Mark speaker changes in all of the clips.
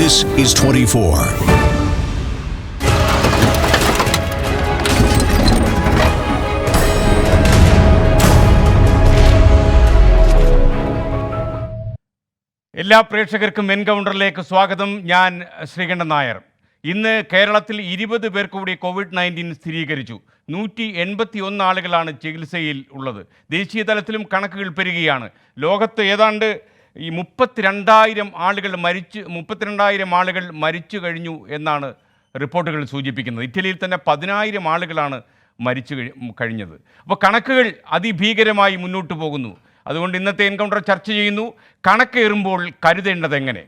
Speaker 1: This is 24.
Speaker 2: എല്ലാ പ്രേക്ഷകർക്കും എൻകൗണ്ടറിലേക്ക് സ്വാഗതം. ഞാൻ ശ്രീകണ്ഠൻ നായർ. ഇന്ന് കേരളത്തിൽ 20 പേർക്ക് കൂടി COVID-19 സ്ഥിരീകരിച്ചു. 181 ആളുകളാണ് ചികിത്സയിൽ ഉള്ളത്. ദേശീയ തലത്തിലും കണക്കുകൾ പെരുകയാണ്. ലോകത്ത് ഏതാണ്ട് 32,000 ആളുകൾ മരിച്ചു കഴിഞ്ഞു എന്നാണ് റിപ്പോർട്ടുകൾ സൂചിപ്പിക്കുന്നത്. ഇറ്റലിയിൽ തന്നെ 10,000 ആളുകളാണ് മരിച്ചു കഴിഞ്ഞത്. അപ്പോൾ കണക്കുകൾ അതിഭീകരമായി മുന്നോട്ട് പോകുന്നു. അതുകൊണ്ട് ഇന്നത്തെ എൻകൗണ്ടർ ചർച്ച ചെയ്യുന്നു, കണക്കേറുമ്പോൾ കരുതേണ്ടത് എങ്ങനെ.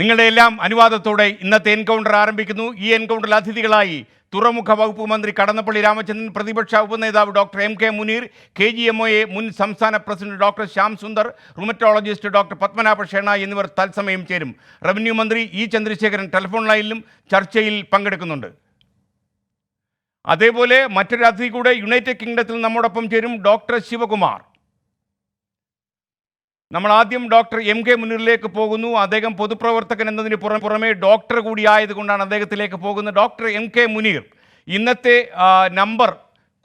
Speaker 2: നിങ്ങളുടെ എല്ലാം അനുവാദത്തോടെ ഇന്നത്തെ എൻകൗണ്ടർ ആരംഭിക്കുന്നു. ഈ എൻകൗണ്ടറിൽ അതിഥികളായി തുറമുഖ വകുപ്പ് മന്ത്രി കടന്നപ്പള്ളി രാമചന്ദ്രൻ, പ്രതിപക്ഷ ഉപനേതാവ് ഡോക്ടർ MK മുനീർ, KGMOA മുൻ സംസ്ഥാന president doctor Shyam Sundar, rheumatologist doctor Padmanabha Shenoy എന്നിവർ തത്സമയം ചേരും. റവന്യൂ മന്ത്രി E ചന്ദ്രശേഖരൻ ടെലിഫോൺ ലൈനിലും ചർച്ചയിൽ പങ്കെടുക്കുന്നുണ്ട്. അതേപോലെ മറ്റൊരു അതിഥി കൂടെ യുണൈറ്റഡ് കിങ്ഡത്തിൽ നമ്മോടൊപ്പം ചേരും, ഡോക്ടർ ശിവകുമാർ. നമ്മൾ ആദ്യം ഡോക്ടർ MK മുനീറിലേക്ക് പോകുന്നു. അദ്ദേഹം പൊതുപ്രവർത്തകൻ എന്നതിന് പുറമെ ഡോക്ടർ കൂടി ആയതുകൊണ്ടാണ് അദ്ദേഹത്തിലേക്ക് പോകുന്നത്. ഡോക്ടർ MK മുനീർ, ഇന്നത്തെ നമ്പർ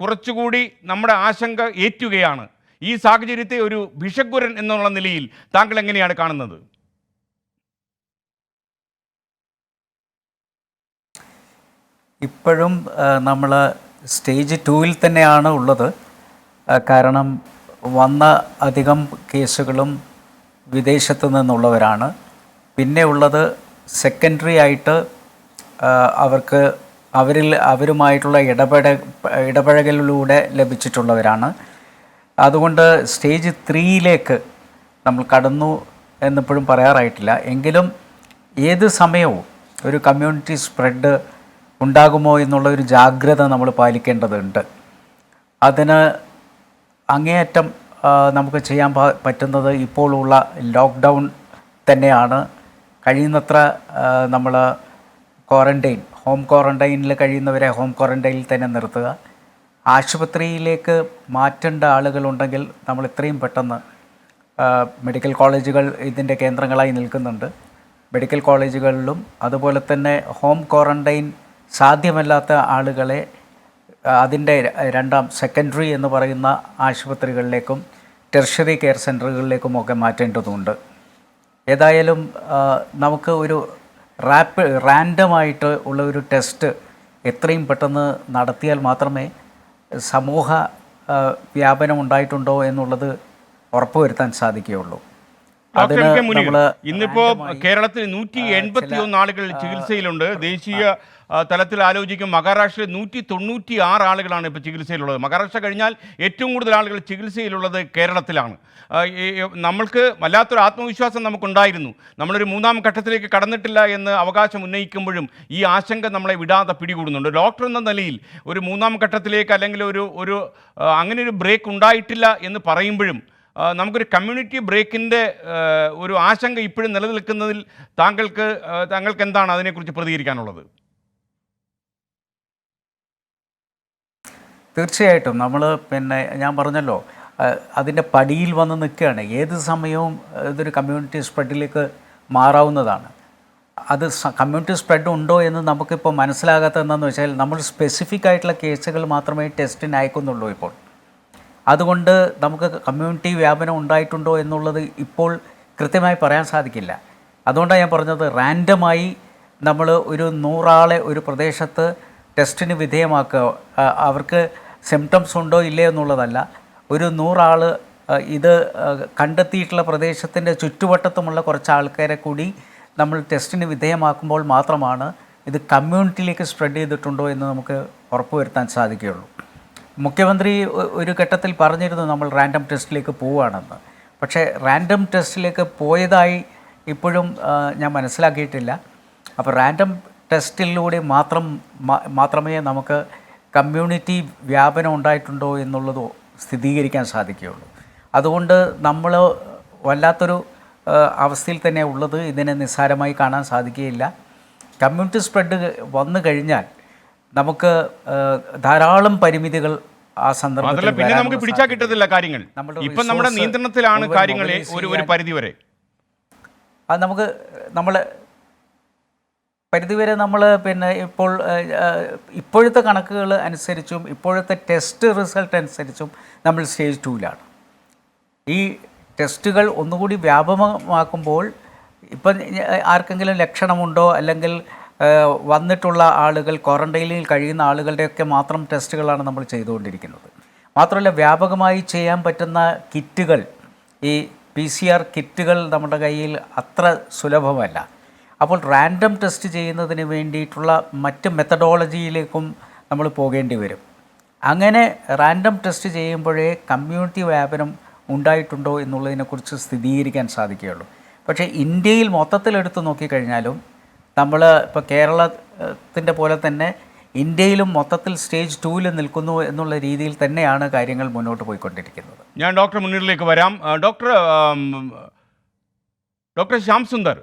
Speaker 2: കുറച്ചുകൂടി നമ്മുടെ ആശങ്ക ഏറ്റുകയാണ്. ഈ സാഹചര്യത്തെ ഒരു ഭിഷഗ്വരൻ എന്നുള്ള നിലയിൽ താങ്കൾ എങ്ങനെയാണ് കാണുന്നത്?
Speaker 3: ഇപ്പോഴും നമ്മൾ സ്റ്റേജ് 2-ൽ തന്നെയാണ് ഉള്ളത്. കാരണം വന്ന അധികം കേസുകളും വിദേശത്തു നിന്നുള്ളവരാണ്. പിന്നെ ഉള്ളത് സെക്കൻഡറി ആയിട്ട് അവരുമായിട്ടുള്ള ഇടപഴകലിലൂടെ ലഭിച്ചിട്ടുള്ളവരാണ്. അതുകൊണ്ട് സ്റ്റേജ് 3-ലേക്ക് നമ്മൾ കടന്നു എന്നിപ്പോഴും പറയാറായിട്ടില്ല. എങ്കിലും ഏത് സമയവും ഒരു കമ്മ്യൂണിറ്റി സ്പ്രെഡ് ഉണ്ടാകുമോ എന്നുള്ള ഒരു ജാഗ്രത നമ്മൾ പാലിക്കേണ്ടതുണ്ട്. അതിന് അങ്ങേയറ്റം നമുക്ക് ചെയ്യാൻ പറ്റുന്നത് ഇപ്പോഴുള്ള ലോക്ക്ഡൗൺ തന്നെയാണ്. കഴിയുന്നത്ര നമ്മൾ ഹോം ക്വാറൻറ്റൈനിൽ കഴിയുന്നവരെ ഹോം ക്വാറൻറ്റൈനിൽ തന്നെ നിർത്തുക. ആശുപത്രിയിലേക്ക് മാറ്റേണ്ട ആളുകളുണ്ടെങ്കിൽ നമ്മൾ എത്രയും പെട്ടെന്ന് മെഡിക്കൽ കോളേജുകൾ ഇതിൻ്റെ കേന്ദ്രങ്ങളായി നിൽക്കുന്നുണ്ട്. മെഡിക്കൽ കോളേജുകളിലും അതുപോലെ തന്നെ ഹോം ക്വാറൻറ്റൈൻ സാധ്യമല്ലാത്ത ആളുകളെ അതിൻ്റെ സെക്കൻഡറി എന്ന് പറയുന്ന ആശുപത്രികളിലേക്കും ടെർഷ്യറി കെയർ സെൻ്ററുകളിലേക്കുമൊക്കെ മാറ്റേണ്ടതുണ്ട്. ഏതായാലും നമുക്ക് ഒരു റാൻഡമായിട്ട് ഉള്ള ഒരു ടെസ്റ്റ് എത്രയും പെട്ടെന്ന് നടത്തിയാൽ മാത്രമേ സമൂഹ വ്യാപനം ഉണ്ടായിട്ടുണ്ടോ എന്നുള്ളത് ഉറപ്പുവരുത്താൻ സാധിക്കുകയുള്ളൂ.
Speaker 2: ഇന്നിപ്പോൾ കേരളത്തിൽ 181 ആളുകൾ ചികിത്സയിലുണ്ട്. ദേശീയ തലത്തിൽ ആലോചിക്കും മഹാരാഷ്ട്രയിൽ 196 ആളുകളാണ് ഇപ്പോൾ ചികിത്സയിലുള്ളത്. മഹാരാഷ്ട്ര കഴിഞ്ഞാൽ ഏറ്റവും കൂടുതൽ ആളുകൾ ചികിത്സയിലുള്ളത് കേരളത്തിലാണ്. നമ്മൾക്ക് വല്ലാത്തൊരു ആത്മവിശ്വാസം നമുക്കുണ്ടായിരുന്നു. നമ്മളൊരു 3-ാം ഘട്ടത്തിലേക്ക് കടന്നിട്ടില്ല എന്ന് അവകാശം ഉന്നയിക്കുമ്പോഴും ഈ ആശങ്ക നമ്മളെ വിടാതെ പിടികൂടുന്നുണ്ട്. ഡോക്ടർ എന്ന നിലയിൽ ഒരു 3-ാം ഘട്ടത്തിലേക്ക് അല്ലെങ്കിൽ അങ്ങനെ ഒരു ബ്രേക്ക് ഉണ്ടായിട്ടില്ല എന്ന് പറയുമ്പോഴും നമുക്കൊരു കമ്മ്യൂണിറ്റി ബ്രേക്കിൻ്റെ ഒരു ആശങ്ക ഇപ്പോഴും നിലനിൽക്കുന്നതിൽ താങ്കൾക്ക് എന്താണ് അതിനെക്കുറിച്ച് പ്രതികരിക്കാനുള്ളത്?
Speaker 3: തീർച്ചയായിട്ടും നമ്മൾ ഞാൻ പറഞ്ഞല്ലോ, അതിൻ്റെ പടിയിൽ വന്ന് നിൽക്കുകയാണ്. ഏത് സമയവും ഇതൊരു കമ്മ്യൂണിറ്റി സ്പ്രെഡിലേക്ക് മാറാവുന്നതാണ്. അത് കമ്മ്യൂണിറ്റി സ്പ്രെഡ് ഉണ്ടോ എന്ന് നമുക്കിപ്പോൾ മനസ്സിലാകാത്തതെന്നു വെച്ചാൽ നമ്മൾ സ്പെസിഫിക് ആയിട്ടുള്ള കേസുകൾ മാത്രമേ ടെസ്റ്റിന് അയക്കുന്നുള്ളൂ ഇപ്പോൾ. അതുകൊണ്ട് നമുക്ക് കമ്മ്യൂണിറ്റി വ്യാപനം ഉണ്ടായിട്ടുണ്ടോ എന്നുള്ളത് ഇപ്പോൾ കൃത്യമായി പറയാൻ സാധിക്കില്ല. അതുകൊണ്ടാണ് ഞാൻ പറഞ്ഞത്, റാൻഡമായി നമ്മൾ ഒരു 100 ആളെ ഒരു പ്രദേശത്ത് ടെസ്റ്റിന് വിധേയമാക്കുക. അവർക്ക് സിംറ്റംസ് ഉണ്ടോ ഇല്ലേ എന്നുള്ളതല്ല, ഒരു 100 ആൾ ഇത് കണ്ടെത്തിയിട്ടുള്ള പ്രദേശത്തിൻ്റെ ചുറ്റുവട്ടത്തുമുള്ള കുറച്ച് ആൾക്കാരെ കൂടി നമ്മൾ ടെസ്റ്റിന് വിധേയമാക്കുമ്പോൾ മാത്രമാണ് ഇത് കമ്മ്യൂണിറ്റിയിലേക്ക് സ്പ്രെഡ് ചെയ്തിട്ടുണ്ടോ എന്ന് നമുക്ക് ഉറപ്പുവരുത്താൻ സാധിക്കുകയുള്ളൂ. മുഖ്യമന്ത്രി ഒരു ഘട്ടത്തിൽ പറഞ്ഞിരുന്നു നമ്മൾ റാൻഡം ടെസ്റ്റിലേക്ക് പോവുകയാണെന്ന്. പക്ഷേ റാൻഡം ടെസ്റ്റിലേക്ക് പോയതായി ഇപ്പോഴും ഞാൻ മനസ്സിലാക്കിയിട്ടില്ല. അപ്പോൾ റാൻഡം ടെസ്റ്റിലൂടെ മാത്രമേ നമുക്ക് കമ്മ്യൂണിറ്റി വ്യാപനം ഉണ്ടായിട്ടുണ്ടോ എന്നുള്ളത് സ്ഥിരീകരിക്കാൻ സാധിക്കുകയുള്ളൂ. അതുകൊണ്ട് നമ്മൾ വല്ലാത്തൊരു അവസ്ഥയിൽ തന്നെ ഉള്ളത്. ഇതിനെ നിസ്സാരമായി കാണാൻ സാധിക്കുകയില്ല. കമ്മ്യൂണിറ്റി സ്പ്രെഡ് വന്നു കഴിഞ്ഞാൽ നമുക്ക് ധാരാളം പരിമിതികൾ ആ സന്ദർഭത്തിൽ
Speaker 2: അതല്ല, പിന്നെ നമുക്ക്
Speaker 3: വരാനുള്ള
Speaker 2: പിടിച്ചാൽ
Speaker 3: സാധ്യത.
Speaker 2: കിട്ടത്തില്ല കാര്യങ്ങൾ.
Speaker 3: നമ്മുടെ
Speaker 2: ഇപ്പം നമ്മുടെ
Speaker 3: resource
Speaker 2: നിയന്ത്രണത്തിലാണ്
Speaker 3: മുഴുവൻ
Speaker 2: കാര്യങ്ങൾ
Speaker 3: mobilize
Speaker 2: ഒരു
Speaker 3: ചെയ്യാൻ
Speaker 2: പരിധി വരെ.
Speaker 3: അത് നമ്മൾ പരിധിവരെ നമ്മൾ പിന്നെ ഇപ്പോഴത്തെ കണക്കുകൾ അനുസരിച്ചും ഇപ്പോഴത്തെ ടെസ്റ്റ് റിസൾട്ട് അനുസരിച്ചും നമ്മൾ സ്റ്റേജ് 2-ലാണ്. ഈ ടെസ്റ്റുകൾ ഒന്നുകൂടി വ്യാപകമാക്കുമ്പോൾ ഇപ്പം ആർക്കെങ്കിലും ലക്ഷണമുണ്ടോ അല്ലെങ്കിൽ വന്നിട്ടുള്ള ആളുകൾ ക്വാറന്റൈനിൽ കഴിയുന്ന ആളുകളുടെയൊക്കെ മാത്രം ടെസ്റ്റുകളാണ് നമ്മൾ ചെയ്തുകൊണ്ടിരിക്കുന്നത്. മാത്രമല്ല വ്യാപകമായി ചെയ്യാൻ പറ്റുന്ന കിറ്റുകൾ, ഈ PCR കിറ്റുകൾ നമ്മുടെ കയ്യിൽ അത്ര സുലഭമല്ല. അപ്പോൾ റാൻഡം ടെസ്റ്റ് ചെയ്യുന്നതിന് വേണ്ടിയിട്ടുള്ള മറ്റ് മെത്തഡോളജിയിലേക്കും നമ്മൾ പോകേണ്ടി വരും. അങ്ങനെ റാൻഡം ടെസ്റ്റ് ചെയ്യുമ്പോഴേ കമ്മ്യൂണിറ്റി വ്യാപനം ഉണ്ടായിട്ടുണ്ടോ എന്നുള്ളതിനെക്കുറിച്ച് സ്ഥിരീകരിക്കാൻ സാധിക്കുകയുള്ളൂ. പക്ഷേ ഇന്ത്യയിൽ മൊത്തത്തിലെടുത്ത് നോക്കിക്കഴിഞ്ഞാലും നമ്മൾ ഇപ്പോൾ കേരളത്തിൻ്റെ പോലെ തന്നെ ഇന്ത്യയിലും മൊത്തത്തിൽ സ്റ്റേജ് 2-ൽ നിൽക്കുന്നു എന്നുള്ള രീതിയിൽ തന്നെയാണ് കാര്യങ്ങൾ മുന്നോട്ട് പോയിക്കൊണ്ടിരിക്കുന്നത്.
Speaker 2: ഞാൻ ഡോക്ടർ മുന്നീറിലേക്ക് വരാം. ഡോക്ടർ ശ്യാം സുന്ദർ,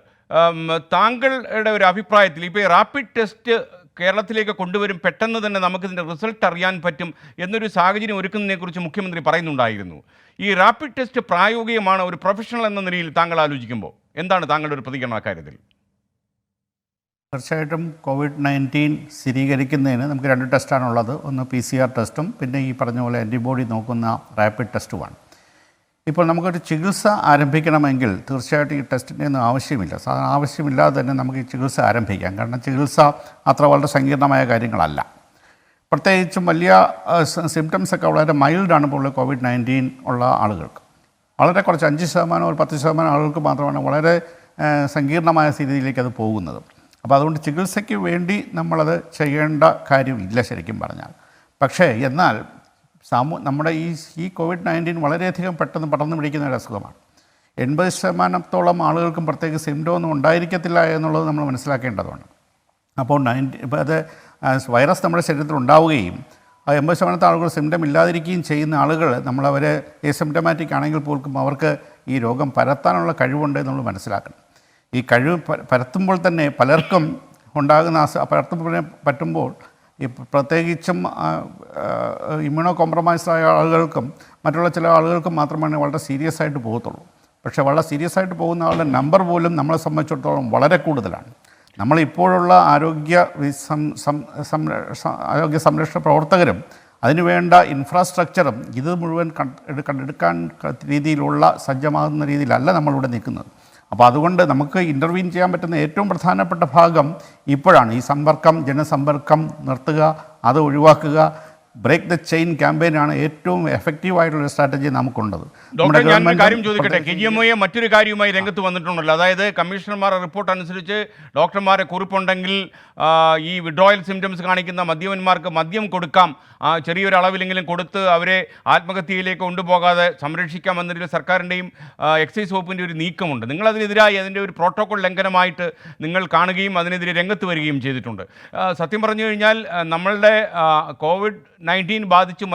Speaker 2: താങ്കളുടെ ഒരു അഭിപ്രായത്തിൽ ഇപ്പോൾ റാപ്പിഡ് ടെസ്റ്റ് കേരളത്തിലേക്ക് കൊണ്ടുവരും, പെട്ടെന്ന് തന്നെ നമുക്കിതിൻ്റെ റിസൾട്ട് അറിയാൻ പറ്റും എന്നൊരു സാഹചര്യം ഒരുക്കുന്നതിനെക്കുറിച്ച് മുഖ്യമന്ത്രി പറയുന്നുണ്ടായിരുന്നു. ഈ റാപ്പിഡ് ടെസ്റ്റ് പ്രായോഗികമാണ് ഒരു പ്രൊഫഷണൽ എന്ന നിലയിൽ താങ്കൾ ആലോചിക്കുമ്പോൾ എന്താണ് താങ്കളുടെ ഒരു പ്രതികരണം അക്കാര്യത്തിൽ?
Speaker 1: തീർച്ചയായിട്ടും COVID-19 സ്ഥിരീകരിക്കുന്നതിന് നമുക്ക് 2 ടെസ്റ്റാണുള്ളത്. ഒന്ന് PCR ടെസ്റ്റും പിന്നെ ഈ പറഞ്ഞ പോലെ ആൻറ്റിബോഡി നോക്കുന്ന റാപ്പിഡ് ടെസ്റ്റുമാണ്. ഇപ്പോൾ നമുക്കൊരു ചികിത്സ ആരംഭിക്കണമെങ്കിൽ തീർച്ചയായിട്ടും ഈ ടെസ്റ്റിൻ്റെ ഒന്നും ആവശ്യമില്ല. ആവശ്യമില്ലാതെ തന്നെ നമുക്ക് ഈ ചികിത്സ ആരംഭിക്കാം. കാരണം ചികിത്സ അത്ര വളരെ സങ്കീർണമായ കാര്യങ്ങളല്ല. പ്രത്യേകിച്ചും വലിയ സിംറ്റംസ് ഒക്കെ വളരെ മൈൽഡാണ് ഇപ്പോൾ ഉള്ള COVID-19 ഉള്ള ആളുകൾക്ക്. വളരെ കുറച്ച് 5% ഒരു 10% ആളുകൾക്ക് മാത്രമാണ് വളരെ സങ്കീർണമായ സ്ഥിതിയിലേക്ക് അത് പോകുന്നത്. അപ്പോൾ അതുകൊണ്ട് ചികിത്സയ്ക്ക് വേണ്ടി നമ്മളത് ചെയ്യേണ്ട കാര്യമില്ല ശരിക്കും പറഞ്ഞാൽ. പക്ഷേ എന്നാൽ നമ്മുടെ ഈ COVID-19 വളരെയധികം പെട്ടെന്ന് പടർന്നു പിടിക്കുന്ന ഒരു അസുഖമാണ്. 80% ആളുകൾക്കും പ്രത്യേക സിംറ്റം ഒന്നും ഉണ്ടായിരിക്കത്തില്ല എന്നുള്ളത് നമ്മൾ മനസ്സിലാക്കേണ്ടതുണ്ട്. അപ്പോൾ അത് വൈറസ് നമ്മുടെ ശരീരത്തിൽ ഉണ്ടാവുകയും 80% ആളുകൾ സിംറ്റം ഇല്ലാതിരിക്കുകയും ചെയ്യുന്ന ആളുകൾ നമ്മളവരെ എസിംറ്റമാറ്റിക് ആണെങ്കിൽ പോലും അവർക്ക് ഈ രോഗം പരത്താനുള്ള കഴിവുണ്ട് നമ്മൾ മനസ്സിലാക്കണം. ഈ കഴിവ് പരത്തുമ്പോൾ തന്നെ പലർക്കും ഉണ്ടാകുന്ന പറ്റുമ്പോൾ ഈ പ്രത്യേകിച്ചും ഇമ്മ്യൂണോ കോംപ്രമൈസ്ഡായ ആളുകൾക്കും മറ്റുള്ള ചില ആളുകൾക്കും മാത്രമാണ് വളരെ സീരിയസ് ആയിട്ട് പോകത്തുള്ളൂ. പക്ഷേ വളരെ സീരിയസ് ആയിട്ട് പോകുന്ന ആളുടെ നമ്പർ പോലും നമ്മളെ സംബന്ധിച്ചിടത്തോളം വളരെ കൂടുതലാണ്. നമ്മളിപ്പോഴുള്ള ആരോഗ്യ സംരക്ഷണ പ്രവർത്തകരും അതിനുവേണ്ട ഇൻഫ്രാസ്ട്രക്ചറും ഇത് മുഴുവൻ കണ്ടെടുക്കാൻ രീതിയിലുള്ള സജ്ജമാകുന്ന രീതിയിലല്ല നമ്മളിവിടെ നിൽക്കുന്നത്. അപ്പോൾ അതുകൊണ്ട് നമുക്ക് ഇൻ്റർവീൻ ചെയ്യാൻ പറ്റുന്ന ഏറ്റവും പ്രധാനപ്പെട്ട ഭാഗം ഇപ്പോഴാണ്. ഈ ജനസമ്പർക്കം നിർത്തുക, അത് ഒഴിവാക്കുക. ബ്രേക്ക് ദ ചെയിൻ ക്യാമ്പയിനാണ് ഏറ്റവും എഫക്റ്റീവായിട്ടുള്ള സ്ട്രാറ്റജി നമുക്കുള്ളത്.
Speaker 2: ഡോക്ടർ, ഞാനൊരു കാര്യം ചോദിക്കട്ടെ. KGMOA മറ്റൊരു കാര്യവുമായി രംഗത്ത് വന്നിട്ടുണ്ടല്ലോ. അതായത് കമ്മീഷണർമാരുടെ റിപ്പോർട്ട് അനുസരിച്ച് ഡോക്ടർമാരെ കുറിപ്പുണ്ടെങ്കിൽ ഈ വിഡ്രോയൽ സിംറ്റംസ് കാണിക്കുന്ന മദ്യപന്മാർക്ക് മദ്യം കൊടുക്കാം, ചെറിയൊരു അളവിലെങ്കിലും കൊടുത്ത് അവരെ ആത്മഹത്യയിലേക്ക് കൊണ്ടുപോകാതെ സംരക്ഷിക്കാമെന്നതിൽ സർക്കാരിൻ്റെയും എക്സൈസ് വകുപ്പിൻ്റെ ഒരു നീക്കമുണ്ട്. നിങ്ങളതിനെതിരായി അതിൻ്റെ ഒരു പ്രോട്ടോകോൾ ലംഘനമായിട്ട് നിങ്ങൾ കാണുകയും അതിനെതിരെ രംഗത്ത് വരികയും ചെയ്തിട്ടുണ്ട്. സത്യം പറഞ്ഞു കഴിഞ്ഞാൽ നമ്മളുടെ COVID-19 ബാധിച്ച്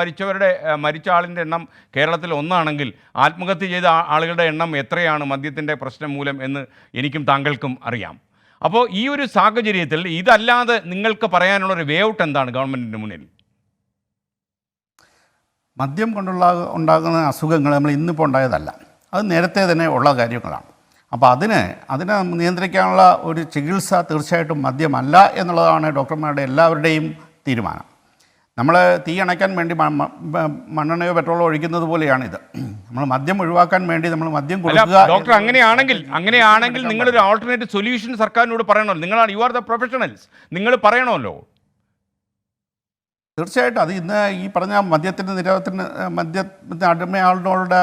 Speaker 2: മരിച്ച ആളിൻ്റെ എണ്ണം കേരളത്തിൽ 1 ആണെങ്കിൽ ആത്മഹത്യ ചെയ്ത ആളുകളുടെ എണ്ണം എത്രയാണ് മദ്യത്തിൻ്റെ പ്രശ്നം മൂലം എന്ന് എനിക്കും താങ്കൾക്കും അറിയാം. അപ്പോൾ ഈ ഒരു സാഹചര്യത്തിൽ ഇതല്ലാതെ നിങ്ങൾക്ക് പറയാനുള്ള ഒരു വേ ഔട്ട് എന്താണ് ഗവൺമെൻറ്റിൻ്റെ മുന്നിൽ?
Speaker 1: മദ്യം ഉണ്ടാകുന്ന അസുഖങ്ങൾ നമ്മൾ ഇന്നിപ്പോൾ ഉണ്ടായതല്ല, അത് നേരത്തെ തന്നെ ഉള്ള കാര്യങ്ങളാണ്. അപ്പോൾ അതിനെ നിയന്ത്രിക്കാനുള്ള ഒരു ചികിത്സ തീർച്ചയായിട്ടും മദ്യമല്ല എന്നുള്ളതാണ് ഡോക്ടർമാരുടെ എല്ലാവരുടെയും തീരുമാനം. നമ്മൾ തീ അണയ്ക്കാൻ വേണ്ടി മണ്ണെണ്ണയോ പെട്രോളോ ഒഴിക്കുന്നത് പോലെയാണിത്. നമ്മൾ മദ്യം ഒഴിവാക്കാൻ വേണ്ടി നമ്മൾ മദ്യം കൊടുക്കുക.
Speaker 2: ഡോക്ടർ, അങ്ങനെയാണെങ്കിൽ നിങ്ങളൊരു ആൾട്ടർനേറ്റീവ് സൊല്യൂഷൻ സർക്കാരിനോട് പറയണമല്ലോ. യു ആർ ദ പ്രൊഫഷണൽസ്, നിങ്ങൾ പറയണമല്ലോ.
Speaker 1: തീർച്ചയായിട്ടും അത് ഇന്ന് ഈ പറഞ്ഞ മദ്യത്തിന് അടിമയാളുടെ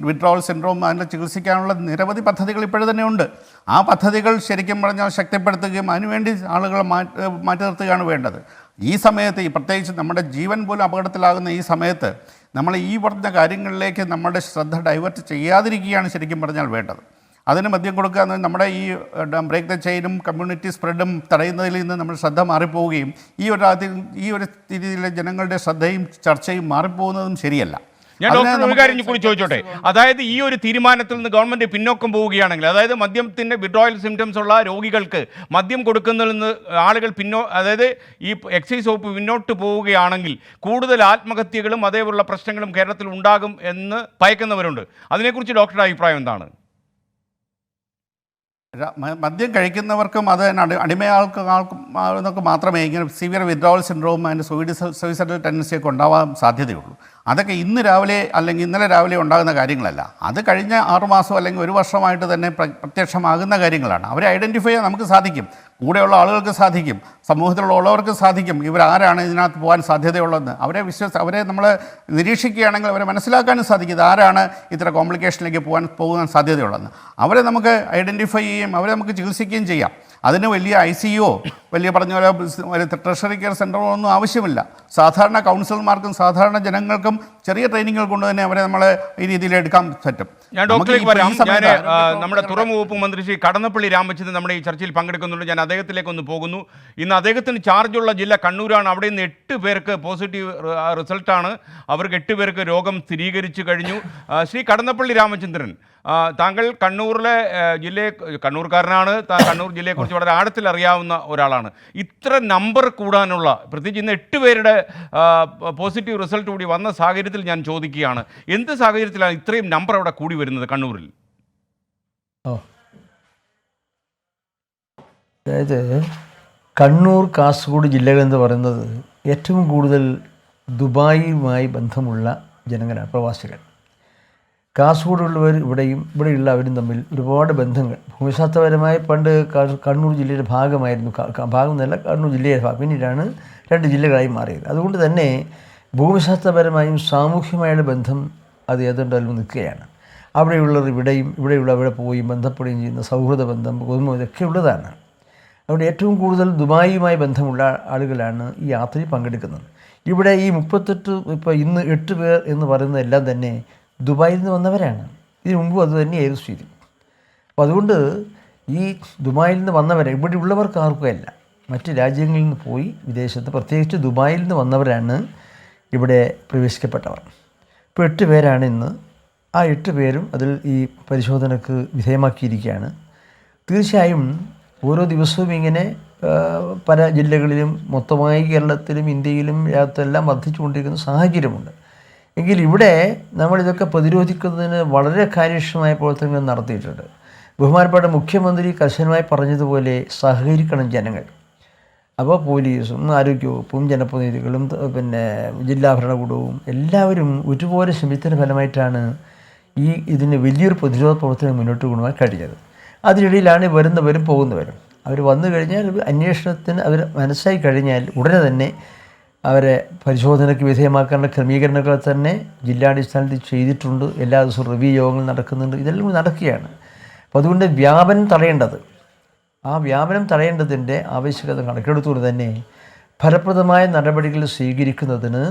Speaker 1: വിഡ്രോവൽ സിൻഡ്രോം അതിനെ ചികിത്സിക്കാനുള്ള നിരവധി പദ്ധതികൾ ഇപ്പോഴും തന്നെ ഉണ്ട്. ആ പദ്ധതികൾ ശരിക്കും പറഞ്ഞാൽ ശക്തിപ്പെടുത്തുകയും അതിനുവേണ്ടി ആളുകളെ മാറ്റി നിർത്തുകയാണ് വേണ്ടത്. ഈ സമയത്ത് പ്രത്യേകിച്ച് നമ്മുടെ ജീവൻ പോലും അപകടത്തിലാകുന്ന ഈ സമയത്ത് നമ്മൾ ഈ പറഞ്ഞ കാര്യങ്ങളിലേക്ക് നമ്മുടെ ശ്രദ്ധ ഡൈവേർട്ട് ചെയ്യാതിരിക്കുകയാണ് ശരിക്കും പറഞ്ഞാൽ വേണ്ടത്. അതിന് മദ്യം കൊടുക്കുക എന്ന് നമ്മുടെ ബ്രേക്ക് ദ ചെയിനും കമ്മ്യൂണിറ്റി സ്പ്രെഡും തടയുന്നതിൽ നിന്ന് നമ്മൾ ശ്രദ്ധ മാറിപ്പോവുകയും ഈ ഒരു രീതിയിലെ ജനങ്ങളുടെ ശ്രദ്ധയും ചർച്ചയും മാറിപ്പോകുന്നതും ശരിയല്ല.
Speaker 2: ഞാൻ ഡോക്ടർ ഒരു കാര്യം കൂടി ചോദിച്ചോട്ടെ, അതായത് ഈ ഒരു തീരുമാനത്തിൽ നിന്ന് ഗവൺമെന്റ് പിന്നോക്കം പോവുകയാണെങ്കിൽ, അതായത് മദ്യത്തിന്റെ വിഡ്രോയൽ സിംറ്റംസ് ഉള്ള രോഗികൾക്ക് മദ്യം കൊടുക്കുന്നതിൽ നിന്ന് ആളുകൾ അതായത് ഈ എക്സൈസ് വകുപ്പ് പിന്നോട്ട് പോവുകയാണെങ്കിൽ കൂടുതൽ ആത്മഹത്യകളും അതേപോലുള്ള പ്രശ്നങ്ങളും കേരളത്തിൽ ഉണ്ടാകും എന്ന് ഭയക്കുന്നവരുണ്ട്. അതിനെക്കുറിച്ച് ഡോക്ടറുടെ അഭിപ്രായം എന്താണ്?
Speaker 1: മദ്യം കഴിക്കുന്നവർക്കും അത് അടിമയാൾക്ക് മാത്രമേ ഇങ്ങനെ severe withdrawal syndrome and suicidal ടെൻഡൻസിയൊക്കെ ഉണ്ടാവാൻ സാധ്യതയുള്ളൂ. അതൊക്കെ ഇന്ന് രാവിലെ അല്ലെങ്കിൽ ഇന്നലെ രാവിലെ ഉണ്ടാകുന്ന കാര്യങ്ങളല്ല. അത് കഴിഞ്ഞ 6 മാസം അല്ലെങ്കിൽ 1 വർഷമായിട്ട് തന്നെ പ്രത്യക്ഷമാകുന്ന കാര്യങ്ങളാണ്. അവരെ ഐഡൻറ്റിഫൈ ചെയ്യാൻ നമുക്ക് സാധിക്കും, കൂടെയുള്ള ആളുകൾക്ക് സാധിക്കും, സമൂഹത്തിലുള്ളവർക്ക് സാധിക്കും ഇവരാരാണ് ഇതിനകത്ത് പോകാൻ സാധ്യതയുള്ളതെന്ന്. അവരെ നമ്മൾ നിരീക്ഷിക്കുകയാണെങ്കിൽ അവരെ മനസ്സിലാക്കാനും സാധിക്കും ഇത് ആരാണ് ഇത്ര കോംപ്ലിക്കേഷനിലേക്ക് പോകാൻ സാധ്യതയുള്ളതെന്ന്. അവരെ നമുക്ക് ഐഡൻറ്റിഫൈ ചെയ്യുകയും അവരെ നമുക്ക് ചികിത്സിക്കുകയും ചെയ്യാം. അതിന് വലിയ ICU വലിയ പറഞ്ഞ പോലെ ട്രഷറി കെയർ സെൻ്ററോ ഒന്നും ആവശ്യമില്ല. സാധാരണ കൗൺസിലർമാർക്കും സാധാരണ ജനങ്ങൾക്കും ചെറിയ ട്രെയിനിങ്ങുകൾ കൊണ്ട് തന്നെ അവരെ നമ്മൾ ഈ രീതിയിൽ എടുക്കാൻ പറ്റും.
Speaker 2: ഞാൻ ഡോക്ടറിലേക്ക് വരാം. ഞാൻ നമ്മുടെ തുറമുഖ വകുപ്പ് മന്ത്രി ശ്രീ കടന്നപ്പള്ളി രാമചന്ദ്രൻ നമ്മുടെ ഈ ചർച്ചയിൽ പങ്കെടുക്കുന്നുണ്ട്. ഞാൻ അദ്ദേഹത്തിലേക്ക് ഒന്ന് പോകുന്നു. ഇന്ന് അദ്ദേഹത്തിന് ചാർജുള്ള ജില്ല കണ്ണൂരാണ്. അവിടെ നിന്ന് 8 പേർക്ക് പോസിറ്റീവ് റിസൾട്ടാണ്. അവർക്ക് 8 പേർക്ക് രോഗം സ്ഥിരീകരിച്ചു കഴിഞ്ഞു. ശ്രീ കടന്നപ്പള്ളി രാമചന്ദ്രൻ, താങ്കൾ കണ്ണൂരിലെ കണ്ണൂർക്കാരനാണ്. കണ്ണൂർ ജില്ലയെക്കുറിച്ച് വളരെ ആഴത്തിൽ അറിയാവുന്ന ഒരാളാണ്. ഇത്ര നമ്പർ കൂടാനുള്ള, പ്രത്യേകിച്ച് ഇന്ന് 8 പേരുടെ പോസിറ്റീവ് റിസൾട്ട് കൂടി വന്ന സാഹചര്യത്തിൽ ഞാൻ ചോദിക്കുകയാണ്, എന്ത് സാഹചര്യത്തിലാണ് ഇത്രയും നമ്പർ അവിടെ കൂടി വരുന്നത് കണ്ണൂരിൽ?
Speaker 4: അതായത് കണ്ണൂർ, കാസർഗോഡ് ജില്ലകളെന്ന് പറയുന്നത് ഏറ്റവും കൂടുതൽ ദുബായിയുമായി ബന്ധമുള്ള ജനങ്ങളാണ്, പ്രവാസികൾ. കാസർഗോഡുള്ളവർ ഇവിടെയുള്ളവരും തമ്മിൽ ഒരുപാട് ബന്ധങ്ങൾ ഭൂമിശാസ്ത്രപരമായി പണ്ട് കണ്ണൂർ ജില്ലയുടെ ഭാഗമായിരുന്നു. ഭാഗം എന്നല്ല, കണ്ണൂർ ജില്ലയുടെ ഭാഗം. പിന്നീടാണ് 2 ജില്ലകളായി മാറിയത്. അതുകൊണ്ട് തന്നെ ഭൂമിശാസ്ത്രപരമായും സാമൂഹ്യമായുള്ള ബന്ധം അത് ഏതാണ്ടും നിൽക്കുകയാണ്. അവിടെയുള്ളവർ ഇവിടെയുള്ള അവിടെ പോയി ബന്ധപ്പെടുകയും ചെയ്യുന്ന സൗഹൃദ ബന്ധം, കുടുംബം, ഇതൊക്കെ ഉള്ളതാണ്. അവിടെ ഏറ്റവും കൂടുതൽ ദുബായിയുമായി ബന്ധമുള്ള ആളുകളാണ് ഈ യാത്രയിൽ പങ്കെടുക്കുന്നത്. ഇവിടെ ഈ 38 ഇപ്പോൾ ഇന്ന് 8 പേർ എന്ന് പറയുന്നതെല്ലാം തന്നെ ദുബായിൽ നിന്ന് വന്നവരാണ്. ഇതിനു മുമ്പും അത് തന്നെയായിരുന്നു സ്ഥിതി. അപ്പോൾ അതുകൊണ്ട് ഈ ദുബായിൽ നിന്ന് വന്നവരെ, ഇവിടെ ഉള്ളവർക്ക് ആർക്കുമല്ല, മറ്റ് രാജ്യങ്ങളിൽ നിന്ന് പോയി വിദേശത്ത് പ്രത്യേകിച്ച് ദുബായിൽ നിന്ന് വന്നവരാണ് ഇവിടെ പ്രവേശിക്കപ്പെട്ടവർ. ഇപ്പോൾ 8 പേരാണ് ഇന്ന്. ആ 8 പേരും അതിൽ ഈ പരിശോധനയ്ക്ക് വിധേയമാക്കിയിരിക്കുകയാണ്. തീർച്ചയായും ഓരോ ദിവസവും ഇങ്ങനെ പല ജില്ലകളിലും മൊത്തമായി കേരളത്തിലും ഇന്ത്യയിലും രാജ്യത്തെല്ലാം വർദ്ധിച്ചുകൊണ്ടിരിക്കുന്ന സാഹചര്യമുണ്ട്. എങ്കിൽ ഇവിടെ നമ്മളിതൊക്കെ പ്രതിരോധിക്കുന്നതിന് വളരെ കാര്യക്ഷമമായ പ്രവർത്തനങ്ങൾ നടത്തിയിട്ടുണ്ട്. ബഹുമാനപ്പെട്ട മുഖ്യമന്ത്രി കർശനമായി പറഞ്ഞതുപോലെ സഹകരിക്കണം ജനങ്ങൾ. അപ്പോൾ പോലീസും ആരോഗ്യവകുപ്പും ജനപ്രതിനിധികളും പിന്നെ ജില്ലാ ഭരണകൂടവും എല്ലാവരും ഒരുപോലെ ശ്രമിച്ചതിൻ്റെ ഫലമായിട്ടാണ് ഇതിന് വലിയൊരു പ്രതിരോധ പ്രവർത്തനം മുന്നോട്ട് കൊണ്ടുപോകാൻ കഴിഞ്ഞത്. അതിനിടയിലാണ് വരുന്നവരും പോകുന്നവരും. അവർ വന്നു കഴിഞ്ഞാൽ അന്വേഷണത്തിന് അവർ മനസ്സായി കഴിഞ്ഞാൽ ഉടനെ തന്നെ അവരെ പരിശോധനയ്ക്ക് വിധേയമാക്കാനുള്ള ക്രമീകരണങ്ങൾ തന്നെ ജില്ലാടിസ്ഥാനത്തിൽ ചെയ്തിട്ടുണ്ട്. എല്ലാ ദിവസവും റിവ്യൂ യോഗങ്ങൾ നടക്കുന്നുണ്ട്. ഇതെല്ലാം നടക്കുകയാണ്. അപ്പോൾ അതുകൊണ്ട് ആ വ്യാപനം തടയേണ്ടതിൻ്റെ ആവശ്യകത കണക്കെടുത്തുകൊണ്ട് തന്നെ ഫലപ്രദമായ നടപടികൾ സ്വീകരിക്കുന്നതിന്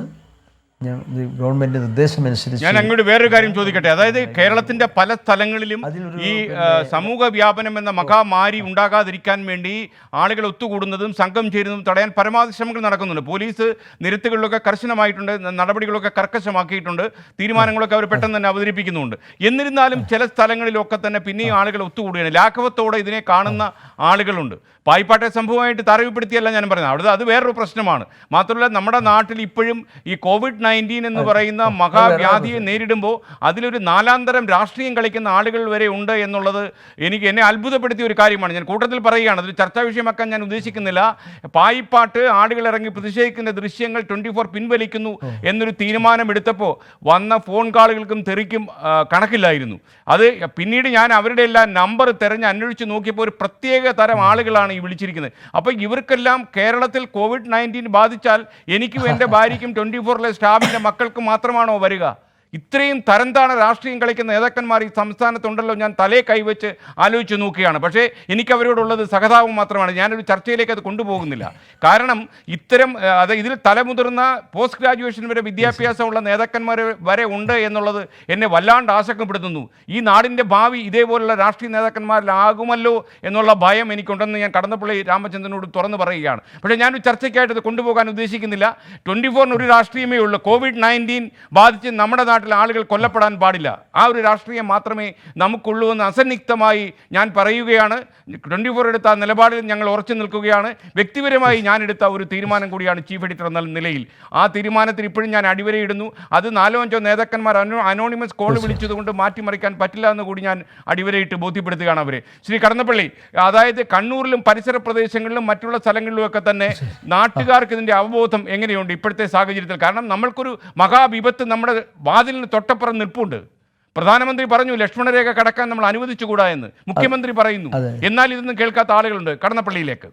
Speaker 4: ഗവൺമെൻറ് നിർദ്ദേശമനുസരിച്ച്
Speaker 2: ഞാൻ അങ്ങോട്ട് വേറൊരു കാര്യം ചോദിക്കട്ടെ. അതായത് കേരളത്തിൻ്റെ പല സ്ഥലങ്ങളിലും ഈ സമൂഹ വ്യാപനം എന്ന മഹാമാരി ഉണ്ടാകാതിരിക്കാൻ വേണ്ടി ആളുകൾ ഒത്തുകൂടുന്നതും സംഘം ചേരുന്നതും തടയാൻ പരമാവധി ശ്രമങ്ങൾ നടക്കുന്നുണ്ട്. പോലീസ് നിരത്തുകളിലൊക്കെ കർശനമായിട്ടുണ്ട്, നടപടികളൊക്കെ കർക്കശമാക്കിയിട്ടുണ്ട്, തീരുമാനങ്ങളൊക്കെ അവർ പെട്ടെന്ന് തന്നെ അവതരിപ്പിക്കുന്നുണ്ട്. എന്നിരുന്നാലും ചില സ്ഥലങ്ങളിലൊക്കെ തന്നെ പിന്നെയും ആളുകൾ ഒത്തുകൂടുകയാണ്. ലാഘവത്തോടെ ഇതിനെ കാണുന്ന ആളുകളുണ്ട്. പായിപ്പാട്ടെ സംഭവമായിട്ട് താരതമ്യപ്പെടുത്തിയല്ല ഞാൻ പറയുന്നത്, അത് വേറൊരു പ്രശ്നമാണ്. മാത്രമല്ല നമ്മുടെ നാട്ടിൽ ഇപ്പോഴും ഈ COVID-19 എന്ന് പറയുന്ന മഹാവ്യാധിയെ നേരിടുമ്പോൾ അതിലൊരു 4ാം തരം രാഷ്ട്രീയം കളിക്കുന്ന ആളുകൾ വരെ ഉണ്ട് എന്നുള്ളത് എന്നെ അത്ഭുതപ്പെടുത്തിയ ഒരു കാര്യമാണ്. ഞാൻ കൂട്ടത്തിൽ പറയുകയാണ്, അതൊരു ചർച്ചാ വിഷയമാക്കാൻ ഞാൻ ഉദ്ദേശിക്കുന്നില്ല. പായിപ്പാട്ട് ആളുകൾ ഇറങ്ങി പ്രതിഷേധിക്കുന്ന ദൃശ്യങ്ങൾ 24 പിൻവലിക്കുന്നു എന്നൊരു തീരുമാനമെടുത്തപ്പോൾ വന്ന ഫോൺ കോളുകൾക്കും തെറിക്കും കണക്കില്ലായിരുന്നു. അത് പിന്നീട് ഞാൻ അവരുടെ എല്ലാം നമ്പർ തിരഞ്ഞ് അന്വേഷിച്ച് നോക്കിയപ്പോൾ ഒരു പ്രത്യേക തരം ആളുകളാണ് ഈ വിളിച്ചിരിക്കുന്നത്. അപ്പോൾ ഇവർക്കെല്ലാം കേരളത്തിൽ COVID-19 ബാധിച്ചാൽ എനിക്കും എൻ്റെ ഭാര്യയ്ക്കും 24-ലെ സ്റ്റാഫിൻ്റെ മക്കൾക്ക് മാത്രമാണോ വരിക? ഇത്രയും തരംതാണ രാഷ്ട്രീയം കളിക്കുന്ന നേതാക്കന്മാർ ഈ സംസ്ഥാനത്തുണ്ടല്ലോ. ഞാൻ തലേ കൈവച്ച് ആലോചിച്ച് നോക്കുകയാണ്. പക്ഷേ എനിക്കവരോടുള്ളത് സഹതാപം മാത്രമാണ്. ഞാനൊരു ചർച്ചയിലേക്ക് അത് കൊണ്ടുപോകുന്നില്ല. കാരണം ഇതിൽ തലമുതിർന്ന പോസ്റ്റ് ഗ്രാജുവേഷൻ വരെ വിദ്യാഭ്യാസമുള്ള നേതാക്കന്മാർ വരെ ഉണ്ട് എന്നുള്ളത് എന്നെ വല്ലാണ്ട് ആശങ്കപ്പെടുത്തുന്നു. ഈ നാടിൻ്റെ ഭാവി ഇതേപോലുള്ള രാഷ്ട്രീയ നേതാക്കന്മാരിലാകുമല്ലോ എന്നുള്ള ഭയം എനിക്കുണ്ടെന്ന് ഞാൻ കടന്നപ്പള്ളി രാമചന്ദ്രനോട് തുറന്ന് പറയുകയാണ്. പക്ഷേ ഞാനൊരു ചർച്ചയ്ക്കായിട്ട് ഇത് കൊണ്ടുപോകാൻ ഉദ്ദേശിക്കുന്നില്ല. 24-ന് ഒരു രാഷ്ട്രീയമേ ഉള്ളൂ. COVID-19 ബാധിച്ച് നമ്മുടെ നാട്ടിൽ ആളുകൾ കൊല്ലപ്പെടാൻ പാടില്ല. ആ ഒരു രാഷ്ട്രീയം മാത്രമേ നമുക്കുള്ളൂ എന്ന് അസന്നിഗ്ധമായി ഞാൻ പറയുകയാണ്. 24 എടുത്ത ആ നിലപാടിൽ ഞങ്ങൾ ഉറച്ചു നിൽക്കുകയാണ്. വ്യക്തിപരമായി ഞാൻ എടുത്ത ഒരു തീരുമാനം കൂടിയാണ് ചീഫ് എഡിറ്റർ എന്ന നിലയിൽ. ആ തീരുമാനത്തിൽ ഇപ്പോഴും ഞാൻ അടിവരയിടുന്നു. അത് 4-5 നേതാക്കന്മാർ അനോണിമസ് കോൾ വിളിച്ചതുകൊണ്ട് മാറ്റിമറിക്കാൻ പറ്റില്ല എന്ന് കൂടി ഞാൻ അടിവരയിട്ട് ബോധ്യപ്പെടുത്തുകയാണ് അവരെ. ശ്രീ കടന്നപ്പള്ളി, അതായത് കണ്ണൂരിലും പരിസര പ്രദേശങ്ങളിലും മറ്റുള്ള സ്ഥലങ്ങളിലുമൊക്കെ തന്നെ നാട്ടുകാർക്ക് ഇതിൻ്റെ അവബോധം എങ്ങനെയുണ്ട് ഇപ്പോഴത്തെ സാഹചര്യത്തിൽ? കാരണം നമ്മൾക്കൊരു മഹാവിപത്ത് നമ്മുടെ വാതിലിന് തൊട്ടപ്പുറം നിൽപ്പുണ്ട്. പ്രധാനമന്ത്രി പറഞ്ഞു ലക്ഷ്മണരേഖ കടക്കാൻ നമ്മൾ അനുവദിച്ചുകൂടാ എന്ന്, മുഖ്യമന്ത്രി പറയുന്നു. എന്നാൽ ഇതൊന്നും കേൾക്കാത്ത ആളുകളുണ്ട്. കടന്നപ്പള്ളിയിലേക്ക്.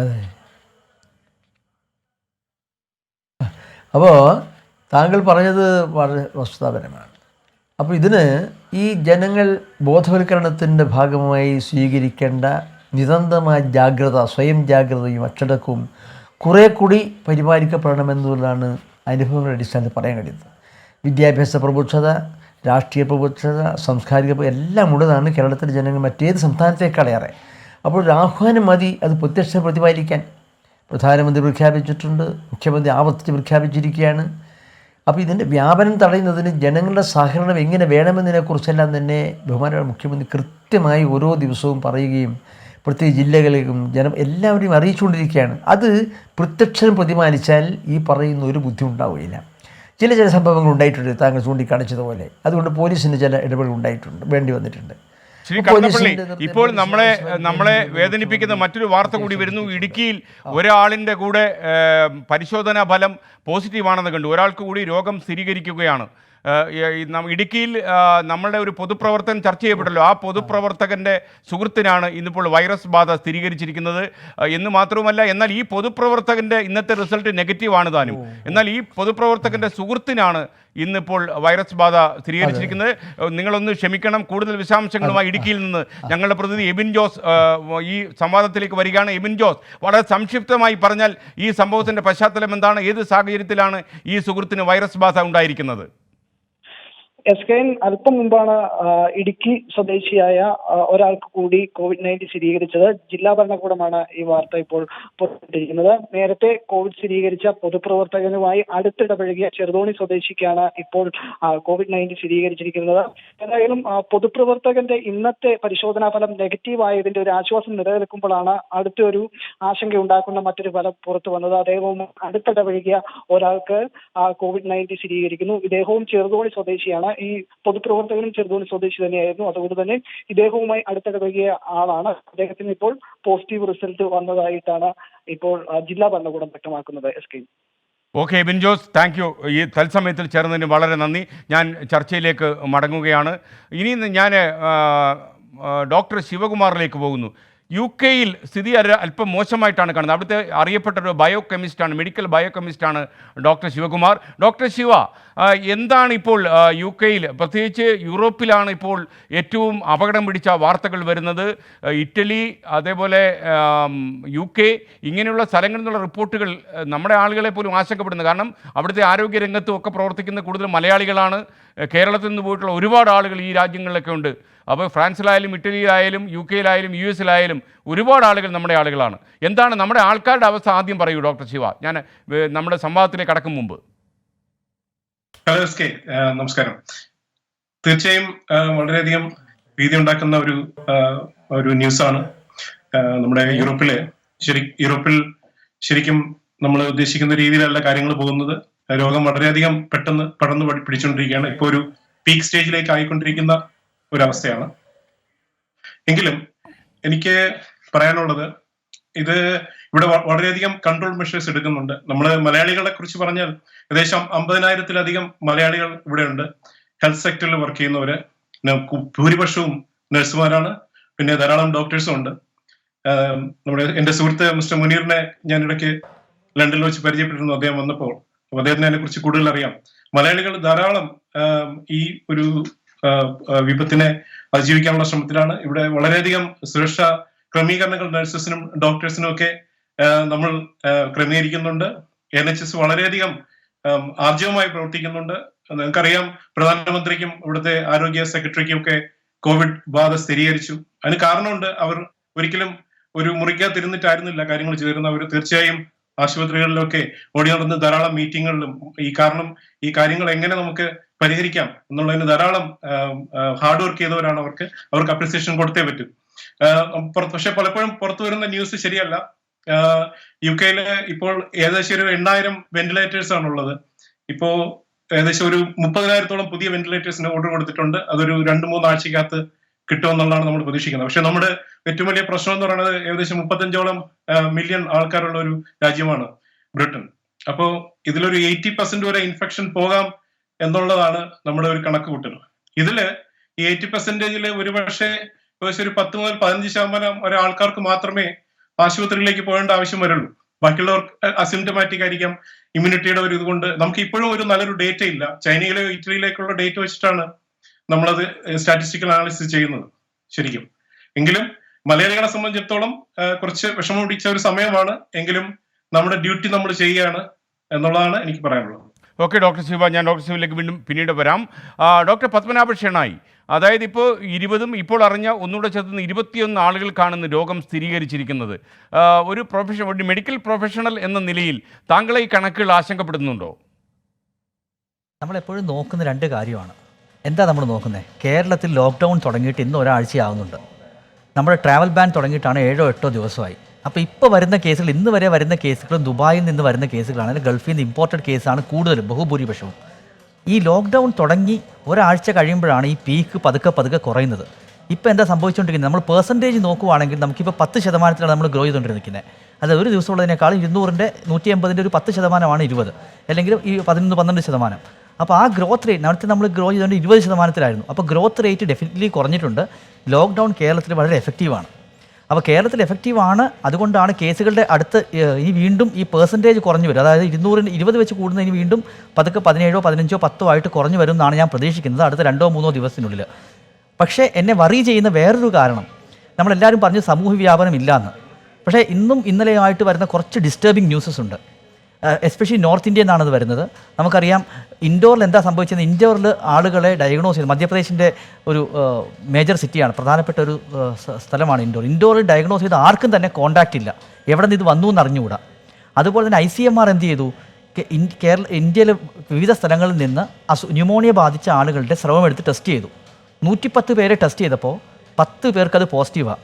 Speaker 4: അതെ. അപ്പോൾ താങ്കൾ പറഞ്ഞത് വളരെ വസ്തുതാപരമാണ്. അപ്പോൾ ഇതിന് ഈ ജനങ്ങൾ ബോധവൽക്കരണത്തിൻ്റെ ഭാഗമായി സ്വീകരിക്കേണ്ട നിരന്തരമായ ജാഗ്രത, സ്വയം ജാഗ്രതയും അച്ചടക്കവും കുറേ കൂടി പരിപാലിക്കപ്പെടണമെന്നുള്ളതാണ് അനുഭവങ്ങളുടെ അടിസ്ഥാനത്തിൽ പറയാൻ കഴിയുന്നത്. വിദ്യാഭ്യാസ പ്രബുദ്ധത, രാഷ്ട്രീയ പ്രബുദ്ധത, സാംസ്കാരിക എല്ലാം ഉള്ളതാണ് കേരളത്തിലെ ജനങ്ങൾ മറ്റേത് സംസ്ഥാനത്തേക്കാളേറെ. അപ്പോൾ ഒരു ആഹ്വാനം മതി അത് പ്രത്യക്ഷം പ്രതിപാലിക്കാൻ. പ്രധാനമന്ത്രി പ്രഖ്യാപിച്ചിട്ടുണ്ട്, മുഖ്യമന്ത്രി ആവർത്തിച്ച് പ്രഖ്യാപിച്ചിരിക്കുകയാണ്. അപ്പോൾ ഇതിൻ്റെ വ്യാപനം തടയുന്നതിന് ജനങ്ങളുടെ സഹകരണം എങ്ങനെ വേണമെന്നതിനെക്കുറിച്ചെല്ലാം തന്നെ ബഹുമാനപ്പെട്ട മുഖ്യമന്ത്രി കൃത്യമായി ഓരോ ദിവസവും പറയുകയും പ്രത്യേക ജില്ലകളിലും എല്ലാവരെയും അറിയിച്ചുകൊണ്ടിരിക്കുകയാണ്. അത് പ്രത്യക്ഷം പ്രതിപാലിച്ചാൽ ഈ പറയുന്ന ഒരു ബുദ്ധിമുട്ടാവുകയില്ല. ചില സംഭവങ്ങൾ ഉണ്ടായിട്ടുണ്ട്, താങ്കൾ ചൂണ്ടിക്കാണിച്ചതുപോലെ. അതുകൊണ്ട് പോലീസിന് ചില ഇടപെടൽ ഉണ്ടായിട്ടുണ്ട്, വേണ്ടി വന്നിട്ടുണ്ട്.
Speaker 2: ശ്രീ കടന്നപ്പള്ളി, ഇപ്പോൾ നമ്മളെ വേദനിപ്പിക്കുന്ന മറ്റൊരു വാർത്ത കൂടി വരുന്നു. ഇടുക്കിയിൽ ഒരാളിൻ്റെ കൂടെ പരിശോധനാ ഫലം പോസിറ്റീവാണെന്ന് കണ്ടു. ഒരാൾക്ക് കൂടി രോഗം സ്ഥിരീകരിക്കുകയാണ്. ഇടുക്കിയിൽ നമ്മളുടെ ഒരു പൊതുപ്രവർത്തകൻ ചർച്ച ചെയ്യപ്പെട്ടല്ലോ. ആ പൊതുപ്രവർത്തകൻ്റെ സുഹൃത്തിനാണ് ഇന്നിപ്പോൾ വൈറസ് ബാധ സ്ഥിരീകരിച്ചിരിക്കുന്നത് എന്ന് മാത്രവുമല്ല, എന്നാൽ ഈ പൊതുപ്രവർത്തകൻ്റെ ഇന്നത്തെ റിസൾട്ട് നെഗറ്റീവാണ് താനും. എന്നാൽ ഈ പൊതുപ്രവർത്തകൻ്റെ സുഹൃത്തിനാണ് ഇന്നിപ്പോൾ വൈറസ് ബാധ സ്ഥിരീകരിച്ചിരിക്കുന്നത്. നിങ്ങളൊന്ന് ക്ഷമിക്കണം, കൂടുതൽ വിശദാംശങ്ങളുമായി ഇടുക്കിയിൽ നിന്ന് ഞങ്ങളുടെ പ്രതിനിധി എബിൻ ജോസ് ഈ സംവാദത്തിലേക്ക് വരികയാണ്. എബിൻ ജോസ്, വളരെ സംക്ഷിപ്തമായി പറഞ്ഞാൽ ഈ സംഭവത്തിൻ്റെ പശ്ചാത്തലം എന്താണ്? ഏത് സാഹചര്യത്തിലാണ് ഈ സുഹൃത്തിന് വൈറസ് ബാധ ഉണ്ടായിരിക്കുന്നത്?
Speaker 5: SKN അല്പം മുമ്പാണ് ഇടുക്കി സ്വദേശിയായ ഒരാൾക്ക് കൂടി COVID-19 സ്ഥിരീകരിച്ചത്. ജില്ലാ ഭരണകൂടമാണ് ഈ വാർത്ത ഇപ്പോൾ പുറത്തുവിട്ടിരിക്കുന്നത്. നേരത്തെ കോവിഡ് സ്ഥിരീകരിച്ച പൊതുപ്രവർത്തകനുമായി അടുത്തിടപഴകിയ ചെറുതോണി സ്വദേശിക്കാണ് ഇപ്പോൾ COVID-19 സ്ഥിരീകരിച്ചിരിക്കുന്നത്. ഏതായാലും പൊതുപ്രവർത്തകന്റെ ഇന്നത്തെ പരിശോധനാ ഫലം നെഗറ്റീവ് ആയതിന്റെ ഒരു ആശ്വാസം നിലനിൽക്കുമ്പോഴാണ് അടുത്തൊരു ആശങ്ക ഉണ്ടാക്കുന്ന മറ്റൊരു ഫലം പുറത്തു വന്നത്. അദ്ദേഹവും അടുത്തിടപഴകിയ ഒരാൾക്ക് COVID-19 സ്ഥിരീകരിക്കുന്നു. ഇദ്ദേഹവും ചെറുതോണി സ്വദേശിയാണ്. ഈ പൊതുപ്രവർത്തകനും ചെറുതോണി സ്വദേശി തന്നെയായിരുന്നു. അതുകൊണ്ട് തന്നെ ഇദ്ദേഹവുമായി അടുത്തിടപഴകിയ ആളാണ്. അദ്ദേഹത്തിന് ഇപ്പോൾ പോസിറ്റീവ് റിസൾട്ട് വന്നതായിട്ടാണ് ഇപ്പോൾ ജില്ലാ ഭരണകൂടം വ്യക്തമാക്കുന്നത്.
Speaker 2: Okay Ebin Jose, thank you. ഈ തത്സമയത്തിൽ ചേർന്നതിന് വളരെ നന്ദി. ഞാൻ ചർച്ചയിലേക്ക് മടങ്ങുകയാണ്. ഇനി ഞാൻ ഡോക്ടർ ശിവകുമാറിലേക്ക് പോകുന്നു. UK-യിൽ സ്ഥിതി അല്പം മോശമായിട്ടാണ് കാണുന്നത്. അവിടുത്തെ അറിയപ്പെട്ട ഒരു ബയോകെമിസ്റ്റാണ്, medical ബയോകെമിസ്റ്റാണ് doctor Shivakumar. Doctor Shiva, എന്താണ് ഇപ്പോൾ UK-യിൽ, പ്രത്യേകിച്ച് യൂറോപ്പിലാണ് ഇപ്പോൾ ഏറ്റവും അപകടം പിടിച്ച വാർത്തകൾ വരുന്നത്? ഇറ്റലി, അതേപോലെ UK ഇങ്ങനെയുള്ള സ്ഥലങ്ങളിൽ നിന്നുള്ള റിപ്പോർട്ടുകൾ നമ്മുടെ ആളുകളെ പോലും ആശങ്കപ്പെടുന്നു. കാരണം അവിടുത്തെ ആരോഗ്യരംഗത്തും ഒക്കെ പ്രവർത്തിക്കുന്ന കൂടുതൽ മലയാളികളാണ്. കേരളത്തിൽ നിന്ന് പോയിട്ടുള്ള ഒരുപാട് ആളുകൾ ഈ രാജ്യങ്ങളിലൊക്കെ ഉണ്ട്. അപ്പോൾ ഫ്രാൻസിലായാലും ഇറ്റലിയിലായാലും UK-യിലായാലും US-ലായാലും ഒരുപാട് ആളുകൾ നമ്മുടെ ആളുകളാണ്. എന്താണ് നമ്മുടെ ആൾക്കാരുടെ അവസ്ഥ? ആദ്യം പറയൂ ഡോക്ടർ ശിവ, ഞാൻ നമ്മുടെ സംവാദത്തിലേക്ക് കടക്കും മുമ്പ്.
Speaker 6: ഹലോ SK, നമസ്കാരം. തീർച്ചയായും വളരെയധികം ഭീതി ഉണ്ടാക്കുന്ന ഒരു ന്യൂസാണ്. നമ്മുടെ യൂറോപ്പിൽ ശരിക്കും നമ്മൾ ഉദ്ദേശിക്കുന്ന രീതിയിലല്ല കാര്യങ്ങൾ പോകുന്നത്. രോഗം വളരെയധികം പെട്ടെന്ന് പടർന്നു പിടിച്ചുകൊണ്ടിരിക്കുകയാണ്. ഇപ്പോൾ ഒരു പീക്ക് സ്റ്റേജിലേക്ക് ആയിക്കൊണ്ടിരിക്കുന്ന ഒരവസ്ഥയാണ്. എങ്കിലും എനിക്ക് പറയാനുള്ളത്, ഇത് ഇവിടെ വളരെയധികം കൺട്രോൾ മെഷേഴ്സ് എടുക്കുന്നുണ്ട്. നമ്മൾ മലയാളികളെ കുറിച്ച് പറഞ്ഞാൽ ഏകദേശം 50,000-ത്തിലധികം മലയാളികൾ ഇവിടെയുണ്ട്. ഹെൽത്ത് സെക്ടറിൽ വർക്ക് ചെയ്യുന്നവര് ഭൂരിപക്ഷവും നഴ്സുമാരാണ്. പിന്നെ ധാരാളം ഡോക്ടേഴ്സും ഉണ്ട്. എന്റെ സുഹൃത്ത് മിസ്റ്റർ മുനീറിനെ ഞാൻ ഇടയ്ക്ക് ലണ്ടനിൽ വെച്ച് പരിചയപ്പെട്ടിരുന്നു. അദ്ദേഹം വന്നപ്പോൾ. അപ്പൊ അദ്ദേഹത്തിന് അതിനെ കുറിച്ച് കൂടുതൽ അറിയാം. മലയാളികൾ ധാരാളം ഈ ഒരു വിപത്തിനെ അതിജീവിക്കാനുള്ള ശ്രമത്തിലാണ്. ഇവിടെ വളരെയധികം സുരക്ഷാ ക്രമീകരണങ്ങൾ നഴ്സസിനും ഡോക്ടേഴ്സിനും ഒക്കെ നമ്മൾ ക്രമീകരിക്കുന്നുണ്ട്. NHS വളരെയധികം ആർജവമായി പ്രവർത്തിക്കുന്നുണ്ട്. നിങ്ങൾക്കറിയാം, പ്രധാനമന്ത്രിക്കും ഇവിടുത്തെ ആരോഗ്യ സെക്രട്ടറിക്കും ഒക്കെ കോവിഡ് ബാധ സ്ഥിരീകരിച്ചു. അതിന് കാരണമുണ്ട്. അവർ ഒരിക്കലും ഒരു മുറിക്കകത്തിരുന്നിട്ടായിരുന്നില്ല കാര്യങ്ങൾ ചെയ്തിരുന്നത്. അവർ തീർച്ചയായും ആശുപത്രികളിലൊക്കെ ഓടി നടന്ന് ധാരാളം മീറ്റിങ്ങുകളിലും ഈ കാര്യങ്ങൾ എങ്ങനെ നമുക്ക് പരിഹരിക്കാം എന്നുള്ളതിന് ധാരാളം ഹാർഡ് വർക്ക് ചെയ്തവരാണ്. അവർക്ക് അപ്രിസിയേഷൻ കൊടുത്തേ പറ്റും. പക്ഷെ പലപ്പോഴും പുറത്തു വരുന്ന ന്യൂസ് ശരിയല്ല. UK ഇപ്പോൾ ഏകദേശം ഒരു 8,000 വെന്റിലേറ്റേഴ്സ് ആണുള്ളത്. ഇപ്പോ ഏകദേശം ഒരു 30,000-ഓളം പുതിയ വെന്റിലേറ്റേഴ്സിന് ഓർഡർ കൊടുത്തിട്ടുണ്ട്. അതൊരു 2-3 ആഴ്ചക്കകത്ത് കിട്ടുമെന്നുള്ളതാണ് നമ്മൾ പ്രതീക്ഷിക്കുന്നത്. പക്ഷെ നമ്മുടെ ഏറ്റവും വലിയ പ്രശ്നം എന്ന് പറയുന്നത് ഏകദേശം 35 മില്യൺ ആൾക്കാരുള്ള ഒരു രാജ്യമാണ് ബ്രിട്ടൻ. അപ്പോൾ ഇതിലൊരു 80% വരെ ഇൻഫെക്ഷൻ പോകാം എന്നുള്ളതാണ് നമ്മുടെ ഒരു കണക്ക് കൂട്ടൽ. ഇതില് ഈ 80%-ല് ഒരുപക്ഷെ ഏകദേശം ഒരു 10 മുതൽ 15% വരെ ആൾക്കാർക്ക് മാത്രമേ ആശുപത്രിയിലേക്ക് പോകേണ്ട ആവശ്യം വരുള്ളൂ. ബാക്കിയുള്ളവർക്ക് അസിംറ്റമാറ്റിക് ആയിരിക്കാം. ഇമ്മ്യൂണിറ്റിയുടെ ഒരു ഇതുകൊണ്ട് നമുക്ക് ഇപ്പോഴും ഒരു നല്ലൊരു ഡേറ്റ ഇല്ല. ചൈനയിലെയോ ഇറ്റലിയിലേക്കുള്ള ഡേറ്റ വെച്ചിട്ടാണ് നമ്മളത് സ്റ്റാറ്റിസ്റ്റിക്കൽ അനാലിസിസ് ചെയ്യുന്നത് ശരിക്കും. എങ്കിലും മലയാളികളെ സംബന്ധിച്ചിടത്തോളം കുറച്ച് വിഷമം പിടിച്ച ഒരു സമയമാണ്. എങ്കിലും നമ്മുടെ ഡ്യൂട്ടി നമ്മൾ ചെയ്യുകയാണ് എന്നുള്ളതാണ് എനിക്ക് പറയാനുള്ളത്.
Speaker 2: ഓക്കെ ഡോക്ടർ ശിവ, ഞാൻ ഡോക്ടർ ശിവയിലേക്ക് വീണ്ടും പിന്നീട് വരാം. ഡോക്ടർ പത്മനാഭ ഷെണായി, അതായത് ഇപ്പോൾ 20-ഉം ഇപ്പോൾ അറിഞ്ഞ ഒന്നുകൂടെ ചേർന്ന് 21 ആളുകൾക്കാണ് രോഗം സ്ഥിരീകരിച്ചിരിക്കുന്നത്. ഒരു മെഡിക്കൽ പ്രൊഫഷണൽ എന്ന നിലയിൽ താങ്കളെ ഈ കണക്കുകൾ ആശങ്കപ്പെടുന്നുണ്ടോ?
Speaker 7: നമ്മളെപ്പോഴും നോക്കുന്ന 2 കാര്യമാണ്. എന്താ നമ്മൾ നോക്കുന്നത്? കേരളത്തിൽ ലോക്ക്ഡൗൺ തുടങ്ങിയിട്ട് ഇന്ന് ഒരാഴ്ചയാവുന്നുണ്ട്. നമ്മുടെ ട്രാവൽ ബാൻ തുടങ്ങിയിട്ടാണ് 7-8 ദിവസമായി. അപ്പോൾ ഇപ്പോൾ വരുന്ന കേസുകൾ, ഇന്ന് വരെ വരുന്ന കേസുകളും ദുബായിൽ നിന്ന് വരുന്ന കേസുകളാണ്, ഗൾഫിൽ നിന്ന് ഇമ്പോർട്ടഡ് കേസാണ് കൂടുതലും, ബഹുഭൂരിപക്ഷവും. ഈ ലോക്ക്ഡൗൺ തുടങ്ങി ഒരാഴ്ച കഴിയുമ്പോഴാണ് ഈ പീക്ക് പതുക്കെ കുറയുന്നത്. ഇപ്പോൾ എന്താ സംഭവിച്ചുകൊണ്ടിരിക്കുന്നത്? നമ്മൾ പെർസെൻറ്റേജ് നോക്കുവാണെങ്കിൽ നമുക്കിപ്പോൾ 10% നമ്മൾ ഗ്രോ ചെയ്തുകൊണ്ടിരിക്കുന്നത്. അത് ഒരു ദിവസമുള്ളതിനേക്കാൾ 200-ൻ്റെ 180-ൻ്റെ ഒരു 10% 20, അല്ലെങ്കിൽ ഈ 11-12%. അപ്പോൾ ആ ഗ്രോത്ത് റേറ്റ് നേരത്തെ നമ്മൾ ഗ്രോ ചെയ്തുകൊണ്ട് 20%-ലായിരുന്നു. അപ്പോൾ ഗ്രോത്ത് റേറ്റ് ഡെഫിനറ്റ്ലി കുറഞ്ഞിട്ടുണ്ട്. ലോക്ക്ഡൗൺ കേരളത്തിൽ വളരെ എഫക്റ്റീവാണ്. അപ്പോൾ കേരളത്തിൽ എഫക്റ്റീവാണ്. അതുകൊണ്ടാണ് കേസുകളുടെ അടുത്ത് ഇനി വീണ്ടും ഈ പെർസെൻറ്റേജ് കുറഞ്ഞു വരും. അതായത് 200-ന് 20 വെച്ച് കൂടുന്നതിന് വീണ്ടും പതുക്കെ 17, 15, 10 ആയിട്ട് കുറഞ്ഞു വരും എന്നാണ് ഞാൻ പ്രതീക്ഷിക്കുന്നത് അടുത്ത 2-3 ദിവസത്തിനുള്ളിൽ. പക്ഷേ എന്നെ വറി ചെയ്യുന്ന വേറൊരു കാരണം, നമ്മളെല്ലാവരും പറഞ്ഞു സമൂഹ വ്യാപനം ഇല്ലയെന്ന്. പക്ഷേ ഇന്നും ഇന്നലെയായിട്ട് വരുന്ന കുറച്ച് ഡിസ്റ്റർബിങ് ന്യൂസസ് ഉണ്ട്. എസ്പെഷ്യലി നോർത്ത് ഇന്ത്യയിൽ നിന്നാണ് ഇത് വരുന്നത്. നമുക്കറിയാം ഇൻഡോറിൽ എന്താ സംഭവിച്ചത്. ഇൻഡോറിൽ ആളുകളെ ഡയഗ്നോസ് ചെയ്ത്, മധ്യപ്രദേശിൻ്റെ ഒരു മേജർ സിറ്റിയാണ്, പ്രധാനപ്പെട്ട ഒരു സ്ഥലമാണ് ഇൻഡോറിൽ ഡയഗ്നോസ് ചെയ്ത് ആർക്കും തന്നെ കോൺടാക്റ്റ് ഇല്ല. എവിടെ നിന്ന് ഇത് വന്നു എന്ന് അറിഞ്ഞുകൂടാ. അതുപോലെ തന്നെ ICMR എന്ത് ചെയ്തു? ഇന്ത്യയിലെ വിവിധ സ്ഥലങ്ങളിൽ നിന്ന് ന്യൂമോണിയ ബാധിച്ച ആളുകളുടെ സ്രവം എടുത്ത് ടെസ്റ്റ് ചെയ്തു. 110 പേരെ ടെസ്റ്റ് ചെയ്തപ്പോൾ 10 പേർക്ക് അത് പോസിറ്റീവാണ്.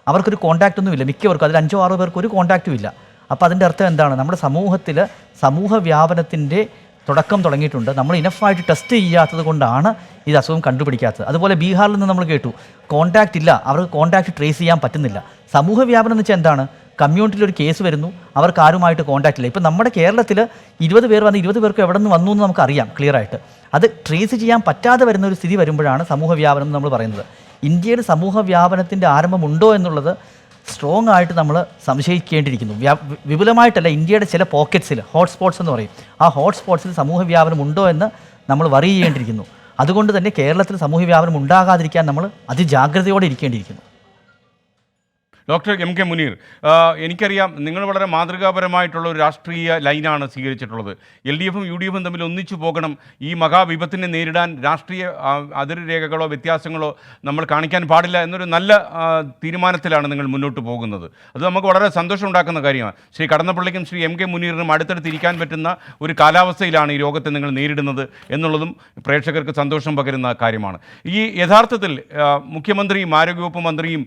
Speaker 7: അവർക്കൊരു കോൺടാക്റ്റ് ഒന്നുമില്ല. മിക്കവർക്കും അതിൽ 5-6 പേർക്ക് ഒരു കോൺടാക്റ്റും ഇല്ല. അപ്പോൾ അതിൻ്റെ അർത്ഥം എന്താണ്? നമ്മുടെ സമൂഹത്തിൽ സമൂഹ വ്യാപനത്തിൻ്റെ തുടക്കം തുടങ്ങിയിട്ടുണ്ട്. നമ്മൾ ഇനഫായിട്ട് ടെസ്റ്റ് ചെയ്യാത്തത് കൊണ്ടാണ് ഇത് അസുഖം കണ്ടുപിടിക്കാത്തത്. അതുപോലെ ബീഹാറിൽ നിന്ന് നമ്മൾ കേട്ടു കോൺടാക്റ്റ് ഇല്ല, അവർക്ക് കോൺടാക്റ്റ് ട്രേസ് ചെയ്യാൻ പറ്റുന്നില്ല. സമൂഹ വ്യാപനം എന്ന് വെച്ചാൽ എന്താണ്? കമ്മ്യൂണിറ്റിയിൽ ഒരു കേസ് വരുന്നു, അവർക്ക് ആരുമായിട്ട് കോൺടാക്റ്റ് ഇല്ല. ഇപ്പം നമ്മുടെ കേരളത്തിൽ 20 പേർ വന്ന് 20 പേർക്ക് എവിടെ നിന്ന് വന്നു എന്ന് നമുക്കറിയാം ക്ലിയറായിട്ട്. അത് ട്രേസ് ചെയ്യാൻ പറ്റാതെ വരുന്ന ഒരു സ്ഥിതി വരുമ്പോഴാണ് സമൂഹ വ്യാപനം എന്ന് നമ്മൾ പറയുന്നത്. ഇന്ത്യയിൽ സമൂഹ വ്യാപനത്തിൻ്റെ ആരംഭമുണ്ടോ എന്നുള്ളത് സ്ട്രോങ് ആയിട്ട് നമ്മൾ സംശയിക്കേണ്ടിയിരിക്കുന്നു. വിപുലമായിട്ടല്ല, ഇന്ത്യയുടെ ചില പോക്കറ്റ്സിൽ ഹോട്ട്സ്പോട്ട്സ് എന്ന് പറയും, ആ ഹോട്ട്സ്പോട്ട്സിൽ സമൂഹ വ്യാപനം ഉണ്ടോ എന്ന് നമ്മൾ വറി ചെയ്യേണ്ടിയിരിക്കുന്നു. അതുകൊണ്ട് തന്നെ കേരളത്തിൽ സമൂഹ വ്യാപനം ഉണ്ടാകാതിരിക്കാൻ നമ്മൾ അതിജാഗ്രതയോടെ ഇരിക്കേണ്ടിയിരിക്കുന്നു.
Speaker 2: ഡോക്ടർ MK മുനീർ, എനിക്കറിയാം നിങ്ങൾ വളരെ മാതൃകാപരമായിട്ടുള്ള ഒരു രാഷ്ട്രീയ ലൈനാണ് സ്വീകരിച്ചിട്ടുള്ളത്. LDF-ഉം UDF-ഉം തമ്മിൽ ഒന്നിച്ചു പോകണം, ഈ മഹാവിപത്തിനെ നേരിടാൻ രാഷ്ട്രീയ അതിർരേഖകളോ വ്യത്യാസങ്ങളോ നമ്മൾ കാണിക്കാൻ പാടില്ല എന്നൊരു നല്ല തീരുമാനത്തിലാണ് നിങ്ങൾ മുന്നോട്ട് പോകുന്നത്. അത് നമുക്ക് വളരെ സന്തോഷം ഉണ്ടാക്കുന്ന കാര്യമാണ്. ശ്രീ കടന്നപ്പള്ളിക്കും ശ്രീ MK മുനീറിനും അടുത്തടുത്ത് ഇരിക്കാൻ പറ്റുന്ന ഒരു കാലാവസ്ഥയിലാണ് ഈ രോഗത്തെ നിങ്ങൾ നേരിടുന്നത് എന്നുള്ളതും പ്രേക്ഷകർക്ക് സന്തോഷം പകരുന്ന കാര്യമാണ്. ഈ യഥാർത്ഥത്തിൽ മുഖ്യമന്ത്രിയും ആരോഗ്യവകുപ്പ് മന്ത്രിയും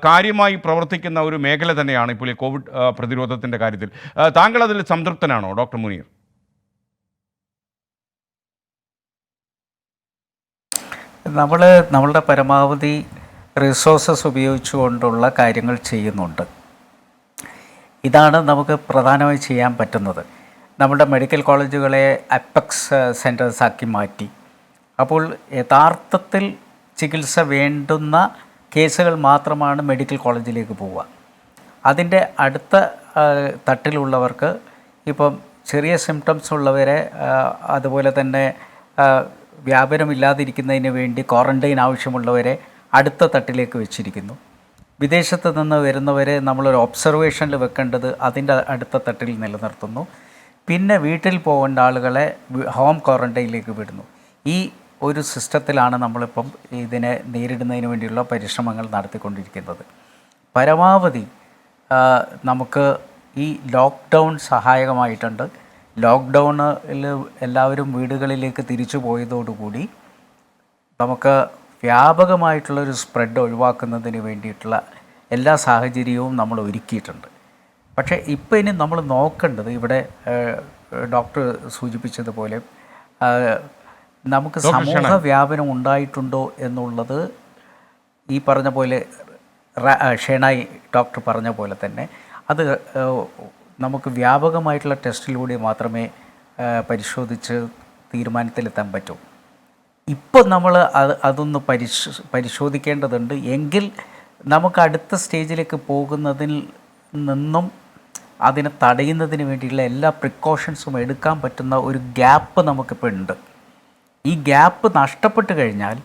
Speaker 2: കാര്യമായി പ്രവർത്തിക്കുന്ന ഒരു മേഖല തന്നെയാണ് ഇപ്പോൾ ഈ കോവിഡ് പ്രതിരോധത്തിൻ്റെ കാര്യത്തിൽ. താങ്കൾ അതിൽ സംതൃപ്തനാണോ ഡോക്ടർ മുനീർ?
Speaker 3: നമ്മളുടെ പരമാവധി റിസോഴ്സസ് ഉപയോഗിച്ചുകൊണ്ടുള്ള കാര്യങ്ങൾ ചെയ്യുന്നുണ്ട്. ഇതാണ് നമുക്ക് പ്രധാനമായി ചെയ്യാൻ പറ്റുന്നത്. നമ്മുടെ മെഡിക്കൽ കോളേജുകളെ അപ്പെക്സ് സെൻറ്റേഴ്സാക്കി മാറ്റി. അപ്പോൾ യഥാർത്ഥത്തിൽ ചികിത്സ വേണ്ടുന്ന കേസുകൾ മാത്രമാണ് മെഡിക്കൽ കോളേജിലേക്ക് പോവുക. അതിൻ്റെ അടുത്ത തട്ടിലുള്ളവർക്ക്, ഇപ്പം ചെറിയ സിംറ്റംസ് ഉള്ളവരെ, അതുപോലെ തന്നെ വ്യാപനമില്ലാതിരിക്കുന്നതിന് വേണ്ടി ക്വാറൻറ്റൈൻ ആവശ്യമുള്ളവരെ അടുത്ത തട്ടിലേക്ക് വെച്ചിരിക്കുന്നു. വിദേശത്ത് നിന്ന് വരുന്നവരെ നമ്മളൊരു ഒബ്സർവേഷനിൽ വെക്കേണ്ടത് അതിൻ്റെ അടുത്ത തട്ടിൽ നിലനിർത്തുന്നു. പിന്നെ വീട്ടിൽ പോകേണ്ട ആളുകളെ ഹോം ക്വാറൻറ്റൈനിലേക്ക് വിടുന്നു. ഈ ഒരു സിസ്റ്റത്തിലാണ് നമ്മളിപ്പം ഇതിനെ നേരിടുന്നതിന് വേണ്ടിയുള്ള പരിശ്രമങ്ങൾ നടത്തിക്കൊണ്ടിരിക്കുന്നത്. പരമാവധി നമുക്ക് ഈ ലോക്ക്ഡൗൺ സഹായകമായിട്ടുണ്ട്. ലോക്ക്ഡൗണിൽ എല്ലാവരും വീടുകളിലേക്ക് തിരിച്ചു പോയതോടുകൂടി നമുക്ക് വ്യാപകമായിട്ടുള്ളൊരു സ്പ്രെഡ് ഒഴിവാക്കുന്നതിന് വേണ്ടിയിട്ടുള്ള എല്ലാ സാഹചര്യവും നമ്മൾ ഒരുക്കിയിട്ടുണ്ട്. പക്ഷേ ഇപ്പോൾ ഇനി നമ്മൾ നോക്കേണ്ടത് ഇവിടെ ഡോക്ടർ സൂചിപ്പിച്ചതുപോലെ നമുക്ക് സമൂഹ വ്യാപനം ഉണ്ടായിട്ടുണ്ടോ എന്നുള്ളത് ഈ പറഞ്ഞ പോലെ ഷേണായി ഡോക്ടർ പറഞ്ഞ പോലെ തന്നെ അത് നമുക്ക് വ്യാപകമായിട്ടുള്ള ടെസ്റ്റിലൂടെ മാത്രമേ പരിശോധിച്ച് തീരുമാനത്തിലെത്താൻ പറ്റൂ. ഇപ്പോൾ നമ്മൾ അതൊന്ന് പരിശോധിക്കേണ്ടതുണ്ട്. എങ്കിൽ നമുക്ക് അടുത്ത സ്റ്റേജിലേക്ക് പോകുന്നതിൽ നിന്നും അതിനെ തടയുന്നതിന് വേണ്ടിയുള്ള എല്ലാ പ്രിക്കോഷൻസും എടുക്കാൻ പറ്റുന്ന ഒരു ഗ്യാപ്പ് നമുക്കിപ്പോൾ ഉണ്ട്. ഈ ഗ്യാപ്പ് നഷ്ടപ്പെട്ട് കഴിഞ്ഞാൽ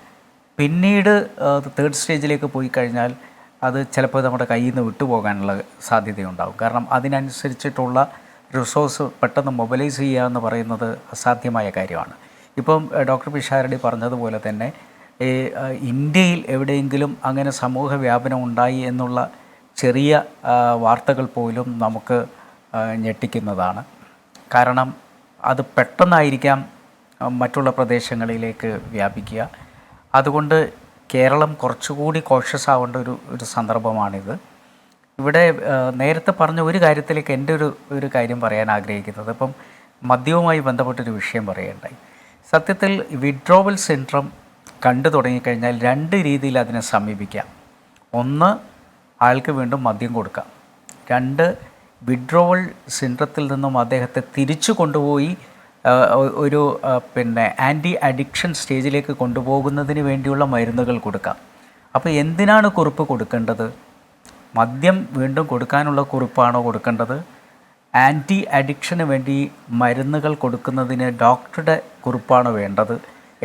Speaker 3: പിന്നീട് തേർഡ് സ്റ്റേജിലേക്ക് പോയി കഴിഞ്ഞാൽ അത് ചിലപ്പോൾ നമ്മുടെ കയ്യിൽ നിന്ന് വിട്ടുപോകാനുള്ള സാധ്യതയുണ്ടാകും. കാരണം അതിനനുസരിച്ചിട്ടുള്ള റിസോഴ്സ് പെട്ടെന്ന് മൊബിലൈസ് ചെയ്യുക എന്ന് പറയുന്നത് അസാധ്യമായ കാര്യമാണ്. ഇപ്പം ഡോക്ടർ പിഷാരടി പറഞ്ഞതുപോലെ തന്നെ ഇന്ത്യയിൽ എവിടെയെങ്കിലും അങ്ങനെ സമൂഹ വ്യാപനം ഉണ്ടായി എന്നുള്ള ചെറിയ വാർത്തകൾ പോലും നമുക്ക് ഞെട്ടിക്കുന്നതാണ്. കാരണം അത് പെട്ടെന്നായിരിക്കാം മറ്റുള്ള പ്രദേശങ്ങളിലേക്ക് വ്യാപിക്കുക. അതുകൊണ്ട് കേരളം കുറച്ചുകൂടി കോഷ്യസ് ആവേണ്ട ഒരു സന്ദർഭമാണിത്. ഇവിടെ നേരത്തെ പറഞ്ഞ ഒരു കാര്യത്തിലേക്ക് എൻ്റെ ഒരു കാര്യം പറയാൻ ആഗ്രഹിക്കുന്നത്, ഇപ്പം മദ്യവുമായി ബന്ധപ്പെട്ടൊരു വിഷയം പറയുകയുണ്ടായി. സത്യത്തിൽ വിഡ്രോവൽ സിൻഡ്രം കണ്ടു തുടങ്ങിക്കഴിഞ്ഞാൽ രണ്ട് രീതിയിൽ അതിനെ സമീപിക്കാം. ഒന്ന്, ആൾക്ക് വീണ്ടും മദ്യം കൊടുക്കാം. രണ്ട്, വിഡ്രോവൽ സിൻഡ്രത്തിൽ നിന്നും അദ്ദേഹത്തെ തിരിച്ചു കൊണ്ടുപോയി ഒരു ആൻറ്റി അഡിക്ഷൻ സ്റ്റേജിലേക്ക് കൊണ്ടുപോകുന്നതിന് വേണ്ടിയുള്ള മരുന്നുകൾ കൊടുക്കാം. അപ്പോൾ എന്തിനാണ് കുറിപ്പ് കൊടുക്കേണ്ടത്? മദ്യം വീണ്ടും കൊടുക്കാനുള്ള കുറിപ്പാണോ കൊടുക്കേണ്ടത്? ആൻറ്റി അഡിക്ഷന് വേണ്ടി മരുന്നുകൾ കൊടുക്കുന്നതിന് ഡോക്ടറുടെ കുറിപ്പാണോ വേണ്ടത്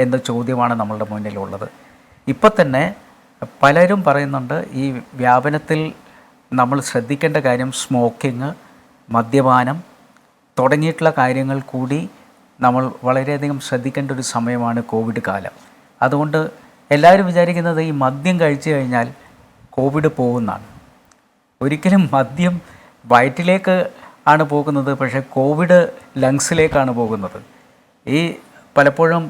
Speaker 3: എന്ന ചോദ്യമാണ് നമ്മളുടെ മുന്നിലുള്ളത്. ഇപ്പോൾ തന്നെ പലരും പറയുന്നുണ്ട് ഈ വ്യാപനത്തിൽ നമ്മൾ ശ്രദ്ധിക്കേണ്ട കാര്യം സ്മോക്കിങ്, മദ്യപാനം തുടങ്ങിയിട്ടുള്ള കാര്യങ്ങൾ കൂടി നമ്മൾ വളരെയധികം ശ്രദ്ധിക്കേണ്ട ഒരു സമയമാണ് കോവിഡ് കാലം. അതുകൊണ്ട് എല്ലാവരും വിചാരിക്കുന്നത് ഈ മദ്യം കഴിച്ചു കഴിഞ്ഞാൽ കോവിഡ് പോകുന്നതാണ്. ഒരിക്കലും മദ്യം വയറ്റിലേക്ക് ആണ് പോകുന്നത്, പക്ഷേ കോവിഡ് ലങ്സിലേക്കാണ് പോകുന്നത്. ഈ പലപ്പോഴും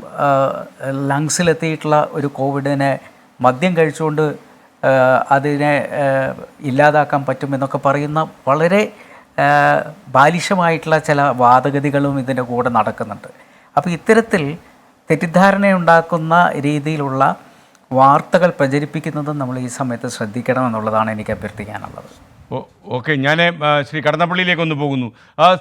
Speaker 3: ലങ്സിലെത്തിയിട്ടുള്ള ഒരു കോവിഡിനെ മദ്യം കഴിച്ചുകൊണ്ട് അതിനെ ഇല്ലാതാക്കാൻ പറ്റുമെന്നൊക്കെ പറയുന്ന വളരെ ബാലിശമായിട്ടുള്ള ചില വാദഗതികളും ഇതിൻ്റെ കൂടെ നടക്കുന്നുണ്ട്. അപ്പോൾ ഇത്തരത്തിൽ തെറ്റിദ്ധാരണയുണ്ടാക്കുന്ന രീതിയിലുള്ള വാർത്തകൾ പ്രചരിപ്പിക്കുന്നതും നമ്മൾ ഈ സമയത്ത് ശ്രദ്ധിക്കണമെന്നുള്ളതാണ് എനിക്ക് അഭ്യർത്ഥിക്കാനുള്ളത്.
Speaker 2: ഓക്കെ, ഞാൻ ശ്രീ കടന്നപ്പള്ളിയിലേക്കൊന്ന് പോകുന്നു.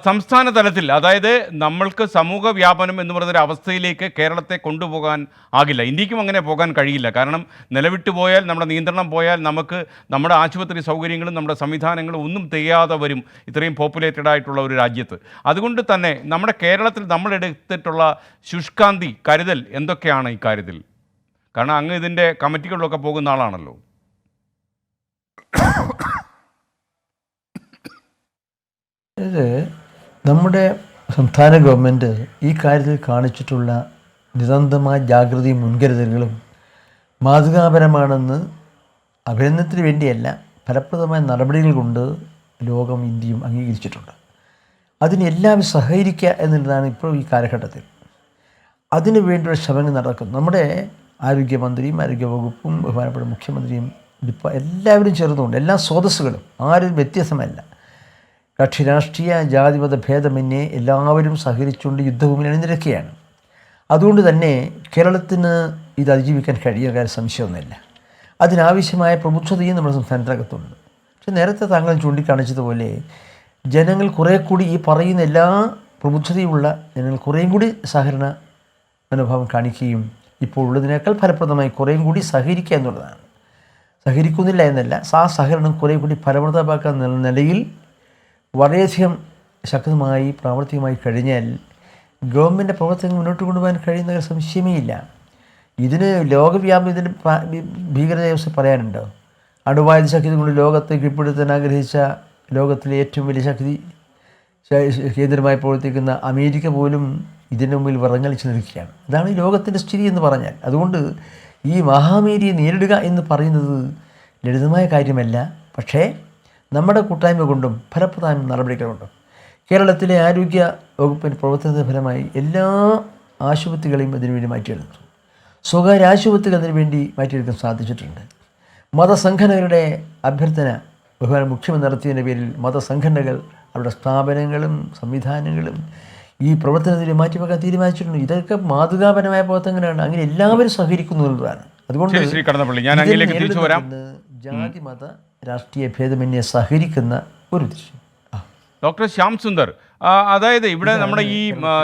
Speaker 2: സംസ്ഥാന തലത്തിൽ, അതായത് നമ്മൾക്ക് സമൂഹ വ്യാപനം എന്ന് പറയുന്നൊരു അവസ്ഥയിലേക്ക് കേരളത്തെ കൊണ്ടുപോകാൻ ആകില്ല. ഇന്ത്യക്കും അങ്ങനെ പോകാൻ കഴിയില്ല. കാരണം നിലവിട്ട് പോയാൽ, നമ്മുടെ നിയന്ത്രണം പോയാൽ നമുക്ക് നമ്മുടെ ആശുപത്രി സൗകര്യങ്ങളും നമ്മുടെ സംവിധാനങ്ങളും ഒന്നും തികയാതെ വരും ഇത്രയും പോപ്പുലേറ്റഡ് ആയിട്ടുള്ള ഒരു രാജ്യത്ത്. അതുകൊണ്ട് തന്നെ നമ്മുടെ കേരളത്തിൽ നമ്മളെടുത്തിട്ടുള്ള ശുഷ്കാന്തി, കരുതൽ എന്തൊക്കെയാണ് ഈ കാര്യത്തിൽ? കാരണം അങ്ങ് ഇതിൻ്റെ കമ്മിറ്റികളിലൊക്കെ പോകുന്ന ആളാണല്ലോ.
Speaker 4: ഇത് നമ്മുടെ സംസ്ഥാന ഗവൺമെൻറ് ഈ കാര്യത്തിൽ കാണിച്ചിട്ടുള്ള നിരന്തരമായ ജാഗ്രതയും മുൻകരുതലുകളും മാതൃകാപരമാണെന്ന് അഭിനന്ദനത്തിന് വേണ്ടിയല്ല, ഫലപ്രദമായ നടപടികൾ കൊണ്ട് ലോകം, ഇന്ത്യയും അംഗീകരിച്ചിട്ടുണ്ട്. അതിന് എല്ലാവരും സഹകരിക്കുക എന്നുള്ളതാണ് ഇപ്പോൾ ഈ കാലഘട്ടത്തിൽ. അതിനു വേണ്ടിയുള്ള ശ്രമങ്ങൾ നടക്കുന്നു. നമ്മുടെ ആരോഗ്യമന്ത്രിയും ആരോഗ്യവകുപ്പും ബഹുമാനപ്പെട്ട മുഖ്യമന്ത്രിയും ഇപ്പോൾ എല്ലാവരും ചേർന്നുകൊണ്ട്, എല്ലാ സ്രോതസ്സുകളും ആരും വ്യത്യസ്തമല്ല, കക്ഷി രാഷ്ട്രീയ ജാതിമത ഭേദമന്യേ എല്ലാവരും സഹകരിച്ചുകൊണ്ട് യുദ്ധഭൂമിയിൽ അണിനിരക്കുകയാണ്. അതുകൊണ്ട് തന്നെ കേരളത്തിന് ഇത് അതിജീവിക്കാൻ കഴിയുന്ന കാര്യം സംശയമൊന്നുമില്ല. അതിനാവശ്യമായ പ്രബുദ്ധതയും നമ്മുടെ സംസ്ഥാനത്തിനകത്തുണ്ട്. പക്ഷെ നേരത്തെ താങ്കൾ ചൂണ്ടിക്കാണിച്ചതുപോലെ ജനങ്ങൾ കുറേ കൂടി ഈ പറയുന്ന എല്ലാ പ്രബുദ്ധതയുമുള്ള ജനങ്ങൾ കുറേയും കൂടി സഹകരണ മനോഭാവം കാണിക്കുകയും ഇപ്പോൾ ഉള്ളതിനേക്കാൾ ഫലപ്രദമായി കുറേയും കൂടി സഹകരിക്കുക എന്നുള്ളതാണ്. സഹകരിക്കുന്നില്ല എന്നല്ല, ആ സഹകരണം കുറേ കൂടി ഫലപ്രദമാക്കാൻ നിലയിൽ വളരെയധികം ശക്തമായി പ്രാവർത്തികമായി കഴിഞ്ഞാൽ ഗവൺമെൻറ് പ്രവർത്തനങ്ങൾ മുന്നോട്ട് കൊണ്ടുപോകാൻ കഴിയുന്ന സംശയമേ ഇല്ല. ഇതിന് ലോകവ്യാപനത്തിന് ഭീകരതയെ പറയാനുണ്ടോ? അണുവായുധ ശക്തി കൊണ്ട് ലോകത്തെ കീഴ്പ്പെടുത്താൻ ആഗ്രഹിച്ച ലോകത്തിലെ ഏറ്റവും വലിയ ശക്തി കേന്ദ്രമായി പ്രവർത്തിക്കുന്ന അമേരിക്ക പോലും ഇതിന് മുമ്പിൽ വിറങ്ങലിച്ച് നിൽക്കുകയാണ്. ഇതാണ് ഈ ലോകത്തിൻ്റെ സ്ഥിതി എന്ന് പറഞ്ഞാൽ. അതുകൊണ്ട് ഈ മഹാമാരിയെ നേരിടുക എന്ന് പറയുന്നത് ലളിതമായ കാര്യമല്ല. പക്ഷേ നമ്മുടെ കൂട്ടായ്മ കൊണ്ടും ഫലപ്രദമായ നടപടികൾ കൊണ്ടും കേരളത്തിലെ ആരോഗ്യ വകുപ്പിൻ്റെ പ്രവർത്തനത്തിൻ്റെ ഫലമായി എല്ലാ ആശുപത്രികളെയും അതിനുവേണ്ടി മാറ്റിയെടുത്തു. സ്വകാര്യ ആശുപത്രികൾ അതിനുവേണ്ടി മാറ്റിയെടുക്കാൻ സാധിച്ചിട്ടുണ്ട്. മതസംഘടനകളുടെ അഭ്യർത്ഥന ബഹുമാന മുഖ്യമന്ത്രി നടത്തിയതിൻ്റെ പേരിൽ മതസംഘടനകൾ അവരുടെ സ്ഥാപനങ്ങളും സംവിധാനങ്ങളും ഈ പ്രവർത്തനത്തിൽ മാറ്റിവെക്കാൻ തീരുമാനിച്ചിട്ടുണ്ട്. ഇതൊക്കെ മാതൃകാപരമായ പ്രവർത്തനങ്ങളാണ്. അങ്ങനെ എല്ലാവരും സഹകരിക്കുന്നു എന്നുള്ളതാണ്. അതുകൊണ്ട്
Speaker 2: ശ്രീ കടന്നപ്പള്ളി, ഞാൻ അങ്ങയിലേക്ക് തിരിച്ചു വരാം.
Speaker 4: ജാതി മത രാഷ്ട്രീയ ഭേദമന്യേ സഹകരിക്കുന്ന ഒരു ദൃശ്യം.
Speaker 2: ഡോക്ടർ ശ്യാം സുന്ദർ, അതായത് ഇവിടെ നമ്മുടെ ഈ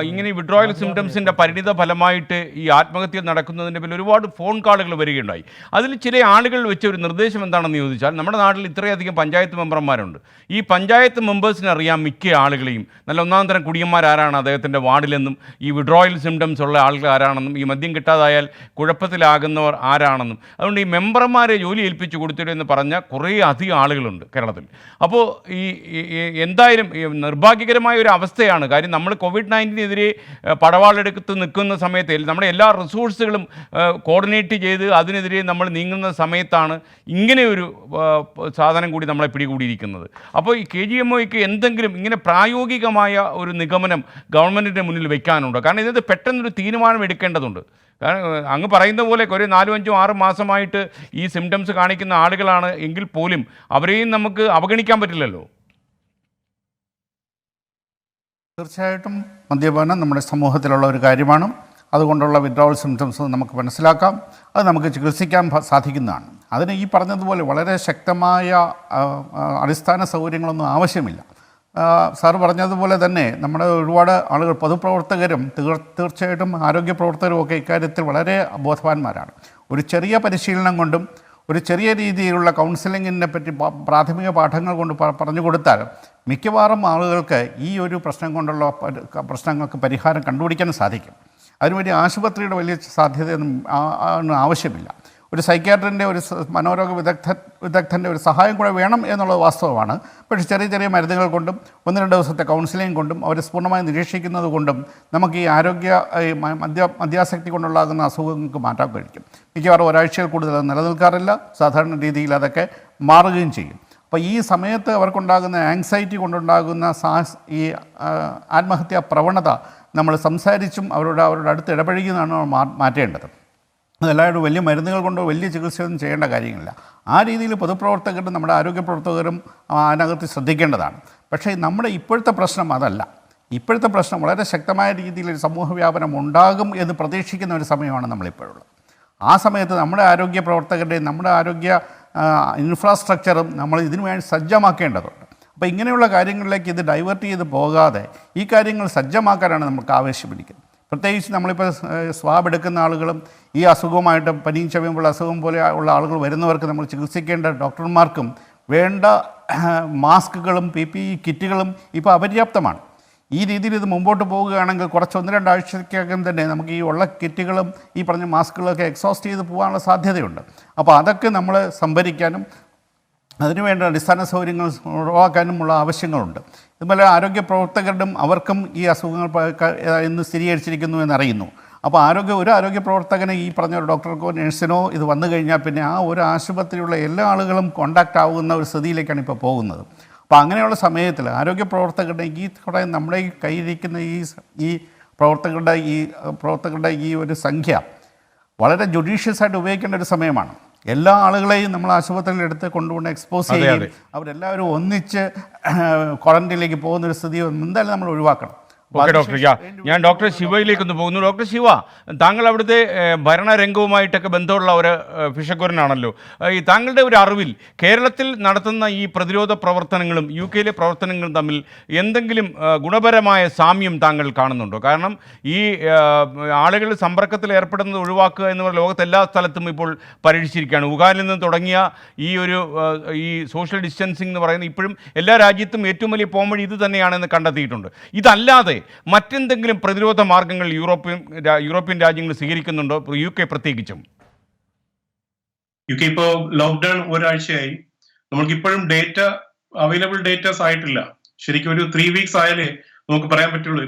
Speaker 2: ഇങ്ങനെ വിഡ്രോയൽ സിംറ്റംസിൻ്റെ പരിണിത ഫലമായിട്ട് ഈ ആത്മഹത്യ നടക്കുന്നതിൻ്റെ പേരിൽ ഒരുപാട് ഫോൺ കോളുകൾ വരികയുണ്ടായി. അതിൽ ചില ആളുകൾ വെച്ച ഒരു നിർദ്ദേശം എന്താണെന്ന് ചോദിച്ചാൽ, നമ്മുടെ നാട്ടിൽ ഇത്രയധികം പഞ്ചായത്ത് മെമ്പർമാരുണ്ട്. ഈ പഞ്ചായത്ത് മെമ്പേഴ്സിന് അറിയാം മിക്ക ആളുകളെയും, നല്ല ഒന്നാം തരം കുടിയന്മാരാരാണ് അദ്ദേഹത്തിൻ്റെ വാർഡിലെന്നും ഈ വിഡ്രോയൽ സിംറ്റംസ് ഉള്ള ആളുകൾ ആരാണെന്നും ഈ മദ്യം കിട്ടാതായാൽ കുഴപ്പത്തിലാകുന്നവർ ആരാണെന്നും. അതുകൊണ്ട് ഈ മെമ്പർമാരെ ജോലി ഏൽപ്പിച്ചു കൊടുത്തിട്ട് പറഞ്ഞ കുറേ അധികം ആളുകളുണ്ട് കേരളത്തിൽ. അപ്പോൾ ഈ എന്തായാലും നിർഭാഗ്യകരമായ ഒരു അവസ്ഥയാണ്. കാര്യം നമ്മൾ COVID-19 പടവാളെടുത്ത് നിൽക്കുന്ന സമയത്ത് നമ്മുടെ എല്ലാ റിസോഴ്സുകളും കോർഡിനേറ്റ് ചെയ്ത് അതിനെതിരെ നമ്മൾ നീങ്ങുന്ന സമയത്താണ് ഇങ്ങനെ ഒരു സാധനം കൂടി നമ്മളെ പിടികൂടിയിരിക്കുന്നത്. അപ്പോൾ ഈ KGMOയ്ക്ക് എന്തെങ്കിലും ഇങ്ങനെ പ്രായോഗികമായ ഒരു നിഗമനം ഗവൺമെൻറ്റിൻ്റെ മുന്നിൽ വെക്കാനുണ്ടോ? കാരണം ഇതിനകത്ത് പെട്ടെന്നൊരു തീരുമാനം എടുക്കേണ്ടതുണ്ട്. കാരണം അങ്ങ് പറയുന്ന പോലെ ഒരു 4, 5, 6 മാസമായിട്ട് ഈ സിംറ്റംസ് കാണിക്കുന്ന ആളുകളാണ് എങ്കിൽ പോലും അവരെയും നമുക്ക് അവഗണിക്കാൻ പറ്റില്ലല്ലോ.
Speaker 1: തീർച്ചയായിട്ടും മദ്യപാനം നമ്മുടെ സമൂഹത്തിലുള്ള ഒരു കാര്യമാണ്. അതുകൊണ്ടുള്ള വിഡ്രോവൽ സിംറ്റംസ് നമുക്ക് മനസ്സിലാക്കാം, അത് നമുക്ക് ചികിത്സിക്കാൻ സാധിക്കുന്നതാണ്. അതിന് ഈ പറഞ്ഞതുപോലെ വളരെ ശക്തമായ അടിസ്ഥാന സൗകര്യങ്ങളൊന്നും ആവശ്യമില്ല. സാറ് പറഞ്ഞതുപോലെ തന്നെ നമ്മുടെ ഒരുപാട് ആളുകൾ പൊതുപ്രവർത്തകരും തീർച്ചയായിട്ടും ആരോഗ്യ പ്രവർത്തകരും ഒക്കെ ഇക്കാര്യത്തിൽ വളരെ ബോധവാന്മാരാണ്. ഒരു ചെറിയ പരിശീലനം കൊണ്ടും ഒരു ചെറിയ രീതിയിലുള്ള കൗൺസിലിങ്ങിനെ പറ്റി പ്രാഥമിക പാഠങ്ങൾ കൊണ്ട് പറഞ്ഞു കൊടുത്താൽ മിക്കവാറും ആളുകൾക്ക് ഈ ഒരു പ്രശ്നം കൊണ്ടുള്ള പ്രശ്നങ്ങൾക്ക് പരിഹാരം കണ്ടുപിടിക്കാൻ സാധിക്കും. അതിനുവേണ്ടി ആശുപത്രിയുടെ വലിയ സാധ്യതയൊന്നും ആവശ്യമില്ല. ഒരു സൈക്യാട്രിൻ്റെ ഒരു മനോരോഗ വിദഗ്ധൻ്റെ ഒരു സഹായം കൂടെ വേണം എന്നുള്ളത് വാസ്തവമാണ്. പക്ഷേ ചെറിയ ചെറിയ മരുന്നുകൾ കൊണ്ടും 1-2 ദിവസത്തെ കൗൺസിലിംഗ് കൊണ്ടും അവരെ പൂർണ്ണമായി നിരീക്ഷിക്കുന്നത് കൊണ്ടും നമുക്ക് ഈ മദ്യാസക്തി കൊണ്ടുണ്ടാകുന്ന അസുഖങ്ങൾക്ക് മാറ്റാൻ കഴിയും. മിക്കവാറും ഒരാഴ്ചയിൽ കൂടുതൽ അത് നിലനിൽക്കാറില്ല. സാധാരണ രീതിയിൽ അതൊക്കെ മാറുകയും ചെയ്യും. അപ്പോൾ ഈ സമയത്ത് അവർക്കുണ്ടാകുന്ന ആങ്സൈറ്റി കൊണ്ടുണ്ടാകുന്ന ഈ ആത്മഹത്യാ പ്രവണത നമ്മൾ സംസാരിച്ചും അവരുടെ അടുത്ത് ഇടപഴകിയാണ് മാറ്റേണ്ടത്. അതെല്ലാവരും വലിയ മരുന്നുകൾ കൊണ്ടോ വലിയ ചികിത്സയൊന്നും ചെയ്യേണ്ട കാര്യങ്ങളില്ല. ആ രീതിയിൽ പൊതുപ്രവർത്തകരും നമ്മുടെ ആരോഗ്യ പ്രവർത്തകരും അതിനകത്ത് ശ്രദ്ധിക്കേണ്ടതാണ്. പക്ഷേ നമ്മുടെ ഇപ്പോഴത്തെ പ്രശ്നം അതല്ല. ഇപ്പോഴത്തെ പ്രശ്നം വളരെ ശക്തമായ രീതിയിൽ ഒരു സമൂഹ വ്യാപനം ഉണ്ടാകും എന്ന് പ്രതീക്ഷിക്കുന്ന ഒരു സമയമാണ് നമ്മളിപ്പോഴുള്ളത്. ആ സമയത്ത് നമ്മുടെ ആരോഗ്യ പ്രവർത്തകരുടെയും നമ്മുടെ ആരോഗ്യ ഇൻഫ്രാസ്ട്രക്ചറും നമ്മൾ ഇതിനു വേണ്ടി സജ്ജമാക്കേണ്ടതുണ്ട്. അപ്പോൾ ഇങ്ങനെയുള്ള കാര്യങ്ങളിലേക്ക് ഇത് ഡൈവേർട്ട് ചെയ്ത് പോകാതെ ഈ കാര്യങ്ങൾ സജ്ജമാക്കാനാണ് നമുക്ക് ആവശ്യപ്പെടിക്കുന്നത്. പ്രത്യേകിച്ച് നമ്മളിപ്പോൾ സ്വാബ് എടുക്കുന്ന ആളുകളും ഈ അസുഖവുമായിട്ട് പനിയും ചവയുമ്പോൾ അസുഖം പോലെ ഉള്ള ആളുകൾ വരുന്നവർക്ക് നമ്മൾ ചികിത്സിക്കേണ്ട ഡോക്ടർമാർക്കും വേണ്ട മാസ്കുകളും PPE കിറ്റുകളും ഇപ്പോൾ അപര്യാപ്തമാണ്. ഈ രീതിയിൽ ഇത് മുമ്പോട്ട് പോവുകയാണെങ്കിൽ കുറച്ച് 1-2 ആഴ്ചയ്ക്കകം തന്നെ നമുക്ക് ഈ ഉള്ള കിറ്റുകളും ഈ പറഞ്ഞ മാസ്കുകളൊക്കെ എക്സോസ്റ്റ് ചെയ്ത് പോകാനുള്ള സാധ്യതയുണ്ട്. അപ്പോൾ അതൊക്കെ നമ്മൾ സംഭരിക്കാനും അതിനുവേണ്ട അടിസ്ഥാന സൗകര്യങ്ങൾ ഉറവാക്കാനുമുള്ള ആവശ്യങ്ങളുണ്ട്. ഇതുപോലെ ആരോഗ്യ പ്രവർത്തകരുടെയും അവർക്കും ഈ അസുഖങ്ങൾ ഇന്ന് സ്ഥിരീകരിച്ചിരിക്കുന്നു എന്നറിയുന്നു. അപ്പോൾ ഒരു ആരോഗ്യ പ്രവർത്തകന് ഈ പറഞ്ഞ ഒരു ഡോക്ടർക്കോ നഴ്സിനോ ഇത് വന്നു കഴിഞ്ഞാൽ പിന്നെ ആ ഒരു ആശുപത്രിയുള്ള എല്ലാ ആളുകളും കോണ്ടാക്റ്റ് ആവുന്ന ഒരു സ്ഥിതിയിലേക്കാണ് ഇപ്പോൾ പോകുന്നത്. അപ്പോൾ അങ്ങനെയുള്ള സമയത്തിൽ ആരോഗ്യ പ്രവർത്തകരുടെ കുറേ നമ്മുടെ ഈ കയ്യിരിക്കുന്ന ഈ പ്രവർത്തകരുടെ ഈ ഒരു സംഖ്യ വളരെ ജുഡീഷ്യസ് ആയിട്ട് ഉപയോഗിക്കേണ്ട ഒരു സമയമാണ്. എല്ലാ ആളുകളെയും നമ്മൾ ആശുപത്രിയിൽ എടുത്ത് കൊണ്ടുകൊണ്ട് എക്സ്പോസ് ചെയ്യുകയും അവരെല്ലാവരും ഒന്നിച്ച് ക്വാറന്റൈനിലേക്ക് പോകുന്ന ഒരു സ്ഥിതി എന്തായാലും നമ്മൾ ഒഴിവാക്കണം.
Speaker 2: ഓക്കെ ഡോക്ടർ, ഞാൻ ഡോക്ടർ ശിവയിലേക്കൊന്ന് പോകുന്നു. ഡോക്ടർ ശിവ, താങ്കൾ അവിടുത്തെ ഭരണരംഗവുമായിട്ടൊക്കെ ബന്ധമുള്ള ഒരു ഫിഷക്കുരനാണല്ലോ. ഈ താങ്കളുടെ ഒരു അറിവിൽ കേരളത്തിൽ നടത്തുന്ന ഈ പ്രതിരോധ പ്രവർത്തനങ്ങളും UK പ്രവർത്തനങ്ങളും തമ്മിൽ എന്തെങ്കിലും ഗുണപരമായ സാമ്യം താങ്കൾ കാണുന്നുണ്ടോ? കാരണം ഈ ആളുകൾ സമ്പർക്കത്തിൽ ഏർപ്പെടുന്നത് ഒഴിവാക്കുക എന്ന് പറഞ്ഞ ലോകത്ത് എല്ലാ സ്ഥലത്തും ഇപ്പോൾ പരീക്ഷിച്ചിരിക്കുകയാണ്. വുഹാനിൽ നിന്ന് തുടങ്ങിയ ഈ സോഷ്യൽ ഡിസ്റ്റൻസിങ് എന്ന് പറയുന്നത് ഇപ്പോഴും എല്ലാ രാജ്യത്തും ഏറ്റവും വലിയ പോംവഴി ഇത് തന്നെയാണെന്ന് കണ്ടെത്തിയിട്ടുണ്ട്. ഇതല്ലാതെ മറ്റെന്തെങ്കിലും പ്രതിരോധ മാർഗങ്ങൾ യൂറോപ്യൻ രാജ്യങ്ങൾ സ്വീകരിക്കുന്നുണ്ടോ, UK പ്രത്യേകിച്ചും?
Speaker 6: UK ഇപ്പോൾ ലോക്ക്ഡൌൺ ഒരാഴ്ചയായി. നമുക്കിപ്പോഴും അവൈലബിൾ ഡേറ്റാസ് ആയിട്ടില്ല. ശരിക്കും ഒരു 3 വീക്സ് ആയാലേ നമുക്ക് പറയാൻ പറ്റുള്ളൂ.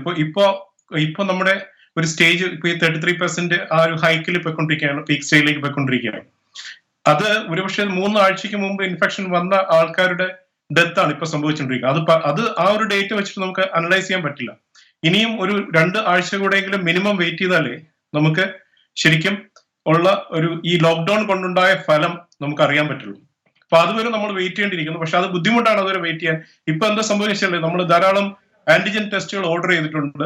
Speaker 6: ഇപ്പൊ നമ്മുടെ ഒരു സ്റ്റേജ് ഇപ്പൊ ഈ 33% ആ ഒരു ഹൈക്കിൽ പോയിക്കൊണ്ടിരിക്കുകയാണ്, പീക്ക് സ്റ്റേജിലേക്ക് പോയിക്കൊണ്ടിരിക്കുകയാണ്. അത് ഒരുപക്ഷെ 3 ആഴ്ചക്ക് മുമ്പ് ഇൻഫെക്ഷൻ വന്ന ആൾക്കാരുടെ ഡെത്ത് ആണ് ഇപ്പൊ സംഭവിച്ചുകൊണ്ടിരിക്കുന്നത്. അത് ആ ഒരു ഡേറ്റ് വെച്ചിട്ട് നമുക്ക് അനലൈസ് ചെയ്യാൻ പറ്റില്ല. ഇനിയും ഒരു 2 ആഴ്ച കൂടെയെങ്കിലും മിനിമം വെയിറ്റ് ചെയ്താലേ നമുക്ക് ശരിക്കും ഉള്ള ഈ ലോക്ക്ഡൌൺ കൊണ്ടുണ്ടായ ഫലം നമുക്ക് അറിയാൻ പറ്റുള്ളൂ. അപ്പൊ അതുവരെ നമ്മൾ വെയിറ്റ് ചെയ്യേണ്ടിയിരിക്കുന്നു. പക്ഷെ അത് ബുദ്ധിമുട്ടാണ് അതുവരെ വെയിറ്റ് ചെയ്യാൻ. ഇപ്പൊ എന്താ സംഭവിച്ചല്ലേ, നമ്മൾ ധാരാളം ആന്റിജൻ ടെസ്റ്റുകൾ ഓർഡർ ചെയ്തിട്ടുണ്ട്.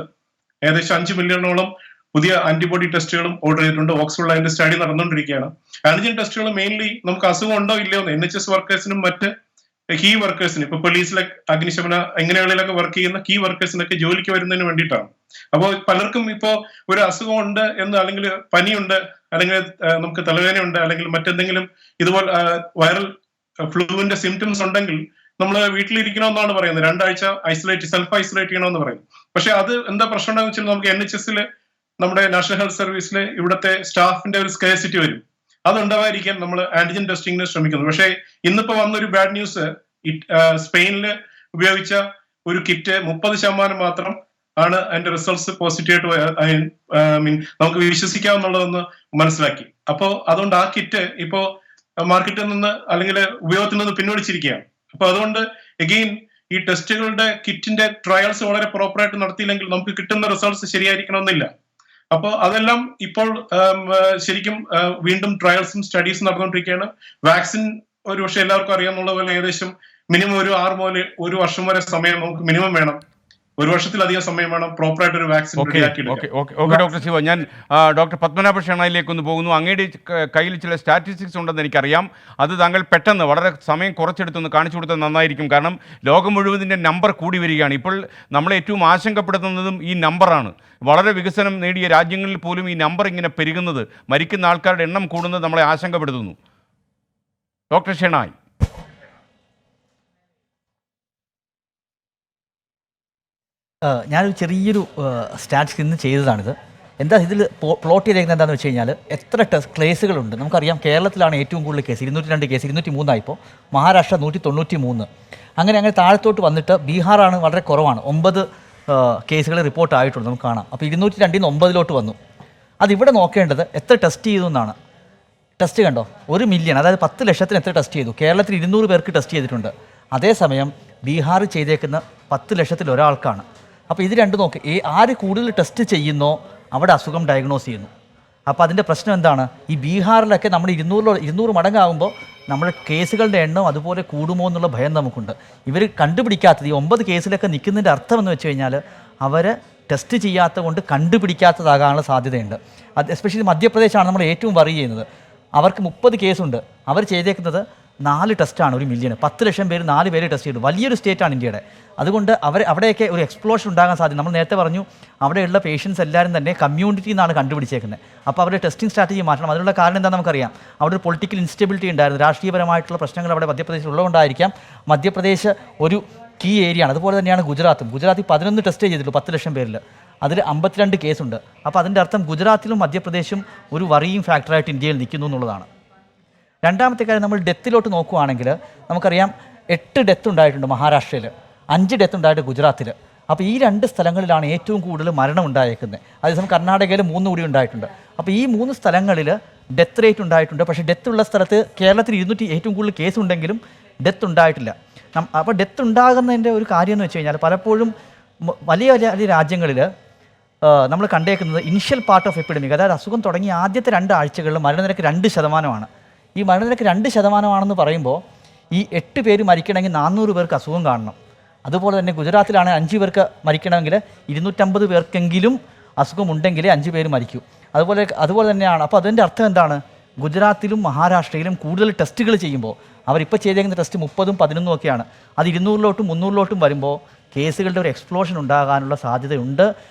Speaker 6: ഏകദേശം 5 മില്യണോളം പുതിയ ആന്റിബോഡി ടെസ്റ്റുകളും ഓർഡർ ചെയ്തിട്ടുണ്ട്. ഓക്സ്ഫോർഡിൽ അതിന്റെ സ്റ്റഡി നടന്നുകൊണ്ടിരിക്കുകയാണ്. ആന്റിജൻ ടെസ്റ്റുകൾ മെയിൻലി നമുക്ക് അസുഖം ഉണ്ടോ ഇല്ലയോ എന്ന് NHS വർക്കേഴ്സിനും മറ്റ് കീ വർക്കേഴ്സിന്, ഇപ്പൊ പോലീസിലെ അഗ്നിശമന ഇങ്ങനെയുള്ളതിലൊക്കെ വർക്ക് ചെയ്യുന്ന കീ വർക്കേഴ്സിനൊക്കെ ജോലിക്ക് വരുന്നതിന് വേണ്ടിയിട്ടാണ്. അപ്പോൾ പലർക്കും ഇപ്പോ ഒരു അസുഖം ഉണ്ട് എന്ന്, അല്ലെങ്കിൽ പനിയുണ്ട്, അല്ലെങ്കിൽ നമുക്ക് തലവേദനയുണ്ട്, അല്ലെങ്കിൽ മറ്റെന്തെങ്കിലും ഇതുപോലെ വൈറൽ ഫ്ലൂവിന്റെ സിംറ്റംസ് ഉണ്ടെങ്കിൽ നമ്മൾ വീട്ടിലിരിക്കണമെന്നാണ് പറയുന്നത്. 2 ആഴ്ച സെൽഫ് ഐസൊലേറ്റ് ചെയ്യണമെന്ന് പറയുന്നത്. പക്ഷെ അത് എന്താ പ്രശ്നം ഉണ്ടാകുന്ന വെച്ചാൽ നമുക്ക് NHS നമ്മുടെ നാഷണൽ ഹെൽത്ത് സർവീസിൽ ഇവിടുത്തെ സ്റ്റാഫിന്റെ ഒരു സ്കേഴ്സിറ്റി വരും. അതുണ്ടാവാതിരിക്കാൻ നമ്മൾ ആന്റിജൻ ടെസ്റ്റിങ്ങിന് ശ്രമിക്കുന്നു. പക്ഷേ ഇന്നിപ്പോ വന്നൊരു ബാഡ് ന്യൂസ്, സ്പെയിനിൽ ഉപയോഗിച്ച ഒരു കിറ്റ് 30% മാത്രം ആണ് അതിന്റെ റിസൾട്ട്സ് പോസിറ്റീവായിട്ട് നമുക്ക് വിശ്വസിക്കാവുന്നുള്ളതെന്ന് മനസ്സിലാക്കി. അപ്പോ അതുകൊണ്ട് ആ കിറ്റ് ഇപ്പോ മാർക്കറ്റിൽ നിന്ന് അല്ലെങ്കിൽ ഉപയോഗത്തിൽ നിന്ന് പിൻവലിച്ചിരിക്കുകയാണ്. അപ്പൊ അതുകൊണ്ട് എഗെയിൻ ഈ ടെസ്റ്റുകളുടെ കിറ്റിന്റെ ട്രയൽസ് വളരെ പ്രോപ്പറായിട്ട് നടത്തിയില്ലെങ്കിൽ നമുക്ക് കിട്ടുന്ന റിസൾട്ട്സ് ശരിയായിരിക്കണമെന്നില്ല. അപ്പോൾ അതെല്ലാം ഇപ്പോൾ ശരിക്കും വീണ്ടും ട്രയൽസും സ്റ്റഡീസും നടന്നുകൊണ്ടിരിക്കുകയാണ്. വാക്സിൻ ഒരു പക്ഷെ എല്ലാവർക്കും അറിയാവുന്ന പോലെ ഏകദേശം മിനിമം ഒരു 6 മുതൽ 1 വർഷം വരെ സമയം നമുക്ക് മിനിമം വേണം. 1 വർഷത്തിലധികം സമയം വേണം പ്രോപ്പറായിട്ട് ഒരു വാക്സിൻ റെഡിയാക്കിയെടുക്കാൻ.
Speaker 2: ഓക്കെ ഡോക്ടർ ശിവ, ഞാൻ ഡോക്ടർ പത്മനാഭ ഷെണയിലേക്ക് ഒന്ന് പോകുന്നു. അങ്ങയുടെ കയ്യിൽ ചില സ്റ്റാറ്റിസ്റ്റിക്സ് ഉണ്ടെന്ന് എനിക്കറിയാം. അത് താങ്കൾ പെട്ടെന്ന് വളരെ സമയം കുറച്ചെടുത്തൊന്ന് കാണിച്ചു കൊടുത്താൽ നന്നായിരിക്കും. കാരണം ലോകം മുഴുവതിൻ്റെ നമ്പർ കൂടി വരികയാണ്. ഇപ്പോൾ നമ്മളെ ഏറ്റവും ആശങ്കപ്പെടുത്തുന്നതും ഈ നമ്പറാണ്. വളരെ വികസനം നേടിയ രാജ്യങ്ങളിൽ പോലും ഈ നമ്പർ ഇങ്ങനെ പെരുകുന്നത്, മരിക്കുന്ന ആൾക്കാരുടെ എണ്ണം കൂടുന്നത് നമ്മളെ ആശങ്കപ്പെടുത്തുന്നു. ഡോക്ടർ ഷെണായ്.
Speaker 7: ഞാനൊരു ചെറിയൊരു സ്റ്റാറ്റ്സ് ഇന്ന് ചെയ്തതാണിത്. എന്താ ഇതിൽ പ്ലോട്ട് ചെയ്തേക്കുന്നത് എന്താണെന്ന് വെച്ച് കഴിഞ്ഞാൽ എത്ര കേസുകളുണ്ട് നമുക്കറിയാം. കേരളത്തിലാണ് ഏറ്റവും കൂടുതൽ കേസ്, 202 കേസ്, 203 ഇപ്പോൾ. മഹാരാഷ്ട്ര 193. അങ്ങനെ താഴത്തോട്ട് വന്നിട്ട് ബീഹാറാണ് വളരെ കുറവാണ്, 9 കേസുകൾ റിപ്പോർട്ട് ആയിട്ടുള്ളൂ നമുക്ക് കാണാം. അപ്പോൾ 202-ൽ നിന്ന് 9 വന്നു. അതിവിടെ നോക്കേണ്ടത് എത്ര ടെസ്റ്റ് ചെയ്തു എന്നാണ്. ടെസ്റ്റ് കണ്ടോ, 1 മില്യൺ, അതായത് 10 ലക്ഷത്തിന് എത്ര ടെസ്റ്റ് ചെയ്തു. കേരളത്തിൽ 200 പേർക്ക് ടെസ്റ്റ് ചെയ്തിട്ടുണ്ട്. അതേസമയം ബീഹാർ ചെയ്തേക്കുന്ന 10 ലക്ഷത്തിൽ ഒരാൾക്കാണ്. അപ്പോൾ ഇത് രണ്ടും നോക്ക്, ആര് കൂടുതൽ ടെസ്റ്റ് ചെയ്യുന്നോ അവിടെ അസുഖം ഡയഗ്നോസ് ചെയ്യുന്നു. അപ്പോൾ അതിൻ്റെ പ്രശ്നം എന്താണ്, ഈ ബീഹാറിലൊക്കെ നമ്മൾ 200 മടങ്ങാകുമ്പോൾ നമ്മുടെ കേസുകളുടെ എണ്ണം അതുപോലെ കൂടുമോ എന്നുള്ള ഭയം നമുക്കുണ്ട്. ഇവർ കണ്ടുപിടിക്കാത്തത് ഈ 9 കേസിലൊക്കെ നിൽക്കുന്നതിൻ്റെ അർത്ഥം എന്ന് വെച്ച് കഴിഞ്ഞാൽ അവർ ടെസ്റ്റ് ചെയ്യാത്ത കൊണ്ട് കണ്ടുപിടിക്കാത്തതാകാനുള്ള സാധ്യതയുണ്ട്. അത് എസ്പെഷ്യലി മധ്യപ്രദേശാണ് നമ്മൾ ഏറ്റവും വറി ചെയ്യുന്നത്. അവർക്ക് 30 കേസുണ്ട്. അവർ ചെയ്തേക്കുന്നത് 4 ടെസ്റ്റാണ് 1 മില്യൺ. 10 ലക്ഷം പേര് 4 പേര് ടെസ്റ്റ് ചെയ്തു. വലിയൊരു സ്റ്റേറ്റാണ് ഇന്ത്യയുടെ. അതുകൊണ്ട് അവിടെയൊക്കെ ഒരു എക്സ്പ്ലോഷൻ ഉണ്ടാകാൻ സാധ്യത. നമ്മൾ നേരത്തെ പറഞ്ഞു അവിടെയുള്ള പേഷ്യൻസ് എല്ലാവരും തന്നെ കമ്മ്യൂണിറ്റിയിൽ നിന്നാണ് കണ്ടുപിടിച്ചേക്കുന്നത്. അപ്പോൾ അവരുടെ ടെസ്റ്റിംഗ് സ്ട്രാറ്റജി മാറ്റണം. അതിനുള്ള കാരണം എന്താണെന്ന് നമുക്കറിയാം. അവിടെ ഒരു പൊളിറ്റിക്കൽ ഇൻസ്റ്റബിലിറ്റി ഉണ്ടായിരുന്നു, രാഷ്ട്രീയപരമായിട്ടുള്ള പ്രശ്നങ്ങൾ അവിടെ മധ്യപ്രദേശിൽ ഉള്ളതുകൊണ്ടായിരിക്കാം. മധ്യപ്രദേശ് ഒരു കീ ഏരിയയാണ്. അതുപോലെ തന്നെയാണ് ഗുജറാത്തിൽ 11 ടെസ്റ്റ് ചെയ്തിട്ടുള്ളൂ 10 ലക്ഷം പേരിൽ. അതിൽ 52 കേസുണ്ട്. അപ്പോൾ അതിൻ്റെ അർത്ഥം ഗുജറാത്തിലും മധ്യപ്രദേശും ഒരു വറിയിങ് ഫാക്ടറായിട്ട് ഇന്ത്യയിൽ നിൽക്കുന്നു എന്നുള്ളതാണ്. രണ്ടാമത്തെ കാര്യം, നമ്മൾ ഡെത്തിലോട്ട് നോക്കുകയാണെങ്കിൽ നമുക്കറിയാം 8 ഡെത്ത് ഉണ്ടായിട്ടുണ്ട് മഹാരാഷ്ട്രയിൽ, 5 ഡെത്ത് ഉണ്ടായിട്ട് ഗുജറാത്തിൽ. അപ്പോൾ ഈ 2 സ്ഥലങ്ങളിലാണ് ഏറ്റവും കൂടുതൽ മരണം ഉണ്ടായേക്കുന്നത്. അതേസമയം കർണാടകയിൽ 3 കൂടി ഉണ്ടായിട്ടുണ്ട്. അപ്പോൾ ഈ 3 സ്ഥലങ്ങളിൽ ഡെത്ത് റേറ്റ് ഉണ്ടായിട്ടുണ്ട്. പക്ഷേ ഡെത്ത് ഉള്ള സ്ഥലത്ത് കേരളത്തിൽ 200 ഏറ്റവും കൂടുതൽ കേസ് ഉണ്ടെങ്കിലും ഡെത്ത് ഉണ്ടായിട്ടില്ല. അപ്പോൾ ഡെത്ത് ഉണ്ടാകുന്നതിൻ്റെ ഒരു കാര്യം എന്ന് വെച്ച് കഴിഞ്ഞാൽ പലപ്പോഴും വലിയ വലിയ രാജ്യങ്ങളിൽ നമ്മൾ കണ്ടേക്കുന്നത് ഇനിഷ്യൽ പാർട്ട് ഓഫ് എപ്പിഡമിക്, അതായത് അസുഖം തുടങ്ങി ആദ്യത്തെ 2 ആഴ്ചകളിൽ മരണനിരക്ക് 2%. ഈ മരണനിരക്ക് 2% പറയുമ്പോൾ ഈ 8 പേര് മരിക്കണമെങ്കിൽ 400 പേർക്ക് അസുഖം കാണണം. അതുപോലെ തന്നെ ഗുജറാത്തിലാണ് 5 പേർക്ക് മരിക്കണമെങ്കിൽ 250 പേർക്കെങ്കിലും അസുഖമുണ്ടെങ്കിലേ 5 പേര് മരിക്കൂ. അതുപോലെ തന്നെയാണ്. അപ്പോൾ അതിൻ്റെ അർത്ഥം എന്താണ്, ഗുജറാത്തിലും മഹാരാഷ്ട്രയിലും കൂടുതൽ ടെസ്റ്റുകൾ ചെയ്യുമ്പോൾ അവരിപ്പോൾ ചെയ്തേക്കുന്ന ടെസ്റ്റ് 30ഉം 11ഉം ഒക്കെയാണ്. അത് 200-ലോട്ടും 300-ലോട്ടും വരുമ്പോൾ കേസുകളുടെ ഒരു എക്സ്പ്ലോഷൻ ഉണ്ടാകാനുള്ള സാധ്യതയുണ്ട്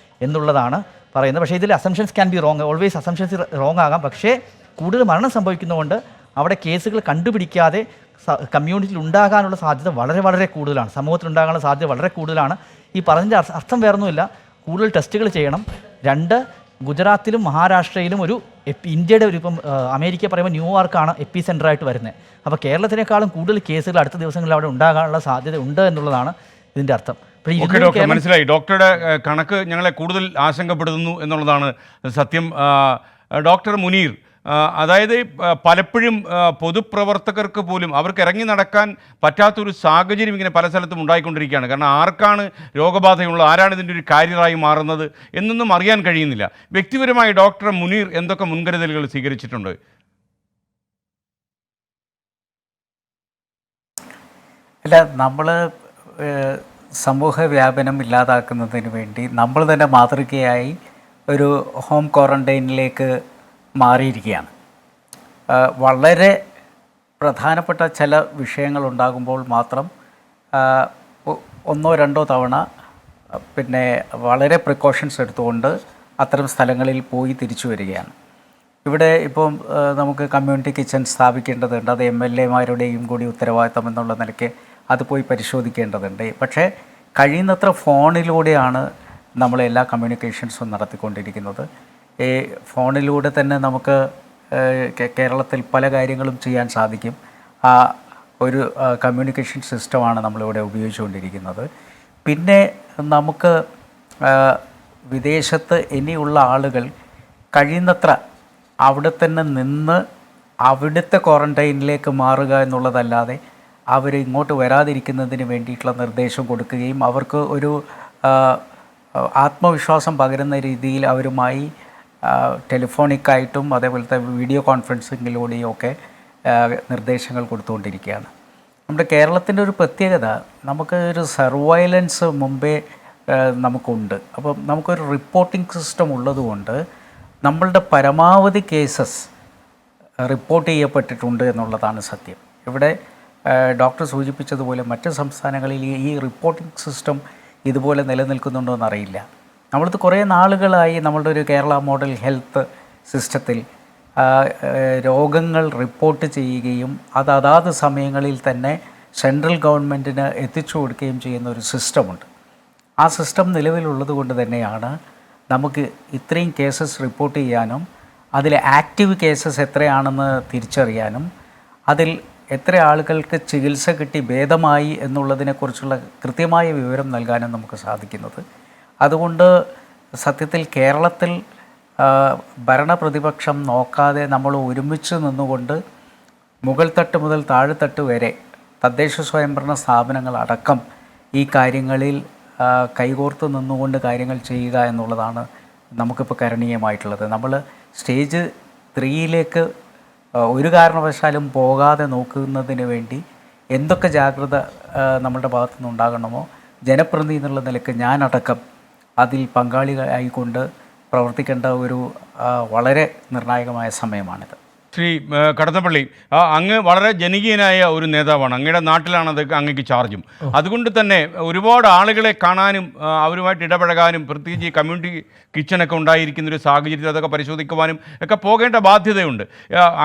Speaker 7: എന്നുള്ളതാണ് പറയുന്നത്. പക്ഷേ ഇതിൽ assumptions can be wrong, always assumptions wrong ആകാം. പക്ഷേ കൂടുതൽ മരണം സംഭവിക്കുന്നതുകൊണ്ട് അവിടെ കേസുകൾ കണ്ടുപിടിക്കാതെ കമ്മ്യൂണിറ്റിയിൽ ഉണ്ടാകാനുള്ള സാധ്യത വളരെ വളരെ കൂടുതലാണ്. സമൂഹത്തിൽ ഉണ്ടാകാനുള്ള സാധ്യത വളരെ കൂടുതലാണ്. ഈ പറഞ്ഞതിൻ്റെ അർത്ഥം വേറൊന്നുമില്ല, കൂടുതൽ ടെസ്റ്റുകൾ ചെയ്യണം. 2, ഗുജറാത്തിലും മഹാരാഷ്ട്രയിലും ഒരു ഇന്ത്യയുടെ ഒരു ഇപ്പം അമേരിക്ക പറയുമ്പോൾ ന്യൂയോർക്കാണ് എപ്പി സെൻ്ററായിട്ട് വരുന്നത്. അപ്പോൾ കേരളത്തിനേക്കാളും കൂടുതൽ കേസുകൾ അടുത്ത ദിവസങ്ങളിൽ അവിടെ ഉണ്ടാകാനുള്ള സാധ്യത ഉണ്ട് എന്നുള്ളതാണ് ഇതിൻ്റെ അർത്ഥം.
Speaker 2: ഡോക്ടർ മനസ്സിലായി. ഡോക്ടറുടെ കണക്ക് ഞങ്ങളെ കൂടുതൽ ആശങ്കപ്പെടുത്തുന്നു എന്നുള്ളതാണ് സത്യം. ഡോക്ടർ മുനീർ, അതായത് പലപ്പോഴും പൊതുപ്രവർത്തകർക്ക് പോലും അവർക്ക് ഇറങ്ങി നടക്കാൻ പറ്റാത്തൊരു സാഹചര്യം ഇങ്ങനെ പല സ്ഥലത്തും ഉണ്ടായിക്കൊണ്ടിരിക്കുകയാണ്. കാരണം ആർക്കാണ് രോഗബാധയുള്ളത്, ആരാണ് ഇതിൻ്റെ ഒരു കാരിയറായി മാറുന്നത് എന്നൊന്നും അറിയാൻ കഴിയുന്നില്ല. വ്യക്തിപരമായി ഡോക്ടർ മുനീർ എന്തൊക്കെ മുൻകരുതലുകൾ സ്വീകരിച്ചിട്ടുണ്ട്?
Speaker 3: അല്ല, നമ്മൾ സമൂഹ വ്യാപനം ഇല്ലാതാക്കുന്നതിന് വേണ്ടി നമ്മൾ തന്നെ മാതൃകയായി ഒരു ഹോം ക്വാറൻറ്റൈനിലേക്ക് മാറിയിരിക്കുകയാണ്. വളരെ പ്രധാനപ്പെട്ട ചില വിഷയങ്ങളുണ്ടാകുമ്പോൾ മാത്രം ഒന്നോ രണ്ടോ തവണ പിന്നെ വളരെ പ്രിക്കോഷൻസ് എടുത്തുകൊണ്ട് അത്തരം സ്ഥലങ്ങളിൽ പോയി തിരിച്ചു വരികയാണ്. ഇവിടെ ഇപ്പം നമുക്ക് കമ്മ്യൂണിറ്റി കിച്ചൺ സ്ഥാപിക്കേണ്ടതുണ്ട്. അത് MLA-മാരുടെയും കൂടി ഉത്തരവാദിത്തം എന്നുള്ള നിലയ്ക്ക് അത് പോയി പരിശോധിക്കേണ്ടതുണ്ട്. പക്ഷേ കഴിയുന്നത്ര ഫോണിലൂടെയാണ് നമ്മൾ എല്ലാ കമ്മ്യൂണിക്കേഷൻസും നടത്തിക്കൊണ്ടിരിക്കുന്നത്. ഈ ഫോണിലൂടെ തന്നെ നമുക്ക് കേരളത്തിൽ പല കാര്യങ്ങളും ചെയ്യാൻ സാധിക്കും. ആ ഒരു കമ്മ്യൂണിക്കേഷൻ സിസ്റ്റമാണ് നമ്മളിവിടെ ഉപയോഗിച്ചുകൊണ്ടിരിക്കുന്നത്. പിന്നെ നമുക്ക് വിദേശത്ത് ഇനിയുള്ള ആളുകൾ കഴിയുന്നത്ര അവിടെ തന്നെ നിന്ന് അവിടുത്തെ ക്വാറൻറ്റൈനിലേക്ക് മാറുക എന്നുള്ളതല്ലാതെ അവർ ഇങ്ങോട്ട് വരാതിരിക്കുന്നതിന് വേണ്ടിയിട്ടുള്ള നിർദ്ദേശം കൊടുക്കുകയും അവർക്ക് ഒരു ആത്മവിശ്വാസം പകരുന്ന രീതിയിൽ അവരുമായി ടെലിഫോണിക്കായിട്ടും അതേപോലത്തെ വീഡിയോ കോൺഫറൻസിങ്ങിലൂടെയും ഒക്കെ നിർദ്ദേശങ്ങൾ കൊടുത്തുകൊണ്ടിരിക്കുകയാണ്. നമ്മുടെ കേരളത്തിൻ്റെ ഒരു പ്രത്യേകത, നമുക്ക് ഒരു സർവൈലൻസ് മുമ്പേ നമുക്കുണ്ട്. അപ്പം നമുക്കൊരു റിപ്പോർട്ടിംഗ് സിസ്റ്റം ഉള്ളതുകൊണ്ട് നമ്മളുടെ പരമാവധി കേസസ് റിപ്പോർട്ട് ചെയ്യപ്പെട്ടിട്ടുണ്ട് എന്നുള്ളതാണ് സത്യം. ഇവിടെ ഡോക്ടർ സൂചിപ്പിച്ചതുപോലെ മറ്റ് സംസ്ഥാനങ്ങളിൽ ഈ റിപ്പോർട്ടിംഗ് സിസ്റ്റം ഇതുപോലെ നിലനിൽക്കുന്നുണ്ടോ എന്നറിയില്ല. നമ്മളിത് കുറേ നാളുകളായി നമ്മളുടെ ഒരു കേരള മോഡൽ ഹെൽത്ത് സിസ്റ്റത്തിൽ രോഗങ്ങൾ റിപ്പോർട്ട് ചെയ്യുകയും അത് അതാത് സമയങ്ങളിൽ തന്നെ സെൻട്രൽ ഗവൺമെൻറ്റിന് എത്തിച്ചു കൊടുക്കുകയും ചെയ്യുന്ന ഒരു സിസ്റ്റമുണ്ട്. ആ സിസ്റ്റം നിലവിലുള്ളത് കൊണ്ട് തന്നെയാണ് നമുക്ക് ഇത്രയും കേസസ് റിപ്പോർട്ട് ചെയ്യാനും അതിൽ ആക്റ്റീവ് കേസസ് എത്രയാണെന്ന് തിരിച്ചറിയാനും അതിൽ എത്ര ആളുകൾക്ക് ചികിത്സ കിട്ടി ഭേദമായി എന്നുള്ളതിനെക്കുറിച്ചുള്ള കൃത്യമായ വിവരം നൽകാനും നമുക്ക് സാധിക്കുന്നത്. അതുകൊണ്ട് സത്യത്തിൽ കേരളത്തിൽ ഭരണപ്രതിപക്ഷം നോക്കാതെ നമ്മൾ ഒരുമിച്ച് നിന്നുകൊണ്ട് മുകൾ തട്ട് മുതൽ താഴെത്തട്ട് വരെ തദ്ദേശ സ്വയംഭരണ സ്ഥാപനങ്ങൾ അടക്കം ഈ കാര്യങ്ങളിൽ കൈകോർത്ത് നിന്നുകൊണ്ട് കാര്യങ്ങൾ ചെയ്യുക എന്നുള്ളതാണ് നമുക്കിപ്പോൾ കരണീയമായിട്ടുള്ളത്. നമ്മൾ സ്റ്റേജ് 3 ഒരു കാരണവശാലും പോകാതെ നോക്കുന്നതിന് വേണ്ടി എന്തൊക്കെ ജാഗ്രത നമ്മളുടെ ഭാഗത്തു നിന്നുണ്ടാകണമോ ജനപ്രതിനിധി എന്നുള്ള നിലയ്ക്ക് ഞാനടക്കം അതിൽ പങ്കാളിയായിക്കൊണ്ട് പ്രവർത്തിക്കേണ്ട ഒരു വളരെ നിർണായകമായ സമയമാണിത്.
Speaker 2: ശ്രീ കടന്നപ്പള്ളി, അങ്ങ് വളരെ ജനകീയനായ ഒരു നേതാവാണ്. അങ്ങയുടെ നാട്ടിലാണത് അങ്ങക്ക് ചാർജും. അതുകൊണ്ട് തന്നെ ഒരുപാട് ആളുകളെ കാണാനും അവരുമായിട്ട് ഇടപഴകാനും പ്രത്യേകിച്ച് ഈ കമ്മ്യൂണിറ്റി കിച്ചണൊക്കെ ഉണ്ടായിരിക്കുന്ന ഒരു സാഹചര്യത്തിൽ അതൊക്കെ പരിശോധിക്കുവാനും ഒക്കെ പോകേണ്ട ബാധ്യതയുണ്ട്.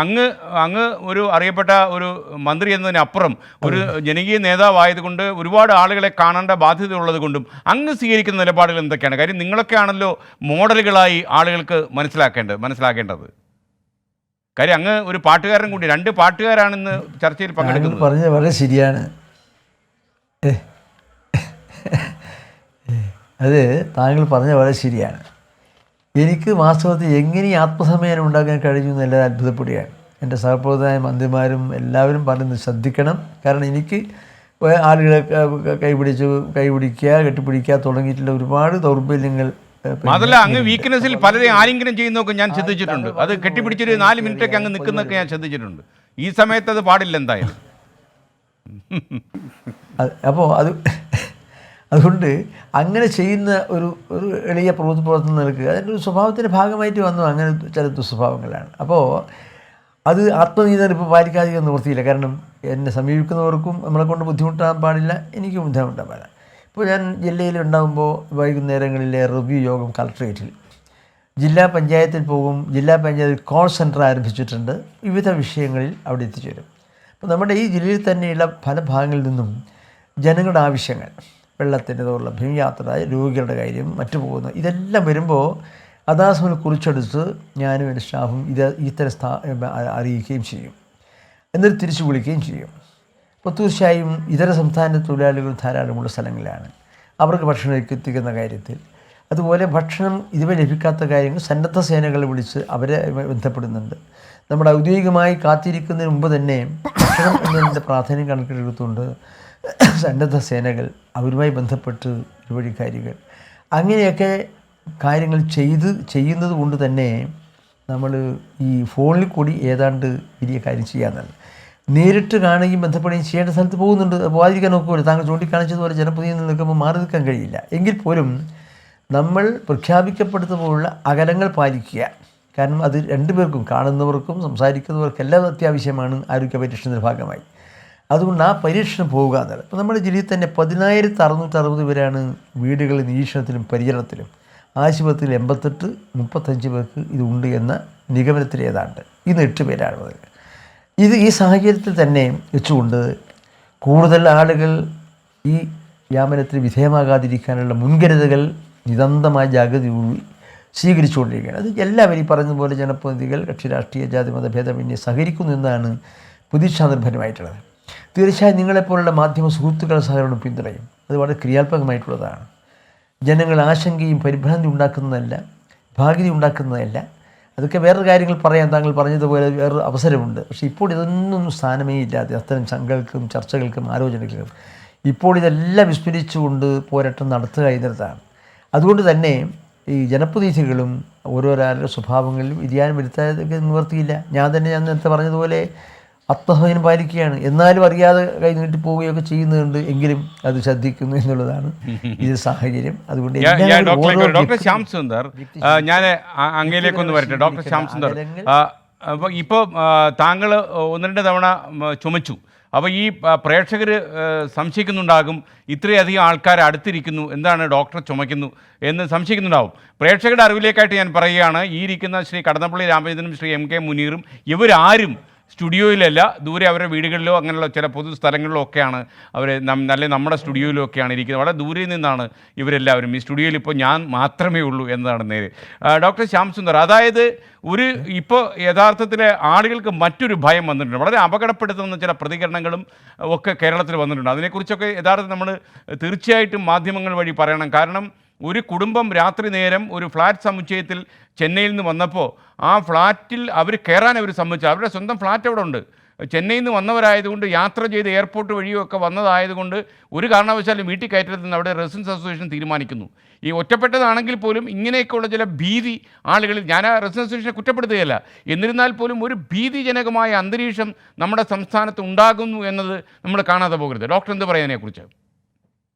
Speaker 2: അങ്ങ് ഒരു അറിയപ്പെട്ട ഒരു മന്ത്രി എന്നതിനപ്പുറം ഒരു ജനകീയ നേതാവായതുകൊണ്ട് ഒരുപാട് ആളുകളെ കാണേണ്ട ബാധ്യത ഉള്ളത് കൊണ്ടും അങ്ങ് സ്വീകരിക്കുന്ന നിലപാടുകൾ എന്തൊക്കെയാണ്? കാര്യം നിങ്ങളൊക്കെ ആണല്ലോ മോഡലുകളായി ആളുകൾക്ക് മനസ്സിലാക്കേണ്ടത്. കാര്യം അങ്ങ് ഒരു പാട്ടുകാരൻ കൂടി, 2 പാട്ടുകാരാണെന്ന് ചർച്ചയിൽ പങ്കെടുക്കുന്നത്.
Speaker 4: പറഞ്ഞത് വളരെ ശരിയാണ്. അത് താങ്കൾ പറഞ്ഞ വളരെ ശരിയാണ്. എനിക്ക് വാസ്തവത്തിൽ എങ്ങനെ ആത്മസമയം ഉണ്ടാക്കാൻ കഴിഞ്ഞു എന്നെല്ലാം അത്ഭുതപ്പെടുകയാണ്. എൻ്റെ സഹപ്രവർത്തകരായ മന്ത്രിമാരും എല്ലാവരും പറയുന്നത് ശ്രദ്ധിക്കണം. കാരണം എനിക്ക് ആളുകളെ കൈപിടിക്കുക കെട്ടിപ്പിടിക്കുക തുടങ്ങിയിട്ടുള്ള ഒരുപാട് ദൗർബല്യങ്ങൾ.
Speaker 2: അതല്ല, അങ്ങ് വീക്ക്നെസ്സിൽ പലരെയും ആലിംഗനം ചെയ്യുന്നതൊക്കെ ഞാൻ ശ്രദ്ധിച്ചിട്ടുണ്ട്. അത് കെട്ടിപ്പിടിച്ചൊരു 4 മിനിറ്റൊക്കെ അങ്ങ് നിൽക്കുന്നതൊക്കെ ഞാൻ ശ്രദ്ധിച്ചിട്ടുണ്ട്. ഈ സമയത്ത് അത് പാടില്ല എന്തായാലും.
Speaker 4: അപ്പോൾ അതുകൊണ്ട് അങ്ങനെ ചെയ്യുന്ന ഒരു എളിയ പ്രവർത്തനം നിൽക്കുക അതിൻ്റെ ഒരു സ്വഭാവത്തിൻ്റെ ഭാഗമായിട്ട് വന്നു. അങ്ങനെ ചില ദുസ്വഭാവങ്ങളാണ്. അപ്പോൾ അത് ആത്മനിയന്ത്രണം ഇപ്പോൾ പാലിക്കാതിരിക്കാൻ നിവൃത്തിയില്ല. കാരണം എന്നെ സമീപിക്കുന്നവർക്കും നമ്മളെ കൊണ്ട് ബുദ്ധിമുട്ടാൻ പാടില്ല, എനിക്കും ബുദ്ധിമുട്ടാൻ പാടില്ല. ഇപ്പോൾ ഞാൻ ജില്ലയിൽ ഉണ്ടാകുമ്പോൾ വൈകുന്നേരങ്ങളിലെ റിവ്യൂ യോഗം കളക്ട്രേറ്റിൽ ജില്ലാ പഞ്ചായത്തിൽ പോകും. ജില്ലാ പഞ്ചായത്തിൽ കോൾ സെൻറ്റർ ആരംഭിച്ചിട്ടുണ്ട്. വിവിധ വിഷയങ്ങളിൽ അവിടെ എത്തിച്ചേരും. അപ്പോൾ നമ്മുടെ ഈ ജില്ലയിൽ തന്നെയുള്ള പല ഭാഗങ്ങളിൽ നിന്നും ജനങ്ങളുടെ ആവശ്യങ്ങൾ, വെള്ളത്തിൻ്റെ ലഭ്യം, യാത്ര, രോഗികളുടെ കാര്യം, മറ്റു പോകുന്നത്, ഇതെല്ലാം വരുമ്പോൾ അതാസമയം കുറിച്ചെടുത്ത് ഞാനും എൻ്റെ സ്റ്റാഫും ഇത്തരം അറിയിക്കുകയും ചെയ്യും. എന്നിട്ട് തിരിച്ചു വിളിക്കുകയും ചെയ്യും. അപ്പോൾ തീർച്ചയായും ഇതര സംസ്ഥാന തൊഴിലാളികൾ ധാരാളമുള്ള സ്ഥലങ്ങളിലാണ്. അവർക്ക് ഭക്ഷണം എത്തിക്കുന്ന കാര്യത്തിൽ അതുപോലെ ഭക്ഷണം ഇതുവരെ ലഭിക്കാത്ത കാര്യങ്ങൾ സന്നദ്ധ സേനകളെ വിളിച്ച് അവരെ ബന്ധപ്പെടുന്നുണ്ട്. നമ്മുടെ ഔദ്യോഗികമായി കാത്തിരിക്കുന്നതിന് മുമ്പ് തന്നെ ഭക്ഷണം എന്നതിൻ്റെ പ്രാധാന്യം കണക്കിലെടുത്തുകൊണ്ട് സന്നദ്ധ സേനകൾ അവരുമായി ബന്ധപ്പെട്ട് ഒരുപടി കാര്യങ്ങൾ അങ്ങനെയൊക്കെ കാര്യങ്ങൾ ചെയ്യുന്നത് കൊണ്ട് തന്നെ നമ്മൾ ഈ ഫോണിൽ കൂടി ഏതാണ്ട് വലിയ കാര്യം ചെയ്യാമെന്നല്ല, നേരിട്ട് കാണുകയും ബന്ധപ്പെടുകയും ചെയ്യേണ്ട സ്ഥലത്ത് പോകുന്നുണ്ട്. പോകാതിരിക്കാൻ നോക്കുമല്ലോ. താങ്കൾ ചൂണ്ടിക്കാണിച്ചതുപോലെ ജനപ്രതിനിധിയിൽ നിൽക്കുമ്പോൾ മാറി നിൽക്കാൻ കഴിയില്ല. എങ്കിൽ പോലും നമ്മൾ പ്രഖ്യാപിക്കപ്പെടുത്തുമ്പോഴുള്ള അകലങ്ങൾ പാലിക്കുക. കാരണം അത് രണ്ടുപേർക്കും, കാണുന്നവർക്കും സംസാരിക്കുന്നവർക്കും എല്ലാം അത്യാവശ്യമാണ് ആരോഗ്യ പരീക്ഷണത്തിൻ്റെ ഭാഗമായി. അതുകൊണ്ട് ആ പരീക്ഷണം പോവുക എന്നുള്ളത്. ഇപ്പോൾ നമ്മുടെ ജില്ലയിൽ തന്നെ 10,660 പേരാണ് വീടുകളിൽ നിരീക്ഷണത്തിലും പരിചരണത്തിലും. ആശുപത്രിയിൽ 88, 35 പേർക്ക് ഇതുണ്ട് എന്ന നിഗമനത്തിൽ ഏതാണ്ട് ഇന്ന് 8 പേരാണ് മുതൽ. ഈ സാഹചര്യത്തിൽ തന്നെ വെച്ചുകൊണ്ട് കൂടുതൽ ആളുകൾ ഈ വ്യാപനത്തിന് വിധേയമാകാതിരിക്കാനുള്ള മുൻകരുതലുകൾ നിതാന്തമായ ജാഗ്രതയോടുകൂടി സ്വീകരിച്ചുകൊണ്ടിരിക്കുകയാണ്. അത് എല്ലാവരും ഈ പറഞ്ഞതുപോലെ ജനപ്രതിനിധികൾ, കക്ഷി രാഷ്ട്രീയ ജാതി മതഭേദമന്യേ സഹകരിക്കുന്നു എന്നതാണ് പ്രതീക്ഷാനിർഭരമായിട്ടുള്ളത്. തീർച്ചയായും നിങ്ങളെപ്പോലുള്ള മാധ്യമ സുഹൃത്തുക്കളുടെ സഹകരണം പിന്തുണയും. അത് വളരെ ക്രിയാത്മകമായിട്ടുള്ളതാണ്. ജനങ്ങൾ ആശങ്കയും പരിഭ്രാന്തി ഉണ്ടാക്കുന്നതല്ല, ഭാഗ്യത ഉണ്ടാക്കുന്നതല്ല. അതൊക്കെ വേറെ കാര്യങ്ങൾ പറയാൻ താങ്കൾ പറഞ്ഞതുപോലെ വേറൊരു അവസരമുണ്ട്. പക്ഷേ ഇപ്പോൾ ഇതൊന്നും സ്ഥാനമേ ഇല്ലാതെ അത്തരം ചർച്ചകൾക്കും ചർച്ചകൾക്കും ആലോചനകൾക്കും ഇപ്പോൾ ഇതെല്ലാം വിസ്മരിച്ചുകൊണ്ട് പോരാട്ടം നടത്തുക എന്നതാണ്. അതുകൊണ്ട് തന്നെ ഈ ജനപ്രതിനിധികളും ഓരോരാളുടെ സ്വഭാവങ്ങളിലും വ്യതിയാനം വരുത്താതെ നിവർത്തിയില്ല. ഞാൻ നേരത്തെ പറഞ്ഞതുപോലെ ആത്മഹത്യനം പാലിക്കുകയാണ്. എന്നാലും അറിയാതെ കൈ നീട്ടി പോവുകയൊക്കെ ചെയ്യുന്നുണ്ട്. എങ്കിലും അത് ശ്രദ്ധിക്കുന്നു എന്നുള്ളതാണ് ഇത് സാഹചര്യം. അതുകൊണ്ട്
Speaker 2: ഡോക്ടർ ശ്യാം സുന്ദർ, ഞാൻ അങ്ങയിലേക്കൊന്ന് വരട്ടെ. ഡോക്ടർ ശ്യാം സുന്ദർ, ഇപ്പോൾ താങ്കൾ 1-2 തവണ ചുമച്ചു. അപ്പോൾ ഈ പ്രേക്ഷകർ സംശയിക്കുന്നുണ്ടാകും, ഇത്രയധികം ആൾക്കാർ അടുത്തിരിക്കുന്നു, എന്താണ് ഡോക്ടർ ചുമയ്ക്കുന്നു എന്ന് സംശയിക്കുന്നുണ്ടാവും. പ്രേക്ഷകരുടെ അറിവിലേക്കായിട്ട് ഞാൻ പറയുകയാണ്, ഈ ഇരിക്കുന്ന ശ്രീ കടന്നപ്പള്ളി രാമചന്ദ്രനും ശ്രീ MK മുനീറും ഇവരാരും സ്റ്റുഡിയോയിലല്ല, ദൂരെ അവരുടെ വീടുകളിലോ അങ്ങനെയുള്ള ചില പൊതു സ്ഥലങ്ങളിലോ ഒക്കെയാണ് അവർ, നമ്മുടെ സ്റ്റുഡിയോയിലോ ഒക്കെയാണ് ഇരിക്കുന്നത്. വളരെ ദൂരെ നിന്നാണ് ഇവരെല്ലാവരും. ഈ സ്റ്റുഡിയോയിൽ ഇപ്പോൾ ഞാൻ മാത്രമേ ഉള്ളൂ എന്നതാണ് നേരെ. ഡോക്ടർ ശ്യാം സുന്ദർ, അതായത് ഇപ്പോൾ യഥാർത്ഥത്തിൽ ആളുകൾക്ക് മറ്റൊരു ഭയം വന്നിട്ടുണ്ട്. വളരെ അപകടപ്പെടുത്തുന്ന ചില പ്രതികരണങ്ങളും ഒക്കെ കേരളത്തിൽ വന്നിട്ടുണ്ട്. അതിനെക്കുറിച്ചൊക്കെ യഥാർത്ഥത്തിൽ നമ്മൾ തീർച്ചയായിട്ടും മാധ്യമങ്ങൾ വഴി പറയണം. കാരണം ഒരു കുടുംബം രാത്രി നേരം ഒരു ഫ്ലാറ്റ് സമുച്ചയത്തിൽ ചെന്നൈയിൽ നിന്ന് വന്നപ്പോൾ ആ ഫ്ലാറ്റിൽ അവർ കയറാൻ സമ്മതിച്ചു. അവരുടെ സ്വന്തം ഫ്ലാറ്റ് അവിടെ ഉണ്ട്. ചെന്നൈയിൽ നിന്ന് വന്നവരായതുകൊണ്ട് യാത്ര ചെയ്ത് എയർപോർട്ട് വഴിയൊക്കെ വന്നതായതുകൊണ്ട് ഒരു കാരണവശാലും വീട്ടിൽ കയറ്റരുതെന്ന് അവിടെ റെസിഡൻസ് അസോസിയേഷൻ തീരുമാനിക്കുന്നു. ഈ ഒറ്റപ്പെട്ടതാണെങ്കിൽ പോലും ഇങ്ങനെയൊക്കെയുള്ള ചില ഭീതി ആളുകളിൽ, ഞാൻ ആ റെസിഡൻസ് അസോസിയേഷനെ കുറ്റപ്പെടുത്തുകയല്ല, എന്നിരുന്നാൽ പോലും ഒരു ഭീതിജനകമായ അന്തരീക്ഷം നമ്മുടെ സംസ്ഥാനത്ത് ഉണ്ടാകുന്നു എന്നത് നമ്മൾ കാണാതെ പോകരുത്. ഡോക്ടർ എന്ത് പറയാൻ അതിനെക്കുറിച്ച്?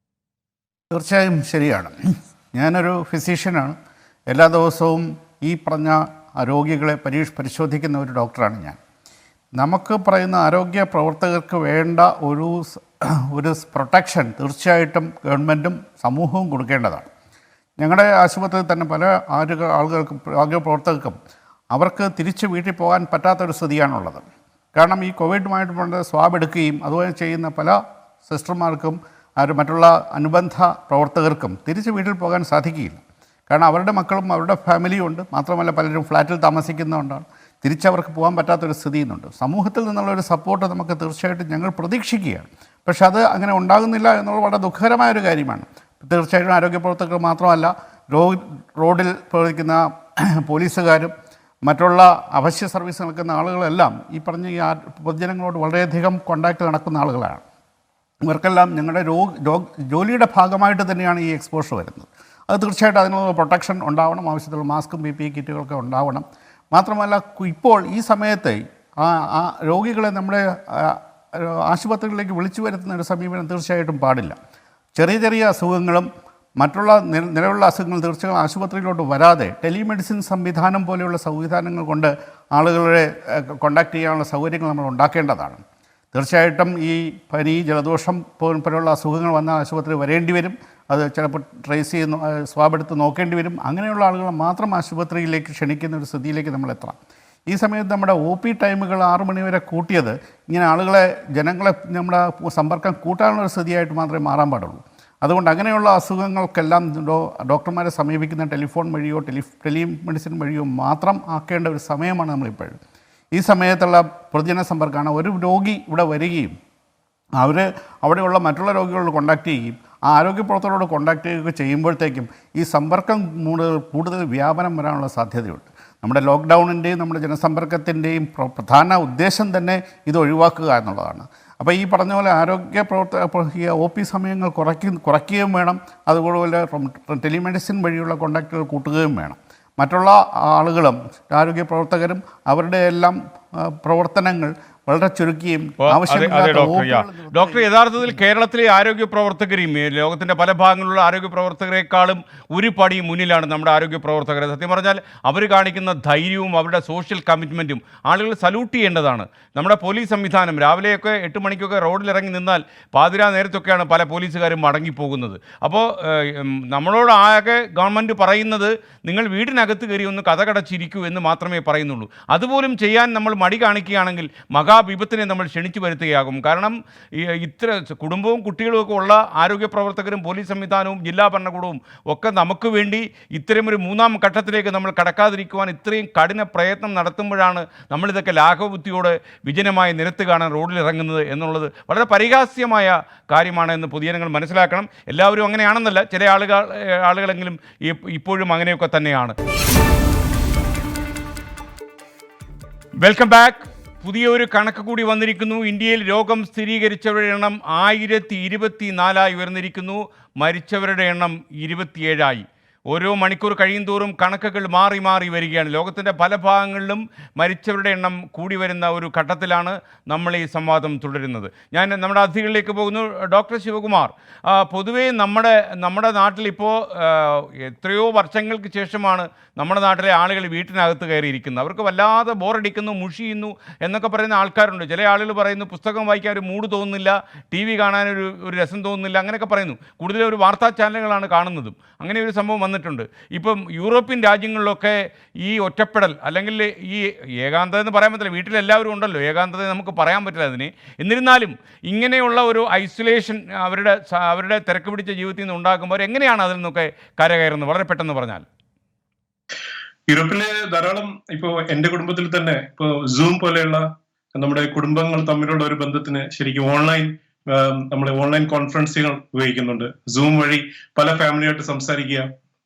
Speaker 1: തീർച്ചയായും ശരിയാണ്. ഞാനൊരു ഫിസീഷ്യനാണ്. എല്ലാ ദിവസവും ഈ പറഞ്ഞ രോഗികളെ പരിശോധിക്കുന്ന ഒരു ഡോക്ടറാണ് ഞാൻ. നമുക്ക് പറയുന്ന ആരോഗ്യ പ്രവർത്തകർക്ക് വേണ്ട ഒരു പ്രൊട്ടക്ഷൻ തീർച്ചയായിട്ടും ഗവൺമെൻറ്റും സമൂഹവും കൊടുക്കേണ്ടതാണ്. ഞങ്ങളുടെ ആശുപത്രിയിൽ തന്നെ പല ആളുകൾക്കും, ആരോഗ്യ പ്രവർത്തകർക്കും അവർക്ക് തിരിച്ച് വീട്ടിൽ പോകാൻ പറ്റാത്തൊരു സ്ഥിതിയാണുള്ളത്. കാരണം ഈ കോവിഡുമായിട്ട് കൊണ്ട് സ്വാബ് എടുക്കുകയും അതുപോലെ ചെയ്യുന്ന പല സിസ്റ്റർമാർക്കും മറ്റുള്ള അനുബന്ധ പ്രവർത്തകർക്കും തിരിച്ച് വീട്ടിൽ പോകാൻ സാധിക്കുകയില്ല. കാരണം അവരുടെ മക്കളും അവരുടെ ഫാമിലിയും ഉണ്ട്. മാത്രമല്ല പലരും ഫ്ലാറ്റിൽ താമസിക്കുന്നതുകൊണ്ടാണ് തിരിച്ചവർക്ക് പോകാൻ പറ്റാത്തൊരു സ്ഥിതി ഇന്നുണ്ട്. സമൂഹത്തിൽ നിന്നുള്ളൊരു സപ്പോർട്ട് നമുക്ക് തീർച്ചയായിട്ടും ഞങ്ങൾ പ്രതീക്ഷിക്കുകയാണ്. പക്ഷെ അത് അങ്ങനെ ഉണ്ടാകുന്നില്ല എന്നുള്ളത് വളരെ ദുഃഖകരമായൊരു കാര്യമാണ്. തീർച്ചയായിട്ടും ആരോഗ്യ പ്രവർത്തകർ മാത്രമല്ല, റോഡിൽ പ്രവർത്തിക്കുന്ന പോലീസുകാരും മറ്റുള്ള അവശ്യ സർവീസ് നടക്കുന്ന ആളുകളെല്ലാം ഈ പറഞ്ഞ ഈ പൊതുജനങ്ങളോട് വളരെയധികം കോണ്ടാക്റ്റ് നടക്കുന്ന ആളുകളാണ്. ഇവർക്കെല്ലാം ഞങ്ങളുടെ ജോലിയുടെ ഭാഗമായിട്ട് തന്നെയാണ് ഈ എക്സ്പോഷർ വരുന്നത്. അത് തീർച്ചയായിട്ടും അതിനുള്ള പ്രൊട്ടക്ഷൻ ഉണ്ടാവണം. ആവശ്യത്തിലുള്ള മാസ്കും PPE കിറ്റുകളൊക്കെ ഉണ്ടാവണം. മാത്രമല്ല ഇപ്പോൾ ഈ സമയത്ത് ആ രോഗികളെ നമ്മുടെ ആശുപത്രികളിലേക്ക് വിളിച്ചു വരുത്തുന്ന ഒരു സമീപനം തീർച്ചയായിട്ടും പാടില്ല. ചെറിയ ചെറിയ അസുഖങ്ങളും മറ്റുള്ള നിലവിലുള്ള അസുഖങ്ങൾ തീർച്ചയായും ആശുപത്രിയിലോട്ട് വരാതെ ടെലിമെഡിസിൻ സംവിധാനം പോലെയുള്ള സംവിധാനങ്ങൾ കൊണ്ട് ആളുകളെ കോണ്ടാക്ട് ചെയ്യാനുള്ള സൗകര്യങ്ങൾ നമ്മൾ ഉണ്ടാക്കേണ്ടതാണ്. തീർച്ചയായിട്ടും ഈ പനി, ജലദോഷം പോലുള്ള അസുഖങ്ങൾ വന്ന ആശുപത്രി വരേണ്ടി വരും. അത് ചിലപ്പോൾ ട്രേസ് ചെയ്ത് സ്വാബ് എടുത്ത് നോക്കേണ്ടി വരും. അങ്ങനെയുള്ള ആളുകളെ മാത്രം ആശുപത്രിയിലേക്ക് ക്ഷണിക്കുന്ന ഒരു സ്ഥിതിയിലേക്ക് നമ്മൾ എത്തണം. ഈ സമയത്ത് നമ്മുടെ OP ടൈമുകൾ 6 മണി വരെ കൂട്ടിയത് ഇങ്ങനെ ജനങ്ങളെ നമ്മുടെ സമ്പർക്കം കൂട്ടാനുള്ള ഒരു സ്ഥിതിയായിട്ട് മാത്രമേ മാറാൻ പാടുള്ളൂ. അതുകൊണ്ട് അങ്ങനെയുള്ള അസുഖങ്ങൾക്കെല്ലാം ഡോക്ടർമാരെ സമീപിക്കുന്ന ടെലിഫോൺ വഴിയോ ടെലിമെഡിസിൻ വഴിയോ മാത്രം ആക്കേണ്ട ഒരു സമയമാണ് നമ്മളിപ്പോഴും. ഈ സമയത്തുള്ള പൊതുജന സമ്പർക്കമാണ്. ഒരു രോഗി ഇവിടെ വരികയും അവിടെയുള്ള മറ്റുള്ള രോഗികളോട് കോണ്ടാക്ട് ചെയ്യുകയും ആ ആരോഗ്യ പ്രവർത്തകരോട് കോൺടാക്ട് ചെയ്യുകയൊക്കെ ചെയ്യുമ്പോഴത്തേക്കും ഈ സമ്പർക്കം കൂടുതൽ വ്യാപനം വരാനുള്ള സാധ്യതയുണ്ട്. നമ്മുടെ ലോക്ക്ഡൗണിൻ്റെയും നമ്മുടെ ജനസമ്പർക്കത്തിൻ്റെയും പ്രധാന ഉദ്ദേശം തന്നെ ഇത് ഒഴിവാക്കുക എന്നുള്ളതാണ്. അപ്പോൾ ഈ പറഞ്ഞ പോലെ ആരോഗ്യ ഈ OP സമയങ്ങൾ കുറയ്ക്കുകയും വേണം. അതുപോലെ ടെലിമെഡിസിൻ വഴിയുള്ള കോൺടാക്റ്റുകൾ കൂട്ടുകയും വേണം. മറ്റുള്ള ആളുകളും ആരോഗ്യ പ്രവർത്തകരും അവരുടെ എല്ലാം പ്രവർത്തനങ്ങൾ വളരെ ചുരുക്കിയും
Speaker 2: ഡോക്ടർ യഥാർത്ഥത്തിൽ കേരളത്തിലെ ആരോഗ്യ പ്രവർത്തകരെയും ലോകത്തിൻ്റെ പല ഭാഗങ്ങളിലുള്ള ആരോഗ്യ പ്രവർത്തകരെക്കാളും ഒരു പടി മുന്നിലാണ് നമ്മുടെ ആരോഗ്യ പ്രവർത്തകരെ. സത്യം പറഞ്ഞാൽ അവർ കാണിക്കുന്ന ധൈര്യവും അവരുടെ സോഷ്യൽ കമ്മിറ്റ്മെൻറ്റും ആളുകൾ സല്യൂട്ട് ചെയ്യേണ്ടതാണ്. നമ്മുടെ പോലീസ് സംവിധാനം രാവിലെയൊക്കെ 8 മണിക്കൊക്കെ റോഡിലിറങ്ങി നിന്നാൽ പാതിരാ നേരത്തൊക്കെയാണ് പല പോലീസുകാരും മടങ്ങിപ്പോകുന്നത്. അപ്പോൾ നമ്മളോട് ആകെ ഗവൺമെൻറ് പറയുന്നത് നിങ്ങൾ വീടിനകത്ത് കയറി ഒന്ന് കഥകടച്ചിരിക്കൂ എന്ന് മാത്രമേ പറയുന്നുള്ളൂ. അതുപോലും ചെയ്യാൻ നമ്മൾ മടി കാണിക്കുകയാണെങ്കിൽ വിപത്തിനെ നമ്മൾ ക്ഷണിച്ചു വരുത്തുകയാകും. കാരണം ഇത്ര കുടുംബവും കുട്ടികളും ഒക്കെ ഉള്ള ആരോഗ്യ പ്രവർത്തകരും പോലീസ് സംവിധാനവും ജില്ലാ ഭരണകൂടവും ഒക്കെ നമുക്ക് വേണ്ടി ഇത്തരമൊരു 3ാം ഘട്ടത്തിലേക്ക് നമ്മൾ കടക്കാതിരിക്കുവാൻ ഇത്രയും കഠിന പ്രയത്നം നടത്തുമ്പോഴാണ് നമ്മളിതൊക്കെ ലാഘവബുദ്ധിയോടെ വിജനമായ നിരത്ത് കാണാൻ റോഡിലിറങ്ങുന്നത് എന്നുള്ളത് വളരെ പരിഹാസ്യമായ കാര്യമാണ് എന്ന് പൊതുജനങ്ങൾ മനസ്സിലാക്കണം. എല്ലാവരും അങ്ങനെയാണെന്നല്ല, ചില ആളുകളെങ്കിലും ഇപ്പോഴും അങ്ങനെയൊക്കെ തന്നെയാണ്. Welcome back. പുതിയൊരു കണക്ക് കൂടി വന്നിരിക്കുന്നു. ഇന്ത്യയിൽ രോഗം സ്ഥിരീകരിച്ചവരുടെ എണ്ണം 1024 ഉയർന്നിരിക്കുന്നു. മരിച്ചവരുടെ എണ്ണം 27. ഓരോ മണിക്കൂർ കഴിയുന്തോറും കണക്കുകൾ മാറി മാറി വരികയാണ്. ലോകത്തിൻ്റെ പല ഭാഗങ്ങളിലും മരിച്ചവരുടെ എണ്ണം കൂടി വരുന്ന ഒരു ഘട്ടത്തിലാണ് നമ്മൾ ഈ സംവാദം തുടരുന്നത്. ഞാൻ നമ്മുടെ അതിഥികളിലേക്ക് പോകുന്നു. ഡോക്ടർ ശിവകുമാർ, പൊതുവേ നമ്മുടെ നാട്ടിലിപ്പോൾ എത്രയോ വർഷങ്ങൾക്ക് ശേഷമാണ് നമ്മുടെ നാട്ടിലെ ആളുകൾ വീട്ടിനകത്ത് കയറിയിരിക്കുന്നത്. അവർക്ക് വല്ലാതെ ബോറടിക്കുന്നു, മുഷിയുന്നു എന്നൊക്കെ പറയുന്ന ആൾക്കാരുണ്ട്. ചില ആളുകൾ പറയുന്നു പുസ്തകം വായിക്കാൻ ഒരു മൂഡ് തോന്നുന്നില്ല, TV കാണാനൊരു രസം തോന്നുന്നില്ല, അങ്ങനെയൊക്കെ പറയുന്നു. കൂടുതലും ഒരു വാർത്താ ചാനലുകളാണ് കാണുന്നതും. അങ്ങനെ ഒരു സംഭവം വന്നിട്ടുണ്ട്. ഇപ്പം യൂറോപ്യൻ രാജ്യങ്ങളിലൊക്കെ ഈ ഒറ്റപ്പെടൽ അല്ലെങ്കിൽ ഈ ഏകാന്തത എന്ന് പറയാൻ പറ്റില്ല, വീട്ടിലെല്ലാവരും ഉണ്ടല്ലോ, ഏകാന്തത നമുക്ക് പറയാൻ പറ്റില്ല അതിന്. എന്നിരുന്നാലും ഇങ്ങനെയുള്ള ഒരു ഐസൊലേഷൻ അവരുടെ തിരക്ക് പിടിച്ച ജീവിതത്തിൽ നിന്ന് ഉണ്ടാക്കുമ്പോൾ എങ്ങനെയാണ് അതിൽ നിന്നൊക്കെ കരകയറുന്നത്? വളരെ പെട്ടെന്ന് പറഞ്ഞാൽ.
Speaker 6: യൂറോപ്പിലെ ധാരാളം ഇപ്പോ എന്റെ കുടുംബത്തിൽ തന്നെ ഇപ്പോ സൂം പോലെയുള്ള നമ്മുടെ കുടുംബങ്ങൾ തമ്മിലുള്ള ഒരു ബന്ധത്തിന് ശരിക്കും ഓൺലൈൻ കോൺഫറൻസുകൾ ഉപയോഗിക്കുന്നുണ്ട്. സൂം വഴി പല ഫാമിലിയായിട്ട് സംസാരിക്കുക.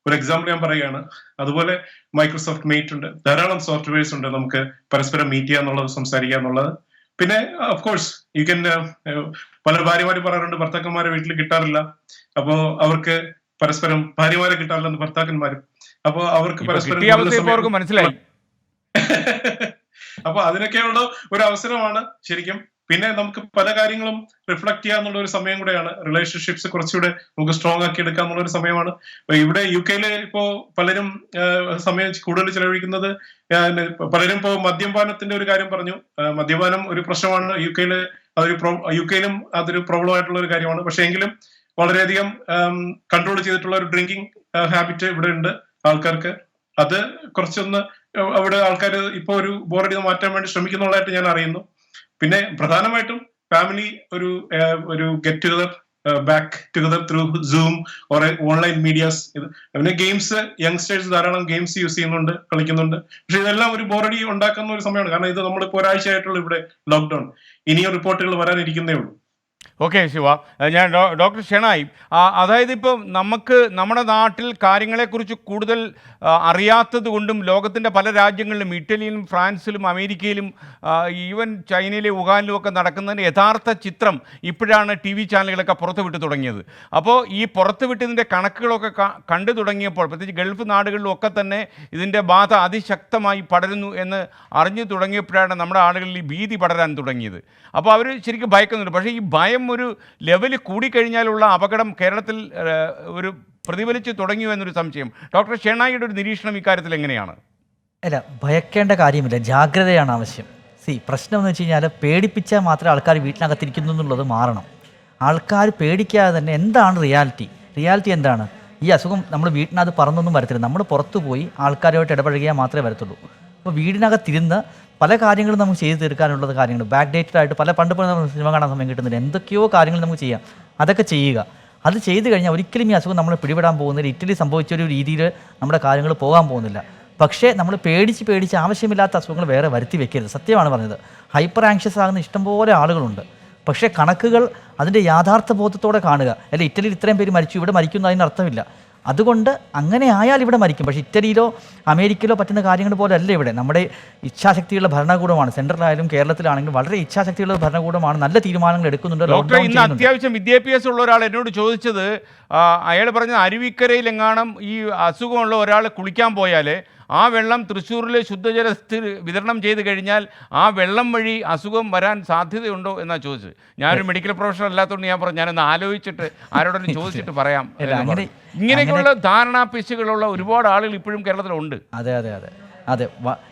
Speaker 6: ഒരു എക്സാമ്പിൾ ഞാൻ പറയുകയാണ്. അതുപോലെ മൈക്രോസോഫ്റ്റ് മീറ്റ് ഉണ്ട്, ധാരാളം സോഫ്റ്റ്വെയർസ് ഉണ്ട് നമുക്ക് പരസ്പരം മീറ്റ് ചെയ്യുക എന്നുള്ളത്, സംസാരിക്കുക എന്നുള്ളത്. പിന്നെ ഓഫ് കോഴ്സ് യു ക്യാൻ പല ഭാര്യമാര് പറയാറുണ്ട് ഭർത്താക്കന്മാരെ വീട്ടിൽ കിട്ടാറില്ല, അപ്പോ അവർക്ക് പരസ്പരം ഭാര്യമാരെ കിട്ടാറില്ലെന്ന് ഭർത്താക്കന്മാരും. അപ്പൊ അവർക്ക് പരസ്പരം
Speaker 2: മനസ്സിലായി.
Speaker 6: അപ്പൊ അതിനൊക്കെയുള്ള ഒരു അവസരമാണ് ശരിക്കും. പിന്നെ നമുക്ക് പല കാര്യങ്ങളും റിഫ്ലക്ട് ചെയ്യാന്നുള്ള ഒരു സമയം കൂടെയാണ്. റിലേഷൻഷിപ്സ് കുറച്ചുകൂടെ നമുക്ക് സ്ട്രോങ് ആക്കി എടുക്കുക എന്നുള്ള ഒരു സമയമാണ്. ഇവിടെ UK ഇപ്പോ പലരും സമയം കൂടുതൽ ചെലവഴിക്കുന്നത്, പലരും ഇപ്പോ മദ്യപാനത്തിന്റെ ഒരു കാര്യം പറഞ്ഞു. മദ്യപാനം ഒരു പ്രശ്നമാണ് UK അതൊരു പ്രോബ്ലം ആയിട്ടുള്ള ഒരു കാര്യമാണ്. പക്ഷെ എങ്കിലും വളരെയധികം കൺട്രോൾ ചെയ്തിട്ടുള്ള ഒരു ഡ്രിങ്കിങ് ഹാബിറ്റ് ഇവിടെ ഉണ്ട് ആൾക്കാർക്ക്. അത് കുറച്ചൊന്ന് അവിടെ ആൾക്കാർ ഇപ്പൊ ഒരു ബോറടി മാറ്റാൻ വേണ്ടി ശ്രമിക്കുന്നുള്ളതായിട്ട് ഞാൻ അറിയുന്നു. പിന്നെ പ്രധാനമായിട്ടും ഫാമിലി ഒരു get together, back together through zoom or online medias. പിന്നെ ഗെയിംസ്, യങ്സ്റ്റേഴ്സ് ധാരാളം ഗെയിംസ് യൂസ് ചെയ്യുന്നുണ്ട്, കളിക്കുന്നുണ്ട്. പക്ഷെ ഇതെല്ലാം ഒരു ബോറടി ഉണ്ടാക്കുന്ന ഒരു സമയമാണ്. കാരണം ഇത് നമ്മളിപ്പോൾ ഒരാഴ്ചയായിട്ടുള്ള ഇവിടെ ലോക്ക്ഡൌൺ, ഇനിയും റിപ്പോർട്ടുകൾ വരാനിരിക്കുന്നേ ഉള്ളൂ.
Speaker 2: ഓക്കെ ശിവ, ഞാൻ ഡോക്ടർ ഷെണായി, അതായത് ഇപ്പം നമ്മുടെ നാട്ടിൽ കാര്യങ്ങളെക്കുറിച്ച് കൂടുതൽ അറിയാത്തത് കൊണ്ടും ലോകത്തിൻ്റെ പല രാജ്യങ്ങളിലും, ഇറ്റലിയിലും ഫ്രാൻസിലും അമേരിക്കയിലും ഈവൻ ചൈനയിലെ വുഹാനിലും ഒക്കെ നടക്കുന്നതിൻ്റെ യഥാർത്ഥ ചിത്രം ഇപ്പോഴാണ് TV ചാനലുകളൊക്കെ പുറത്തുവിട്ട് തുടങ്ങിയത്. അപ്പോൾ ഈ പുറത്തുവിട്ടതിൻ്റെ കണക്കുകളൊക്കെ കണ്ടു തുടങ്ങിയപ്പോൾ, പ്രത്യേകിച്ച് ഗൾഫ് നാടുകളിലും ഒക്കെ തന്നെ ഇതിൻ്റെ ബാധ അതിശക്തമായി പടരുന്നു എന്ന് അറിഞ്ഞു തുടങ്ങിയപ്പോഴാണ് നമ്മുടെ ആളുകളിൽ ഈ ഭീതി പടരാൻ തുടങ്ങിയത്. അപ്പോൾ അവർ ശരിക്കും ഭയക്കുന്നുണ്ട്. പക്ഷേ ഈ ഭയം ഒരു ലെവല് കൂടിക്കഴിഞ്ഞാലുള്ള അപകടം കേരളത്തിൽ ഒരു പ്രതിഫലിച്ച് തുടങ്ങിയോ എന്നൊരു സംശയം. ഡോക്ടർ ഷെണായിയുടെ ഒരു നിരീക്ഷണം ഇക്കാര്യത്തിൽ എങ്ങനെയാണ്?
Speaker 7: അല്ല, ഭയക്കേണ്ട കാര്യമില്ല, ജാഗ്രതയാണ് ആവശ്യം. പ്രശ്നം എന്ന് വെച്ച് കഴിഞ്ഞാൽ പേടിപ്പിച്ചാൽ മാത്രമേ ആൾക്കാർ വീട്ടിനകത്തിരിക്കുന്നു എന്നുള്ളത് മാറണം. ആൾക്കാർ പേടിക്കാതെ തന്നെ എന്താണ് റിയാലിറ്റി എന്താണ്? ഈ അസുഖം നമ്മൾ വീട്ടിനകത്ത് പറന്നൊന്നും വരത്തില്ല. നമ്മൾ പുറത്തു പോയി ആൾക്കാരുമായിട്ട് ഇടപഴകിയാൽ മാത്രമേ വരത്തുള്ളൂ. അപ്പോൾ വീടിനകത്തിരുന്ന് പല കാര്യങ്ങളും നമുക്ക് ചെയ്ത് തീർക്കാനുള്ളത് കാര്യങ്ങൾ ബാക്ക് ഡേറ്റഡ് ആയിട്ട് പണ്ട് സിനിമ കാണാൻ സമയം കിട്ടുന്നില്ല, എന്തൊക്കെയോ കാര്യങ്ങൾ നമുക്ക് ചെയ്യാം. അതൊക്കെ ചെയ്യുക. അത് ചെയ്ത് കഴിഞ്ഞാൽ ഒരിക്കലും ഈ അസുഖം നമ്മളെ പിടിപെടാൻ പോകുന്നില്ല. ഇറ്റലി സംഭവിച്ചൊരു രീതിയിൽ നമ്മുടെ കാര്യങ്ങൾ പോകാൻ പോകുന്നില്ല. പക്ഷേ നമ്മൾ പേടിച്ച് ആവശ്യമില്ലാത്ത അസുഖങ്ങൾ വേറെ വരുത്തി വെക്കരുത്. സത്യമാണ് പറഞ്ഞത്. ഹൈപ്പർ ആങ്ഷ്യസ് ആകുന്ന ഇഷ്ടംപോലെ ആളുകളുണ്ട്. പക്ഷേ കണക്കുകൾ അതിൻ്റെ യാഥാർത്ഥ ബോധത്തോടെ കാണുക. അല്ല, ഇറ്റലിയിൽ ഇത്രയും പേര് മരിച്ചു, ഇവിടെ മരിക്കുന്ന അതിന് അർത്ഥമില്ല. അതുകൊണ്ട് അങ്ങനെ ആയാൽ ഇവിടെ മരിക്കും. പക്ഷേ ഇറ്റലിയിലോ അമേരിക്കയിലോ പറ്റുന്ന കാര്യങ്ങൾ പോലെ അല്ല ഇവിടെ. നമ്മുടെ ഇച്ഛാശക്തിയുള്ള ഭരണകൂടമാണ്. സെൻട്രലായാലും കേരളത്തിലാണെങ്കിലും വളരെ ഇച്ഛാശക്തിയുള്ള ഭരണകൂടമാണ്. നല്ല തീരുമാനങ്ങൾ എടുക്കുന്നുണ്ട്.
Speaker 2: ഡോക്ടർ, ഇന്ന് അത്യാവശ്യം വിദ്യാഭ്യാസം ഉള്ള ഒരാൾ എന്നോട് ചോദിച്ചത്, അയാൾ പറഞ്ഞത് അരുവിക്കരയിലെങ്ങാനും ഈ അസുഖമുള്ള ഒരാൾ കുളിക്കാൻ പോയാൽ ആ വെള്ളം തൃശ്ശൂരിലെ ശുദ്ധജലത്തിൽ വിതരണം ചെയ്ത് കഴിഞ്ഞാൽ ആ വെള്ളം വഴി അസുഖം വരാൻ സാധ്യതയുണ്ടോ എന്നാണ് ചോദിച്ചത്. ഞാനൊരു മെഡിക്കൽ പ്രൊഫഷണൽ അല്ലാത്തതുകൊണ്ട് ഞാൻ പറഞ്ഞു ഞാനൊന്ന് ആലോചിച്ചിട്ട് ആരോടും ചോദിച്ചിട്ട് പറയാം. ഇങ്ങനെയൊക്കെയുള്ള ധാരണാപിശുകളുള്ള ഒരുപാട് ആളുകൾ ഇപ്പോഴും കേരളത്തിലുണ്ട്.
Speaker 7: അതെ അതെ അതെ അതെ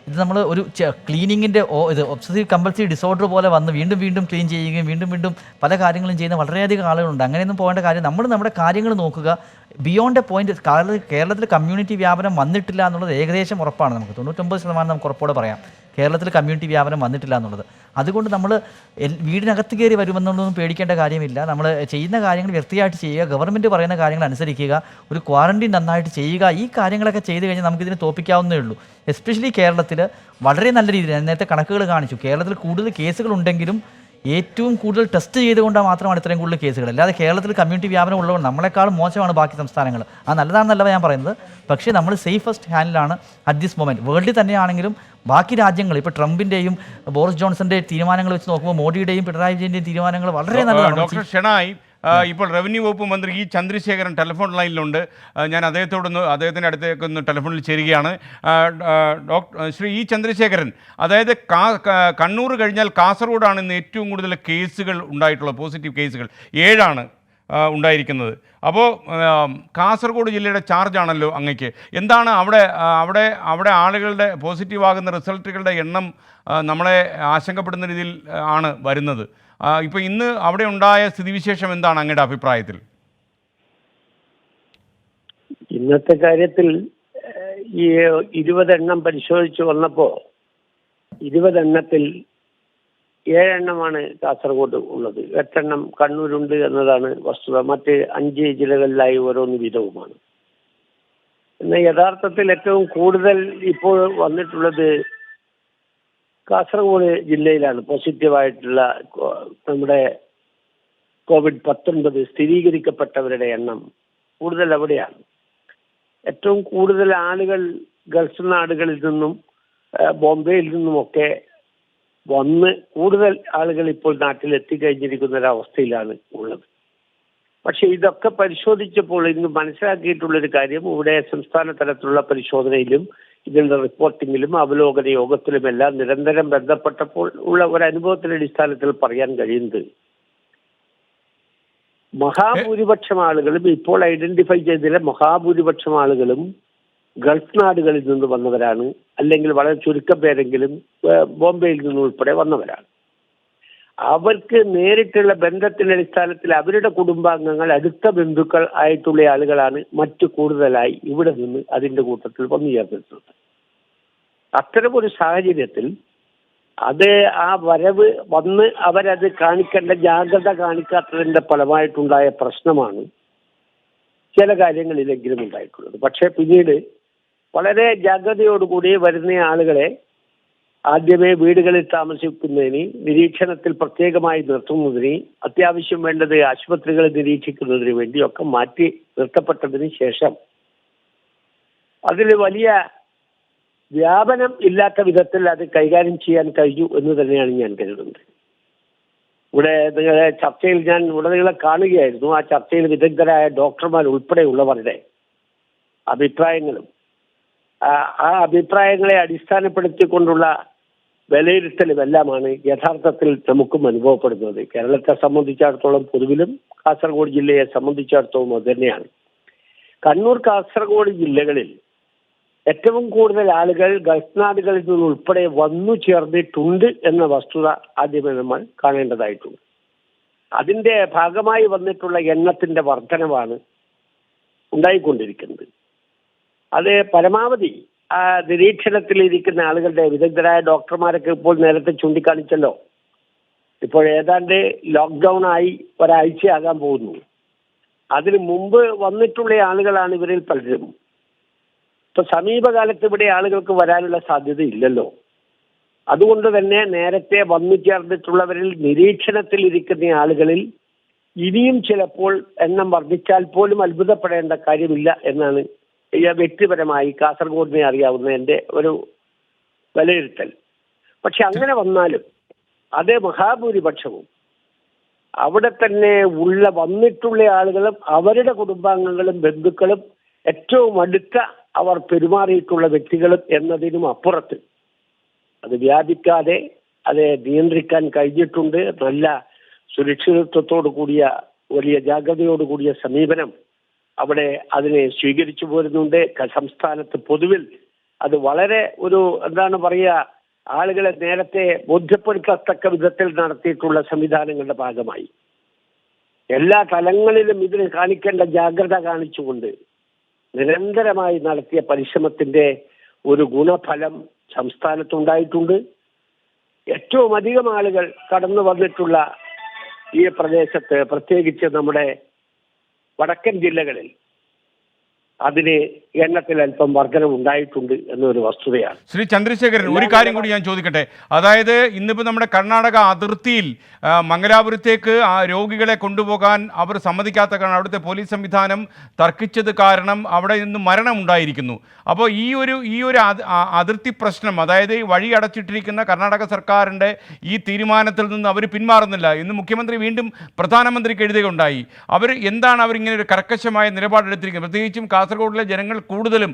Speaker 7: ഇത് നമ്മൾ ഒരു ക്ലീനിങ്ങിൻ്റെ ഇത് ഒബ്സസീവ് കമ്പൽസീവ് ഡിസോർഡർ പോലെ വന്ന് വീണ്ടും വീണ്ടും ക്ലീൻ ചെയ്യുകയും വീണ്ടും വീണ്ടും പല കാര്യങ്ങളും ചെയ്യുന്ന വളരെയധികം ആളുകളുണ്ട്. അങ്ങനെയൊന്നും പോകേണ്ട കാര്യം. നമ്മുടെ കാര്യങ്ങൾ നോക്കുക. ബിയോണ്ട് എ പോയിന്റ് കേരളത്തിൽ കമ്മ്യൂണിറ്റി വ്യാപനം വന്നിട്ടില്ല എന്നുള്ളത് ഏകദേശം ഉറപ്പാണ്. നമുക്ക് 99% നമുക്ക് ഉറപ്പോടെ പറയാം കേരളത്തിൽ കമ്മ്യൂണിറ്റി വ്യാപനം വന്നിട്ടില്ല എന്നുള്ളത്. അതുകൊണ്ട് നമ്മൾ വീടിനകത്ത് കയറി വരുമെന്നുള്ളതൊന്നും പേടിക്കേണ്ട കാര്യമില്ല. നമ്മൾ ചെയ്യുന്ന കാര്യങ്ങൾ വൃത്തിയായിട്ട് ചെയ്യുക, ഗവൺമെൻറ് പറയുന്ന കാര്യങ്ങൾ അനുസരിക്കുക, ഒരു ക്വാറന്റൈൻ നന്നായിട്ട് ചെയ്യുക. ഈ കാര്യങ്ങളൊക്കെ ചെയ്ത് കഴിഞ്ഞാൽ നമുക്കിതിനെ തോൽപ്പിക്കാവുന്നേ ഉള്ളൂ. എസ്പെഷ്യലി കേരളത്തിൽ വളരെ നല്ല രീതിയിൽ, ഞാൻ നേരത്തെ കണക്കുകൾ കാണിച്ചു, കേരളത്തിൽ കൂടുതൽ കേസുകളുണ്ടെങ്കിലും ഏറ്റവും കൂടുതൽ ടെസ്റ്റ് ചെയ്തുകൊണ്ടാണ് മാത്രമാണ് ഇത്രയും കൂടുതൽ കേസുകൾ. അല്ലാതെ കേരളത്തിൽ കമ്മ്യൂണിറ്റി വ്യാപനം ഉള്ളതുകൊണ്ട് നമ്മളെക്കാളും മോശമാണ് ബാക്കി സംസ്ഥാനങ്ങൾ. അത് നല്ലതാണെന്നല്ല ഞാൻ പറയുന്നത്. പക്ഷേ നമ്മൾ സേഫസ്റ്റ് ഹാൻഡിലാണ് അറ്റ് ദിസ് മൊമെൻറ്റ്. വേൾഡിൽ തന്നെയാണെങ്കിലും ബാക്കി രാജ്യങ്ങൾ, ഇപ്പോൾ ട്രംപിൻ്റെയും ബോറിസ് ജോൺസന്റെ തീരുമാനങ്ങൾ വെച്ച് നോക്കുമ്പോൾ മോഡിയുടെയും പിണറായി വിജയൻ്റെയും തീരുമാനങ്ങൾ വളരെ നല്ലതാണ്.
Speaker 2: ഡോക്ടർ ഷെണായി, ഇപ്പോൾ റവന്യൂ വകുപ്പ് മന്ത്രി ഇ ചന്ദ്രശേഖരൻ ടെലിഫോൺ ലൈനിലുണ്ട്. ഞാൻ അദ്ദേഹത്തിൻ്റെ അടുത്തേക്കൊന്ന് ടെലിഫോണിൽ ചേരുകയാണ്. ശ്രീ ഇ ചന്ദ്രശേഖരൻ, അതായത് കണ്ണൂർ കഴിഞ്ഞാൽ കാസർഗോഡാണ് ഇന്ന് ഏറ്റവും കൂടുതൽ കേസുകൾ ഉണ്ടായിട്ടുള്ളത്. പോസിറ്റീവ് കേസുകൾ 7 ഉണ്ടായിരിക്കുന്നത്. അപ്പോൾ കാസർഗോഡ് ജില്ലയുടെ ചാർജാണല്ലോ അങ്ങയ്ക്ക്. എന്താണ് അവിടെ ആളുകളുടെ പോസിറ്റീവ് ആകുന്ന റിസൾട്ടുകളുടെ എണ്ണം നമ്മളെ ആശങ്കപ്പെടുന്ന രീതിയിൽ ആണ് വരുന്നത്. ഇപ്പോൾ ഇന്ന് അവിടെ ഉണ്ടായ സ്ഥിതിവിശേഷം എന്താണ് അങ്ങയുടെ അഭിപ്രായത്തിൽ?
Speaker 8: ഇന്നത്തെ കാര്യത്തിൽ ഈ 20 എണ്ണം പരിശോധിച്ച് വന്നപ്പോൾ 20 എണ്ണത്തിൽ 7 എണ്ണമാണ് കാസർഗോഡ് ഉള്ളത്, 8 എണ്ണം കണ്ണൂരുണ്ട് എന്നതാണ് വസ്തുത. മറ്റ് 5 ജില്ലകളിലായി ഓരോന്ന് വീതവുമാണ്. എന്നാൽ യഥാർത്ഥത്തിൽ ഏറ്റവും കൂടുതൽ ഇപ്പോൾ വന്നിട്ടുള്ളത് കാസർഗോഡ് ജില്ലയിലാണ്. പോസിറ്റീവായിട്ടുള്ള നമ്മുടെ COVID-19 സ്ഥിരീകരിക്കപ്പെട്ടവരുടെ എണ്ണം കൂടുതൽ അവിടെയാണ്. ഏറ്റവും കൂടുതൽ ആളുകൾ ഗൾഫ് നാടുകളിൽ നിന്നും ബോംബെയിൽ നിന്നുമൊക്കെ വന്ന് കൂടുതൽ ആളുകൾ ഇപ്പോൾ നാട്ടിൽ എത്തിക്കഴിഞ്ഞിരിക്കുന്ന ഒരവസ്ഥയിലാണ് ഉള്ളത്. പക്ഷെ ഇതൊക്കെ പരിശോധിച്ചപ്പോൾ ഇന്ന് മനസ്സിലാക്കിയിട്ടുള്ളൊരു കാര്യം, ഇവിടെ സംസ്ഥാന തലത്തിലുള്ള പരിശോധനയിലും ഇതിന്റെ റിപ്പോർട്ടിങ്ങിലും അവലോകന യോഗത്തിലുമെല്ലാം നിരന്തരം ബന്ധപ്പെട്ടപ്പോൾ ഉള്ള ഒരു അനുഭവത്തിന്റെ അടിസ്ഥാനത്തിൽ പറയാൻ കഴിയുന്നത്, മഹാഭൂരിപക്ഷം ആളുകളും ഇപ്പോൾ ഐഡന്റിഫൈ ചെയ്തതിലെ മഹാഭൂരിപക്ഷം ആളുകളും ഗൾഫ് നാടുകളിൽ നിന്ന് വന്നവരാണ്, അല്ലെങ്കിൽ വളരെ ചുരുക്കം പേരെങ്കിലും ബോംബെയിൽ നിന്ന് ഉൾപ്പെടെ വന്നവരാണ്. അവർക്ക് നേരിട്ടുള്ള ബന്ധത്തിന്റെ അടിസ്ഥാനത്തിൽ അവരുടെ കുടുംബാംഗങ്ങൾ, അടുത്ത ബന്ധുക്കൾ ആയിട്ടുള്ള ആളുകളാണ് മറ്റു കൂടുതലായി ഇവിടെ നിന്ന് അതിന്റെ കൂട്ടത്തിൽ വന്നു ചേർന്നിട്ടുള്ളത്. അത്തരമൊരു സാഹചര്യത്തിൽ ആ വരവ് വന്ന് അവരത് കാണിക്കേണ്ട ജാഗ്രത കാണിക്കാത്തതിന്റെ ഫലമായിട്ടുണ്ടായ പ്രശ്നമാണ് ചില കാര്യങ്ങളിലെങ്കിലും ഉണ്ടായിട്ടുള്ളത്. പക്ഷെ പിന്നീട് വളരെ ജാഗ്രതയോടുകൂടി വരുന്ന ആളുകളെ ആദ്യമേ വീടുകളിൽ താമസിക്കുന്നതിന്, നിരീക്ഷണത്തിൽ പ്രത്യേകമായി നിർത്തുന്നതിന്, അത്യാവശ്യം വേണ്ടത് ആശുപത്രികളിൽ നിരീക്ഷിക്കുന്നതിന് വേണ്ടിയൊക്കെ മാറ്റി നിർത്തപ്പെട്ടതിന് ശേഷം അതിൽ വലിയ വ്യാപനം ഇല്ലാത്ത വിധത്തിൽ അത് കൈകാര്യം ചെയ്യാൻ കഴിഞ്ഞു എന്ന് തന്നെയാണ് ഞാൻ കരുതുന്നത്. ഇവിടെ നിങ്ങളുടെ ചർച്ചയിൽ ഞാൻ ഉടനീളെ കാണുകയായിരുന്നു. ആ ചർച്ചയിൽ വിദഗ്ധരായ ഡോക്ടർമാർ ഉൾപ്പെടെയുള്ളവരുടെ അഭിപ്രായങ്ങളും ആ അഭിപ്രായങ്ങളെ അടിസ്ഥാനപ്പെടുത്തിക്കൊണ്ടുള്ള വിലയിരുത്തലുമെല്ലാമാണ് യഥാർത്ഥത്തിൽ നമുക്കും അനുഭവപ്പെടുന്നത്. കേരളത്തെ സംബന്ധിച്ചിടത്തോളം പൊതുവിലും കാസർഗോഡ് ജില്ലയെ സംബന്ധിച്ചിടത്തോളം അത് തന്നെയാണ്. കണ്ണൂർ, കാസർഗോഡ് ജില്ലകളിൽ ഏറ്റവും കൂടുതൽ ആളുകൾ ഗൾഫ് നാടുകളിൽ നിന്ന് ഉൾപ്പെടെ വന്നു ചേർന്നിട്ടുണ്ട് എന്ന വസ്തുത ആദ്യമേ നമ്മൾ കാണേണ്ടതായിട്ടുണ്ട്. അതിന്റെ ഭാഗമായി വന്നിട്ടുള്ള എണ്ണത്തിന്റെ വർധനവാണ് ഉണ്ടായിക്കൊണ്ടിരിക്കുന്നത്. അത് പരമാവധി ആ നിരീക്ഷണത്തിലിരിക്കുന്ന ആളുകളുടെ വിദഗ്ധരായ ഡോക്ടർമാരൊക്കെ ഇപ്പോൾ നേരത്തെ ചൂണ്ടിക്കാണിച്ചല്ലോ, ഇപ്പോൾ ഏതാണ്ട് ലോക്ക്ഡൌൺ ആയി ഒരാഴ്ചയാകാൻ പോകുന്നു. അതിന് മുമ്പ് വന്നിട്ടുള്ള ആളുകളാണ് ഇവരിൽ പലരും. ഇപ്പൊ സമീപകാലത്ത് ഇവിടെ ആളുകൾക്ക് വരാനുള്ള സാധ്യത ഇല്ലല്ലോ. അതുകൊണ്ട് തന്നെ നേരത്തെ വന്നു ചേർന്നിട്ടുള്ളവരിൽ നിരീക്ഷണത്തിലിരിക്കുന്ന ആളുകളിൽ ഇനിയും ചിലപ്പോൾ എണ്ണം വർദ്ധിച്ചാൽ പോലും അത്ഭുതപ്പെടേണ്ട കാര്യമില്ല എന്നാണ് വ്യക്തിപരമായി കാസർഗോഡിനെ അറിയാവുന്ന എൻ്റെ ഒരു വിലയിരുത്തൽ. പക്ഷെ അങ്ങനെ വന്നാലും അതേ മഹാഭൂരിപക്ഷവും അവിടെ തന്നെ വന്നിട്ടുള്ള ആളുകളും അവരുടെ കുടുംബാംഗങ്ങളും ബന്ധുക്കളും ഏറ്റവും അടുത്ത അവർ പെരുമാറിയിട്ടുള്ള വ്യക്തികളും എന്നതിനും അപ്പുറത്ത് അത് വ്യാപിക്കാതെ അത് നിയന്ത്രിക്കാൻ കഴിഞ്ഞിട്ടുണ്ട്. നല്ല സുരക്ഷിതത്വത്തോടു കൂടിയ വലിയ ജാഗ്രതയോടു കൂടിയ സമീപനം അവിടെ അതിനെ സ്വീകരിച്ചു പോരുന്നുണ്ട്. സംസ്ഥാനത്ത് പൊതുവിൽ അത് വളരെ ഒരു എന്താണ് പറയുക, ആളുകളെ നേരത്തെ ബോധ്യപ്പെടുത്തത്തക്ക വിധത്തിൽ നടത്തിയിട്ടുള്ള സംവിധാനങ്ങളുടെ ഭാഗമായി എല്ലാ തലങ്ങളിലും ഇതിന് കാണിക്കേണ്ട ജാഗ്രത കാണിച്ചുകൊണ്ട് നിരന്തരമായി നടത്തിയ പരിശ്രമത്തിന്റെ ഒരു ഗുണഫലം സംസ്ഥാനത്തുണ്ടായിട്ടുണ്ട്. ഏറ്റവും അധികം ആളുകൾ കടന്നു വന്നിട്ടുള്ള ഈ പ്രദേശത്ത്, പ്രത്യേകിച്ച് നമ്മുടെ വടക്കൻ ജില്ലകളിൽ അതിന് എണ്ണത്തിൽ അല്പം വർധനമുണ്ടായിട്ടുണ്ട് എന്നൊരു വസ്തുതയാണ്.
Speaker 2: ശ്രീ ചന്ദ്രശേഖരൻ, ഒരു കാര്യം കൂടി ഞാൻ ചോദിക്കട്ടെ. അതായത് ഇന്നിപ്പോൾ നമ്മുടെ കർണാടക അതിർത്തിയിൽ മംഗലാപുരത്തേക്ക് ആ രോഗികളെ കൊണ്ടുപോകാൻ അവർ സമ്മതിക്കാത്ത കാരണം അവിടുത്തെ പോലീസ് സംവിധാനം തർക്കിച്ചത് കാരണം അവിടെ നിന്ന് മരണമുണ്ടായിരിക്കുന്നു. അപ്പോൾ ഈ ഒരു അതിർത്തി പ്രശ്നം, അതായത് ഈ വഴി അടച്ചിട്ടിരിക്കുന്ന കർണാടക സർക്കാരിൻ്റെ ഈ തീരുമാനത്തിൽ നിന്ന് അവർ പിന്മാറുന്നില്ല. ഇന്ന് മുഖ്യമന്ത്രി വീണ്ടും പ്രധാനമന്ത്രിക്ക് എഴുതുകയുണ്ടായി. എന്താണ് അവരിങ്ങനെ ഒരു കർക്കശമായ നിലപാടെടുത്തിരിക്കുന്നത്? പ്രത്യേകിച്ചും കാസർഗോഡിലെ ജനങ്ങൾ കൂടുതലും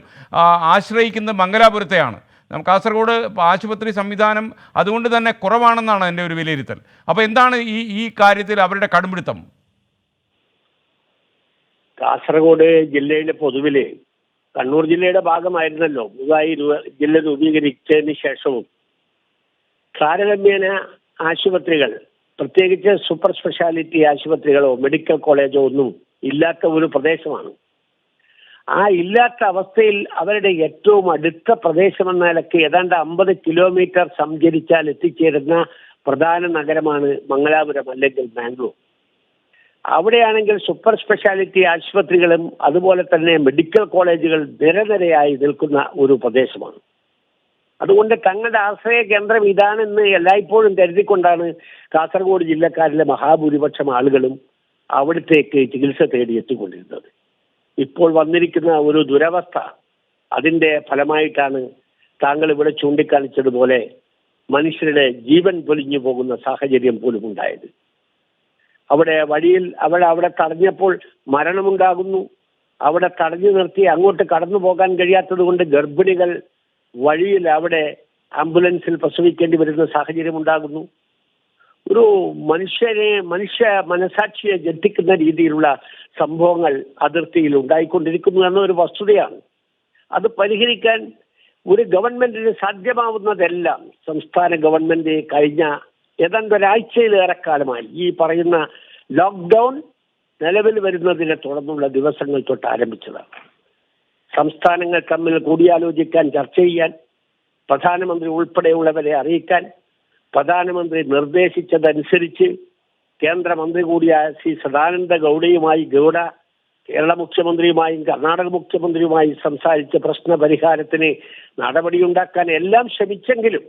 Speaker 2: ആശ്രയിക്കുന്നത് മംഗലാപുരത്തെയാണ്. കാസർഗോഡ് ആശുപത്രി സംവിധാനം അതുകൊണ്ട് തന്നെ കുറവാണെന്നാണ് എൻ്റെ ഒരു വിലയിരുത്തൽ. അപ്പോൾ എന്താണ് ഈ കാര്യത്തിൽ അവരുടെ കടുംപിടുത്തം?
Speaker 8: കാസർഗോഡ് ജില്ലയിലെ പൊതുവില് കണ്ണൂർ ജില്ലയുടെ ഭാഗമായിരുന്നല്ലോ പുതുതായി ജില്ല രൂപീകരിച്ചതിന് ശേഷവും താരതമ്യേന ആശുപത്രികൾ, പ്രത്യേകിച്ച് സൂപ്പർ സ്പെഷ്യാലിറ്റി ആശുപത്രികളോ മെഡിക്കൽ കോളേജോ ഒന്നും ഇല്ലാത്ത ഒരു പ്രദേശമാണ്. ആ ഇല്ലാത്ത അവസ്ഥയിൽ അവരുടെ ഏറ്റവും അടുത്ത പ്രദേശമെന്ന നിലയ്ക്ക് ഏതാണ്ട് 50 കിലോമീറ്റർ സഞ്ചരിച്ചാൽ എത്തിച്ചേരുന്ന പ്രധാന നഗരമാണ് മംഗലാപുരം അല്ലെങ്കിൽ ബാംഗ്ലൂർ. അവിടെയാണെങ്കിൽ സൂപ്പർ സ്പെഷ്യാലിറ്റി ആശുപത്രികളും അതുപോലെ തന്നെ മെഡിക്കൽ കോളേജുകൾ നിരനിരയായി നിൽക്കുന്ന ഒരു പ്രദേശമാണ്. അതുകൊണ്ട് തങ്ങളുടെ ആശ്രയ കേന്ദ്രം ഇതാണെന്ന് എല്ലായ്പ്പോഴും കരുതിക്കൊണ്ടാണ് കാസർഗോഡ് ജില്ലക്കാരിലെ മഹാഭൂരിപക്ഷം ആളുകളും അവിടത്തേക്ക് ചികിത്സ തേടി എത്തിക്കൊണ്ടിരുന്നത്. ഇപ്പോൾ വന്നിരിക്കുന്ന ഒരു ദുരവസ്ഥ, അതിൻ്റെ ഫലമായിട്ടാണ് താങ്കൾ ഇവിടെ ചൂണ്ടിക്കാണിച്ചതുപോലെ മനുഷ്യരുടെ ജീവൻ പൊലിഞ്ഞു പോകുന്ന സാഹചര്യം പോലും ഉണ്ടായത്. അവിടെ വഴിയിൽ അവിടെ തടഞ്ഞപ്പോൾ മരണമുണ്ടാകുന്നു. അവിടെ തടഞ്ഞു നിർത്തി അങ്ങോട്ട് കടന്നു പോകാൻ കഴിയാത്തത് കൊണ്ട് ഗർഭിണികൾ വഴിയിൽ അവിടെ ആംബുലൻസിൽ പ്രസവിക്കേണ്ടി വരുന്ന സാഹചര്യം ഉണ്ടാകുന്നു. ഒരു മനുഷ്യ മനസാക്ഷിയെ ജന്ധിക്കുന്ന രീതിയിലുള്ള സംഭവങ്ങൾ അതിർത്തിയിൽ ഉണ്ടായിക്കൊണ്ടിരിക്കുന്നു എന്നൊരു വസ്തുതയാണ്. അത് പരിഹരിക്കാൻ ഒരു ഗവൺമെന്റിന് സാധ്യമാവുന്നതെല്ലാം സംസ്ഥാന ഗവൺമെന്റ് കഴിഞ്ഞ ഏതാണ്ട് ഒരാഴ്ചയിലേറെ കാലമായി ഈ പറയുന്ന ലോക്ക്ഡൌൺ നിലവിൽ വരുന്നതിനെ തുടർന്നുള്ള ദിവസങ്ങൾ തൊട്ട് ആരംഭിച്ചതാണ്. സംസ്ഥാനങ്ങൾ തമ്മിൽ കൂടിയാലോചിക്കാൻ, ചർച്ച ചെയ്യാൻ, പ്രധാനമന്ത്രി ഉൾപ്പെടെയുള്ളവരെ അറിയിക്കാൻ, പ്രധാനമന്ത്രി നിർദ്ദേശിച്ചതനുസരിച്ച് കേന്ദ്രമന്ത്രി കൂടിയായ ശ്രീ സദാനന്ദ ഗൗഡയുമായി കേരള മുഖ്യമന്ത്രിയുമായും കർണാടക മുഖ്യമന്ത്രിയുമായും സംസാരിച്ച പ്രശ്ന പരിഹാരത്തിന് നടപടിയുണ്ടാക്കാൻ എല്ലാം ശ്രമിച്ചെങ്കിലും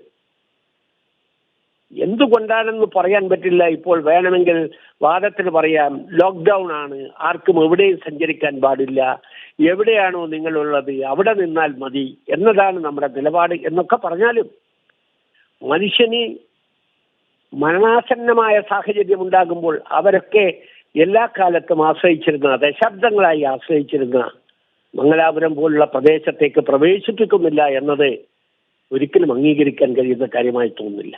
Speaker 8: എന്തുകൊണ്ടാണെന്ന് പറയാൻ പറ്റില്ല. ഇപ്പോൾ വേണമെങ്കിൽ വാദത്തിന് പറയാം, ലോക്ക്ഡൌൺ ആണ്, ആർക്കും എവിടെയും സഞ്ചരിക്കാൻ പാടില്ല, എവിടെയാണോ നിങ്ങളുള്ളത് അവിടെ നിന്നാൽ മതി എന്നതാണ് നമ്മുടെ നിലപാട് എന്നൊക്കെ പറഞ്ഞാലും മനുഷ്യന് മരണാസന്നമായ സാഹചര്യം ഉണ്ടാകുമ്പോൾ അവരൊക്കെ എല്ലാ കാലത്തും ആശ്രയിച്ചിരുന്ന, ദശാബ്ദങ്ങളായി ആശ്രയിച്ചിരുന്ന മംഗലാപുരം പോലുള്ള പ്രദേശത്തേക്ക് പ്രവേശിപ്പിക്കുന്നില്ല എന്നത് ഒരിക്കലും അംഗീകരിക്കാൻ കഴിയുന്ന കാര്യമായി തോന്നുന്നില്ല.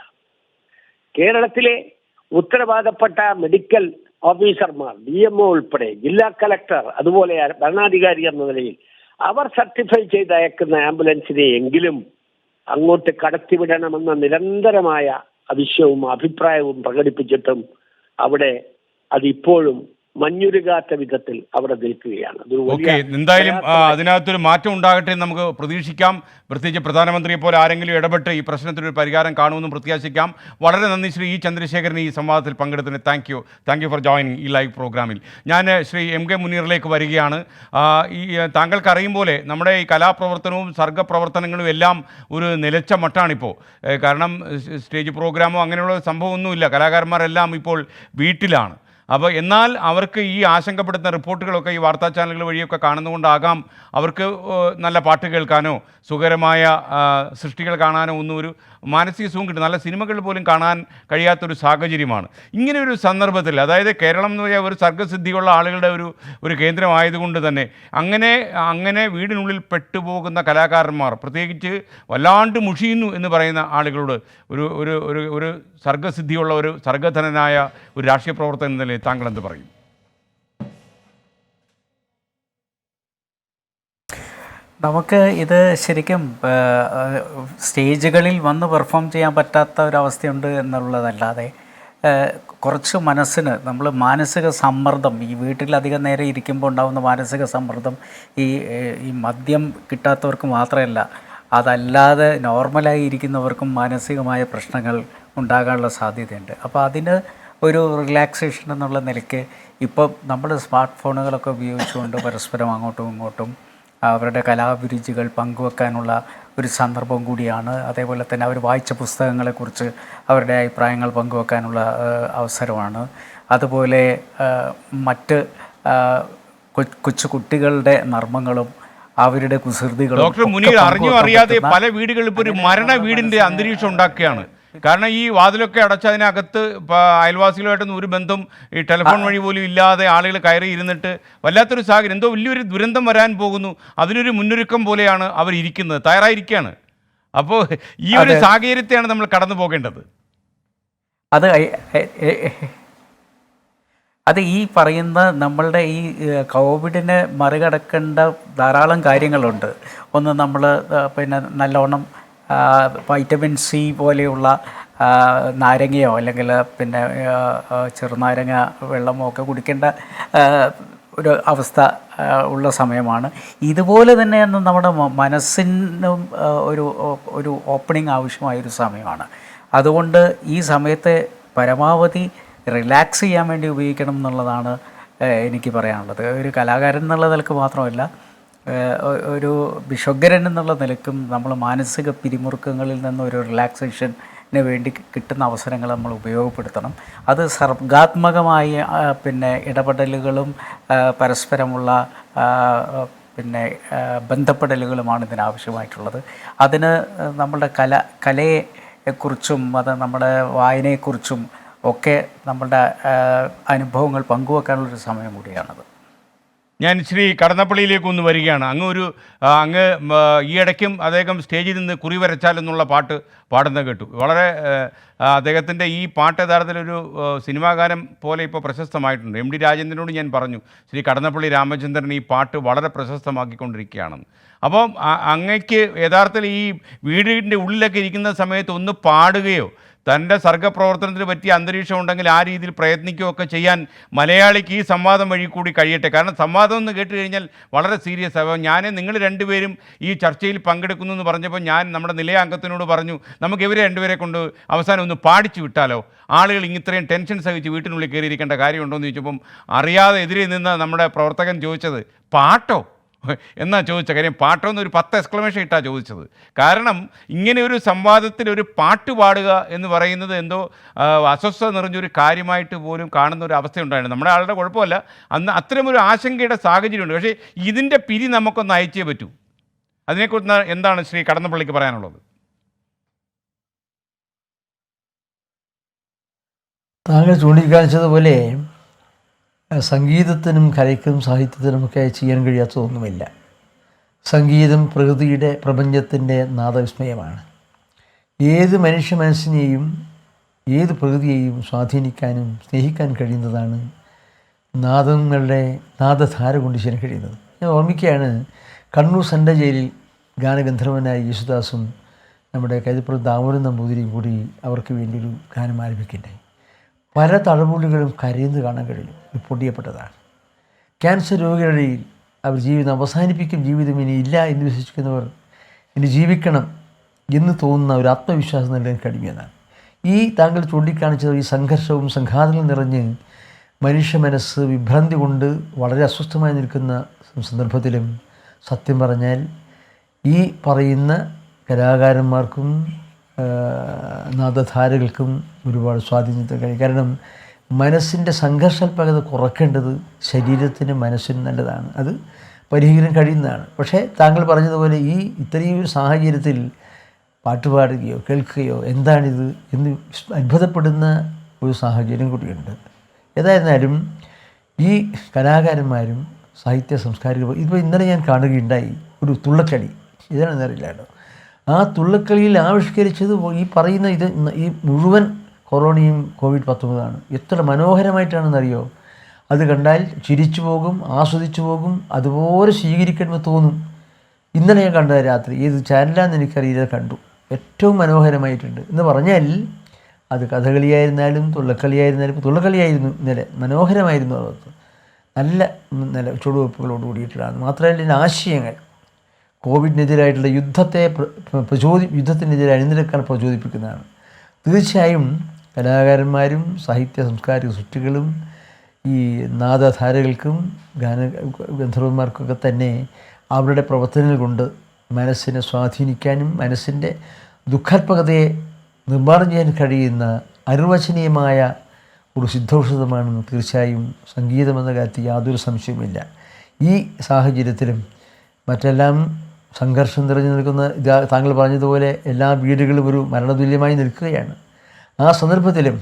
Speaker 8: കേരളത്തിലെ ഉത്തരവാദപ്പെട്ട മെഡിക്കൽ ഓഫീസർമാർ, DMO ഉൾപ്പെടെ, ജില്ലാ കളക്ടർ, അതുപോലെ ഭരണാധികാരി എന്ന നിലയിൽ അവർ സർട്ടിഫൈ ചെയ്ത് അയക്കുന്ന ആംബുലൻസിനെ എങ്കിലും അങ്ങോട്ട് കടത്തിവിടണമെന്ന നിരന്തരമായ ആവശ്യവും അഭിപ്രായവും പ്രകടിപ്പിച്ചിട്ടും അവിടെ അതിപ്പോഴും മഞ്ഞുരുകാത്ത വിധത്തിൽ അവിടെ നിൽക്കുകയാണ്. അതൊരു
Speaker 2: ഓക്കെ, എന്തായാലും അതിനകത്തൊരു മാറ്റം ഉണ്ടാകട്ടെ എന്ന് നമുക്ക് പ്രതീക്ഷിക്കാം. പ്രത്യേകിച്ച് പ്രധാനമന്ത്രിയെ പോലെ ആരെങ്കിലും ഇടപെട്ട് ഈ പ്രശ്നത്തിനൊരു പരിഹാരം കാണുമെന്നും പ്രത്യാശിക്കാം. വളരെ നന്ദി ശ്രീ ഇ ചന്ദ്രശേഖരൻ ഈ സംവാദത്തിൽ പങ്കെടുത്തതിന്. താങ്ക് യു ഫോർ ജോയിനിങ് ഈ ലൈവ് പ്രോഗ്രാമിൽ. ഞാൻ ശ്രീ എം കെ മുനീറിലേക്ക് വരികയാണ്. ഈ താങ്കൾക്ക് അറിയും പോലെ നമ്മുടെ ഈ കലാപ്രവർത്തനവും സർഗ്ഗപ്രവർത്തനങ്ങളും എല്ലാം ഒരു നിലച്ച മട്ടാണിപ്പോൾ. കാരണം സ്റ്റേജ് പ്രോഗ്രാമോ അങ്ങനെയുള്ള സംഭവമൊന്നുമില്ല. കലാകാരന്മാരെല്ലാം ഇപ്പോൾ വീട്ടിലാണ്. അപ്പോൾ എന്നാൽ അവർക്ക് ഈ ആശങ്കപ്പെടുത്തുന്ന റിപ്പോർട്ടുകളൊക്കെ ഈ വാർത്താ ചാനലുകൾ വഴിയൊക്കെ കാണുന്നതുകൊണ്ടാകാം അവർക്ക് നല്ല പാട്ട് കേൾക്കാനോ സുഖകരമായ സൃഷ്ടികൾ കാണാനോ ഒന്നും ഒരു മാനസിക സുഖം കിട്ടും. നല്ല സിനിമകൾ പോലും കാണാൻ കഴിയാത്തൊരു സാഹചര്യമാണ്. ഇങ്ങനെ ഒരു സന്ദർഭത്തിൽ, അതായത് കേരളം എന്ന് പറയുക ഒരു സർഗ്ഗസിദ്ധിയുള്ള ആളുകളുടെ ഒരു കേന്ദ്രമായതുകൊണ്ട് തന്നെ അങ്ങനെ വീടിനുള്ളിൽ പെട്ടുപോകുന്ന കലാകാരന്മാർ, പ്രത്യേകിച്ച് വല്ലാണ്ട് മുഷിയുന്നു എന്ന് പറയുന്ന ആളുകളോട് ഒരു സർഗ്ഗസിദ്ധിയുള്ള ഒരു സർഗ്ഗധനനായ ഒരു രാഷ്ട്രീയ പ്രവർത്തകൻ എന്ന നിലയിൽ താങ്കൾ എന്ത് പറയും?
Speaker 3: നമുക്ക് ഇത് ശരിക്കും സ്റ്റേജുകളിൽ വന്ന് പെർഫോം ചെയ്യാൻ പറ്റാത്ത ഒരവസ്ഥയുണ്ട് എന്നുള്ളതല്ലാതെ കുറച്ച് മനസ്സിന് നമ്മൾ മാനസിക സമ്മർദ്ദം, ഈ വീട്ടിലധികം നേരം ഇരിക്കുമ്പോൾ ഉണ്ടാകുന്ന മാനസിക സമ്മർദ്ദം ഈ മദ്യം കിട്ടാത്തവർക്ക് മാത്രമല്ല, അതല്ലാതെ നോർമലായി ഇരിക്കുന്നവർക്കും മാനസികമായ പ്രശ്നങ്ങൾ ഉണ്ടാകാനുള്ള സാധ്യതയുണ്ട്. അപ്പോൾ അതിന് ഒരു റിലാക്സേഷൻ എന്നുള്ള നിലയ്ക്ക് ഇപ്പോൾ നമ്മൾ സ്മാർട്ട് ഫോണുകളൊക്കെ ഉപയോഗിച്ചുകൊണ്ട് പരസ്പരം അങ്ങോട്ടും ഇങ്ങോട്ടും അവരുടെ കലാഭിരുചികൾ പങ്കുവെക്കാനുള്ള ഒരു സന്ദർഭം കൂടിയാണ്. അതേപോലെ തന്നെ അവർ വായിച്ച പുസ്തകങ്ങളെക്കുറിച്ച് അവരുടെ അഭിപ്രായങ്ങൾ പങ്കുവെക്കാനുള്ള അവസരമാണ്. അതുപോലെ മറ്റ് കൊച്ചു കുട്ടികളുടെ നർമ്മങ്ങളും അവരുടെ കുസൃതികളും.
Speaker 2: ഡോക്ടർ മുനീർ, അറിഞ്ഞോ അറിയാതെ പല വീടുകളിൽ ഇപ്പോൾ ഒരു മരണ വീടിൻ്റെ അന്തരീക്ഷം ഉണ്ടാക്കുകയാണ്. കാരണം ഈ വാതിലൊക്കെ അടച്ചതിനകത്ത് അയൽവാസികളുമായിട്ടൊന്നും ഒരു ബന്ധം ഈ ടെലിഫോൺ വഴി പോലും ഇല്ലാതെ ആളുകൾ കയറി ഇരുന്നിട്ട് വല്ലാത്തൊരു സാഹചര്യം, എന്തോ വലിയൊരു ദുരന്തം വരാൻ പോകുന്നു, അതിനൊരു മുന്നൊരുക്കം പോലെയാണ് അവർ ഇരിക്കുന്നത്, തയ്യാറായിരിക്കുകയാണ്. അപ്പോൾ ഈ ഒരു സാഹചര്യത്തെയാണ് നമ്മൾ കടന്നു പോകേണ്ടത്.
Speaker 3: അത് ഈ പറയുന്ന നമ്മളുടെ ഈ കോവിഡിനെ മറികടക്കേണ്ട ധാരാളം കാര്യങ്ങളുണ്ട്. ഒന്ന് നമ്മൾ നല്ലോണം വൈറ്റമിൻ സി പോലെയുള്ള നാരങ്ങയോ അല്ലെങ്കിൽ ചെറുനാരങ്ങ വെള്ളമോ ഒക്കെ കുടിക്കേണ്ട ഒരു അവസ്ഥ ഉള്ള സമയമാണ്. ഇതുപോലെ തന്നെ നമ്മുടെ മനസ്സിനും ഒരു ഓപ്പണിംഗ് ആവശ്യമായൊരു സമയമാണ്. അതുകൊണ്ട് ഈ സമയത്തെ പരമാവധി റിലാക്സ് ചെയ്യാൻ വേണ്ടി ഉപയോഗിക്കണം എന്നുള്ളതാണ് എനിക്ക് പറയാനുള്ളത്. ഒരു കലാകാരൻ എന്നുള്ള നിലക്ക് മാത്രമല്ല, ഒരു ഭിഷഗ്വരൻ എന്നുള്ള നിലക്കും നമ്മൾ മാനസിക പിരിമുറുക്കങ്ങളിൽ നിന്നൊരു റിലാക്സേഷന് വേണ്ടി കിട്ടുന്ന അവസരങ്ങൾ നമ്മൾ ഉപയോഗപ്പെടുത്തണം. അത് സർഗാത്മകമായ ഇടപെടലുകളും പരസ്പരമുള്ള ബന്ധപ്പെടലുകളുമാണ് ഇതിനാവശ്യമായിട്ടുള്ളത്. അതിന് നമ്മളുടെ കലയെക്കുറിച്ചും അത് നമ്മുടെ വായനയെക്കുറിച്ചും ഒക്കെ നമ്മളുടെ അനുഭവങ്ങൾ പങ്കുവെക്കാനുള്ളൊരു സമയം കൂടിയാണത്.
Speaker 2: ഞാൻ ശ്രീ കടന്നപ്പള്ളിയിലേക്ക് ഒന്ന് വരികയാണ്. അങ്ങ് ഈയിടയ്ക്കും അദ്ദേഹം സ്റ്റേജിൽ നിന്ന് കുറി വരച്ചാലെന്നുള്ള പാട്ട് പാടുന്നത് കേട്ടു. വളരെ അദ്ദേഹത്തിൻ്റെ ഈ പാട്ട് യഥാർത്ഥത്തിലൊരു സിനിമാഗാനം പോലെ ഇപ്പോൾ പ്രശസ്തമായിട്ടുണ്ട്. എം ഡി രാജേന്ദ്രനോട് ഞാൻ പറഞ്ഞു, ശ്രീ കടന്നപ്പള്ളി രാമചന്ദ്രൻ ഈ പാട്ട് വളരെ പ്രശസ്തമാക്കിക്കൊണ്ടിരിക്കുകയാണെന്ന്. അപ്പം അങ്ങയ്ക്ക് യഥാർത്ഥത്തിൽ ഈ വീടിൻ്റെ ഉള്ളിലൊക്കെ ഇരിക്കുന്ന സമയത്ത് ഒന്ന് പാടുകയോ തൻ്റെ സർഗ്ഗപ്രവർത്തനത്തിന് പറ്റിയ അന്തരീക്ഷം ഉണ്ടെങ്കിൽ ആ രീതിയിൽ പ്രയത്നിക്കുകയൊക്കെ ചെയ്യാൻ മലയാളിക്ക് ഈ സംവാദം വഴി കൂടി കഴിയട്ടെ. കാരണം സംവാദം എന്ന് കേട്ട് കഴിഞ്ഞാൽ വളരെ സീരിയസ് ആവും. നിങ്ങൾ രണ്ടുപേരും ഈ ചർച്ചയിൽ പങ്കെടുക്കുന്നു എന്ന് പറഞ്ഞപ്പോൾ ഞാൻ നമ്മുടെ നിലയാംഗത്തിനോട് പറഞ്ഞു, നമുക്ക് ഇവരെ രണ്ടുപേരെ കൊണ്ട് അവസാനം ഒന്ന് പാടിച്ചു വിട്ടാലോ, ആളുകൾ ഇത്രയും ടെൻഷൻ സഹിച്ച് വീട്ടിനുള്ളിൽ കയറിയിരിക്കേണ്ട കാര്യമുണ്ടോ എന്ന് ചോദിച്ചപ്പം അറിയാതെ എതിരെ നിന്ന് നമ്മുടെ പ്രവർത്തകൻ ചോദിച്ചത് പാട്ടോ എന്നാ ചോദിച്ച കാര്യം. പാട്ടോന്നൊരു 10 എക്സ്ക്ലമേഷൻ ഇട്ടാ ചോദിച്ചത്. കാരണം ഇങ്ങനെ ഒരു സംവാദത്തിൽ ഒരു പാട്ട് പാടുക എന്ന് പറയുന്നത് എന്തോ അസ്വസ്ഥത നിറഞ്ഞൊരു കാര്യമായിട്ട് പോലും കാണുന്ന ഒരു അവസ്ഥയുണ്ടായിരുന്നു. നമ്മുടെ ആളുടെ കുഴപ്പമല്ല, അന്ന് അത്തരമൊരു ആശങ്കയുടെ സാഹചര്യമുണ്ട്. പക്ഷേ ഇതിൻ്റെ പിരി നമുക്കൊന്ന് അയച്ചേ പറ്റൂ. അതിനെക്കുറിച്ച് എന്താണ് ശ്രീ കടന്നപ്പള്ളിക്ക് പറയാനുള്ളത്?
Speaker 4: താങ്കൾ ചൂണ്ടിക്കാണിച്ചതുപോലെ സംഗീതത്തിനും കലയ്ക്കും സാഹിത്യത്തിനുമൊക്കെ ചെയ്യാൻ കഴിയാത്തതൊന്നുമില്ല. സംഗീതം പ്രകൃതിയുടെ പ്രപഞ്ചത്തിൻ്റെ നാദവിസ്മയമാണ്. ഏത് മനുഷ്യ മനസ്സിനെയും ഏത് പ്രകൃതിയെയും സ്വാധീനിക്കാനും സ്നേഹിക്കാനും കഴിയുന്നതാണ് നാദങ്ങളുടെ നാദധാര കൊണ്ട് ചെയ്യാൻ കഴിയുന്നത്. ഞാൻ ഓർമ്മിക്കുകയാണ്, കണ്ണൂർ സെൻട്രൽ ജയിലിൽ ഗാനഗന്ധർവനായ യേശുദാസും നമ്മുടെ കൈതപ്പുറം ദാമോദരൻ നമ്പൂതിരിയും കൂടി അവർക്ക് വേണ്ടിയൊരു ഗാനം ആലപിക്കുകയുണ്ടായി. പല തലമുറകളും കരയുന്നത് കാണാൻ കഴിയും, റിപ്പോർട്ട് ചെയ്യപ്പെട്ടതാണ്. ക്യാൻസർ രോഗികളുടെ അവർ ജീവിതം അവസാനിപ്പിക്കും, ജീവിതം ഇനി ഇല്ല എന്ന് വിശ്വസിക്കുന്നവർ ഇനി ജീവിക്കണം എന്ന് തോന്നുന്ന ഒരു ആത്മവിശ്വാസം നൽകാൻ കഴിയുമെന്നാണ്. ഈ താങ്കൾ ചൂണ്ടിക്കാണിച്ചത് ഈ സംഘർഷവും സംഘാതങ്ങളും നിറഞ്ഞ് മനുഷ്യ മനസ്സ് വിഭ്രാന്തി കൊണ്ട് വളരെ അസ്വസ്ഥമായി നിൽക്കുന്ന സന്ദർഭത്തിലും സത്യം പറഞ്ഞാൽ ഈ പറയുന്ന കലാകാരന്മാർക്കും നാദധാരകൾക്കും ഒരുപാട് സ്വാധീനത്തിൽ കഴിയും. കാരണം മനസ്സിൻ്റെ സംഘർഷാത്മകത കുറയ്ക്കേണ്ടത് ശരീരത്തിനും മനസ്സിനും നല്ലതാണ്, അത് പരിഹരിക്കാൻ കഴിയുന്നതാണ്. പക്ഷേ താങ്കൾ പറഞ്ഞതുപോലെ ഈ ഇത്രയും ഒരു സാഹചര്യത്തിൽ പാട്ട് പാടുകയോ കേൾക്കുകയോ എന്താണിത് എന്ന് അത്ഭുതപ്പെടുന്ന ഒരു സാഹചര്യം കൂടിയുണ്ട്. ഏതായിരുന്നാലും ഈ കലാകാരന്മാരും സാഹിത്യ സാംസ്കാരിക ഇപ്പോൾ ഇന്നലെ ഞാൻ കാണുകയുണ്ടായി ഒരു തുള്ളക്കളി, ഇതാണെന്നറിയില്ല കേട്ടോ. ആ തുള്ളക്കളിയിൽ ആവിഷ്കരിച്ചത് ഈ പറയുന്ന ഈ മുഴുവൻ കൊറോണയും COVID-19 എത്ര മനോഹരമായിട്ടാണെന്നറിയോ. അത് കണ്ടാൽ ചിരിച്ചു പോകും, ആസ്വദിച്ചു പോകും, അതുപോലെ സ്വീകരിക്കണമെന്ന് തോന്നും. ഇന്നലെ ഞാൻ കണ്ടത് രാത്രി, ഏത് ചാനലാണെന്ന് എനിക്കറിയില്ല, കണ്ടു. ഏറ്റവും മനോഹരമായിട്ടുണ്ട് എന്ന് പറഞ്ഞാൽ അത് കഥകളിയായിരുന്നാലും തുള്ളക്കളിയായിരുന്നാലും, തുള്ളക്കളിയായിരുന്നു ഇന്നലെ, മനോഹരമായിരുന്നു. അത് നല്ല ചുവടുവെപ്പുകളോട് കൂടിയിട്ടുള്ളതാണ്. മാത്രമല്ല ഇതിൻ്റെ ആശയങ്ങൾ കോവിഡിനെതിരായിട്ടുള്ള യുദ്ധത്തിനെതിരെ അണിനിരക്കാൻ പ്രചോദിപ്പിക്കുന്നതാണ്. തീർച്ചയായും കലാകാരന്മാരും സാഹിത്യ സാംസ്കാരിക സൃഷ്ടികളും ഈ നാദധാരകൾക്കും ഗന്ധർവന്മാർക്കൊക്കെ തന്നെ അവരുടെ പ്രവർത്തനങ്ങൾ കൊണ്ട് മനസ്സിനെ സ്വാധീനിക്കാനും മനസ്സിൻ്റെ ദുഃഖാത്മകതയെ നിർമ്മാണം ചെയ്യാൻ കഴിയുന്ന അനിർവചനീയമായ ഒരു സിദ്ധൌഷധമാണെന്ന് തീർച്ചയായും സംഗീതമെന്ന കാര്യത്തിൽ യാതൊരു സംശയവുമില്ല. ഈ സാഹചര്യത്തിലും മറ്റെല്ലാം സംഘർഷം നിറഞ്ഞു നിൽക്കുന്ന താങ്കൾ പറഞ്ഞതുപോലെ എല്ലാ വീടുകളും ഒരു മരണതുല്യമായി നിൽക്കുകയാണ്. ആ സന്ദർഭത്തിലും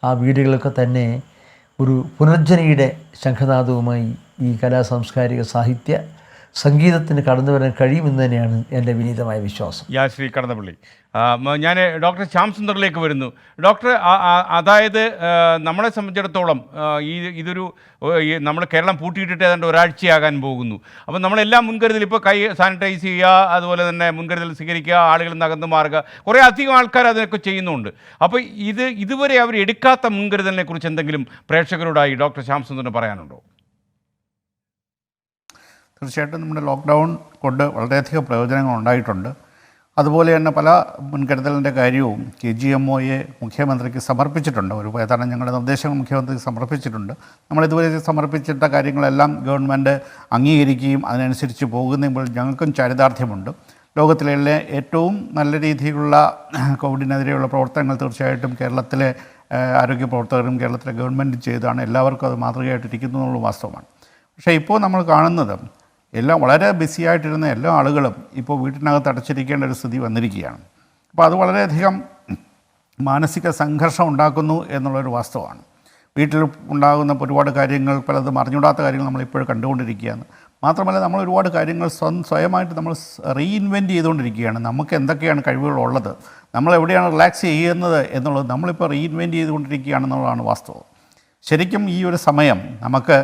Speaker 4: ആ വീടുകളൊക്കെ തന്നെ ഒരു പുനർജനയുടെ ശംഖനാദവുമായി ഈ സാംസ്കാരിക സാഹിത്യ സംഗീതത്തിന് കടന്നു വരാൻ കഴിയുമെന്ന് തന്നെയാണ് എൻ്റെ വിനീതമായ വിശ്വാസം.
Speaker 2: ശ്രീ കടന്നപ്പള്ളി, ഞാൻ ഡോക്ടർ ശ്യാം സുന്ദറിലേക്ക് വരുന്നു. ഡോക്ടർ, അതായത് നമ്മളെ സംബന്ധിച്ചിടത്തോളം ഇതൊരു നമ്മൾ കേരളം പൂട്ടിയിട്ടിട്ട് ഏതാണ്ട് ഒരാഴ്ചയാകാൻ പോകുന്നു. അപ്പോൾ നമ്മളെല്ലാം മുൻകരുതൽ, ഇപ്പോൾ കൈ സാനിറ്റൈസ് ചെയ്യുക, അതുപോലെ തന്നെ മുൻകരുതൽ സ്വീകരിക്കുക, ആളുകളിൽ നിന്ന് അകന്നു മാറുക, കുറേ അധികം ആൾക്കാർ അതിനൊക്കെ ചെയ്യുന്നുണ്ട്. അപ്പോൾ ഇതുവരെ അവർ എടുക്കാത്ത മുൻകരുതലിനെ കുറിച്ച് എന്തെങ്കിലും പ്രേക്ഷകരോടായി ഡോക്ടർ ശ്യാം സുന്ദറിന് പറയാനുണ്ടോ?
Speaker 1: തീർച്ചയായിട്ടും നമ്മുടെ ലോക്ക്ഡൗൺ കൊണ്ട് വളരെയധികം പ്രയോജനങ്ങൾ ഉണ്ടായിട്ടുണ്ട്. അതുപോലെ തന്നെ പല മുൻകരുതലിൻ്റെ കാര്യവും KGMOയെ മുഖ്യമന്ത്രിക്ക് സമർപ്പിച്ചിട്ടുണ്ട്. ഒരു ഏതാണ്ട് ഞങ്ങളുടെ നിർദ്ദേശങ്ങൾ മുഖ്യമന്ത്രിക്ക് സമർപ്പിച്ചിട്ടുണ്ട്. നമ്മളിതുവരെ സമർപ്പിച്ചിട്ട കാര്യങ്ങളെല്ലാം ഗവൺമെൻറ് അംഗീകരിക്കുകയും അതിനനുസരിച്ച് പോകുമ്പോൾ ഞങ്ങൾക്കും ചാരിതാർത്ഥ്യമുണ്ട്. ലോകത്തിലെ ഏറ്റവും നല്ല രീതിയിലുള്ള കോവിഡിനെതിരെയുള്ള പ്രവർത്തനങ്ങൾ തീർച്ചയായിട്ടും കേരളത്തിലെ ആരോഗ്യ പ്രവർത്തകരും കേരളത്തിലെ ഗവൺമെൻറ് ചെയ്താണ്. എല്ലാവർക്കും അത് മാതൃകയായിട്ടിരിക്കുന്നു എന്നുള്ള വാസ്തവമാണ്. പക്ഷേ ഇപ്പോൾ നമ്മൾ കാണുന്നത് എല്ലാം വളരെ ബിസിയായിട്ടിരുന്ന എല്ലാ ആളുകളും ഇപ്പോൾ വീട്ടിനകത്ത് അടച്ചിരിക്കേണ്ട ഒരു സ്ഥിതി വന്നിരിക്കുകയാണ്. അപ്പോൾ അത് വളരെയധികം മാനസിക സംഘർഷം ഉണ്ടാക്കുന്നു എന്നുള്ളൊരു വാസ്തവമാണ്. വീട്ടിൽ ഉണ്ടാകുന്ന ഒരുപാട് കാര്യങ്ങൾ, പലതും അറിഞ്ഞൂടാത്ത കാര്യങ്ങൾ നമ്മളിപ്പോഴും കണ്ടുകൊണ്ടിരിക്കുകയാണ്. മാത്രമല്ല നമ്മൾ ഒരുപാട് കാര്യങ്ങൾ സ്വയമായിട്ട് നമ്മൾ റീഇൻവെൻറ്റ് ചെയ്തുകൊണ്ടിരിക്കുകയാണ്. നമുക്ക് എന്തൊക്കെയാണ് കഴിവുകളുള്ളത്, നമ്മൾ എവിടെയാണ് റിലാക്സ് ചെയ്യുന്നത് എന്നുള്ളത് നമ്മളിപ്പോൾ റീഇൻവെൻറ്റ് ചെയ്തുകൊണ്ടിരിക്കുകയാണെന്നുള്ളതാണ് വാസ്തവം. ശരിക്കും ഈ ഒരു സമയം നമുക്ക്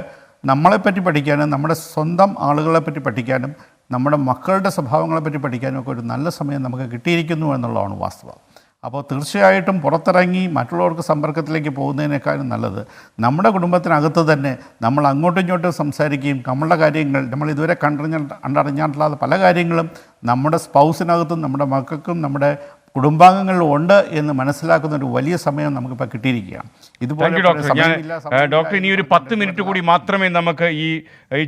Speaker 1: നമ്മളെപ്പറ്റി പഠിക്കാനും നമ്മുടെ സ്വന്തം ആളുകളെപ്പറ്റി പഠിക്കാനും നമ്മുടെ മക്കളുടെ സ്വഭാവങ്ങളെപ്പറ്റി പഠിക്കാനും ഒക്കെ ഒരു നല്ല സമയം നമുക്ക് കിട്ടിയിരിക്കുന്നു എന്നുള്ളതാണ് വാസ്തവം. അപ്പോൾ തീർച്ചയായിട്ടും പുറത്തിറങ്ങി മറ്റുള്ളവർക്ക് സമ്പർക്കത്തിലേക്ക് പോകുന്നതിനേക്കാളും നല്ലത് നമ്മുടെ കുടുംബത്തിനകത്ത് തന്നെ നമ്മൾ അങ്ങോട്ടും ഇങ്ങോട്ടും സംസാരിക്കുകയും നമ്മളുടെ കാര്യങ്ങൾ നമ്മൾ ഇതുവരെ കണ്ടറിഞ്ഞിട്ടില്ലാത്ത പല കാര്യങ്ങളും നമ്മുടെ സ്പൗസിനകത്തും നമ്മുടെ മക്കൾക്കും നമ്മുടെ കുടുംബാംഗങ്ങളിലും ഉണ്ട് എന്ന് മനസ്സിലാക്കുന്ന ഒരു വലിയ സമയം നമുക്കിപ്പോൾ കിട്ടിയിരിക്കുകയാണ്.
Speaker 2: ഇതുപോലെ ഡോക്ടർ ഇനി ഒരു 10 മിനിറ്റ് കൂടി മാത്രമേ നമുക്ക് ഈ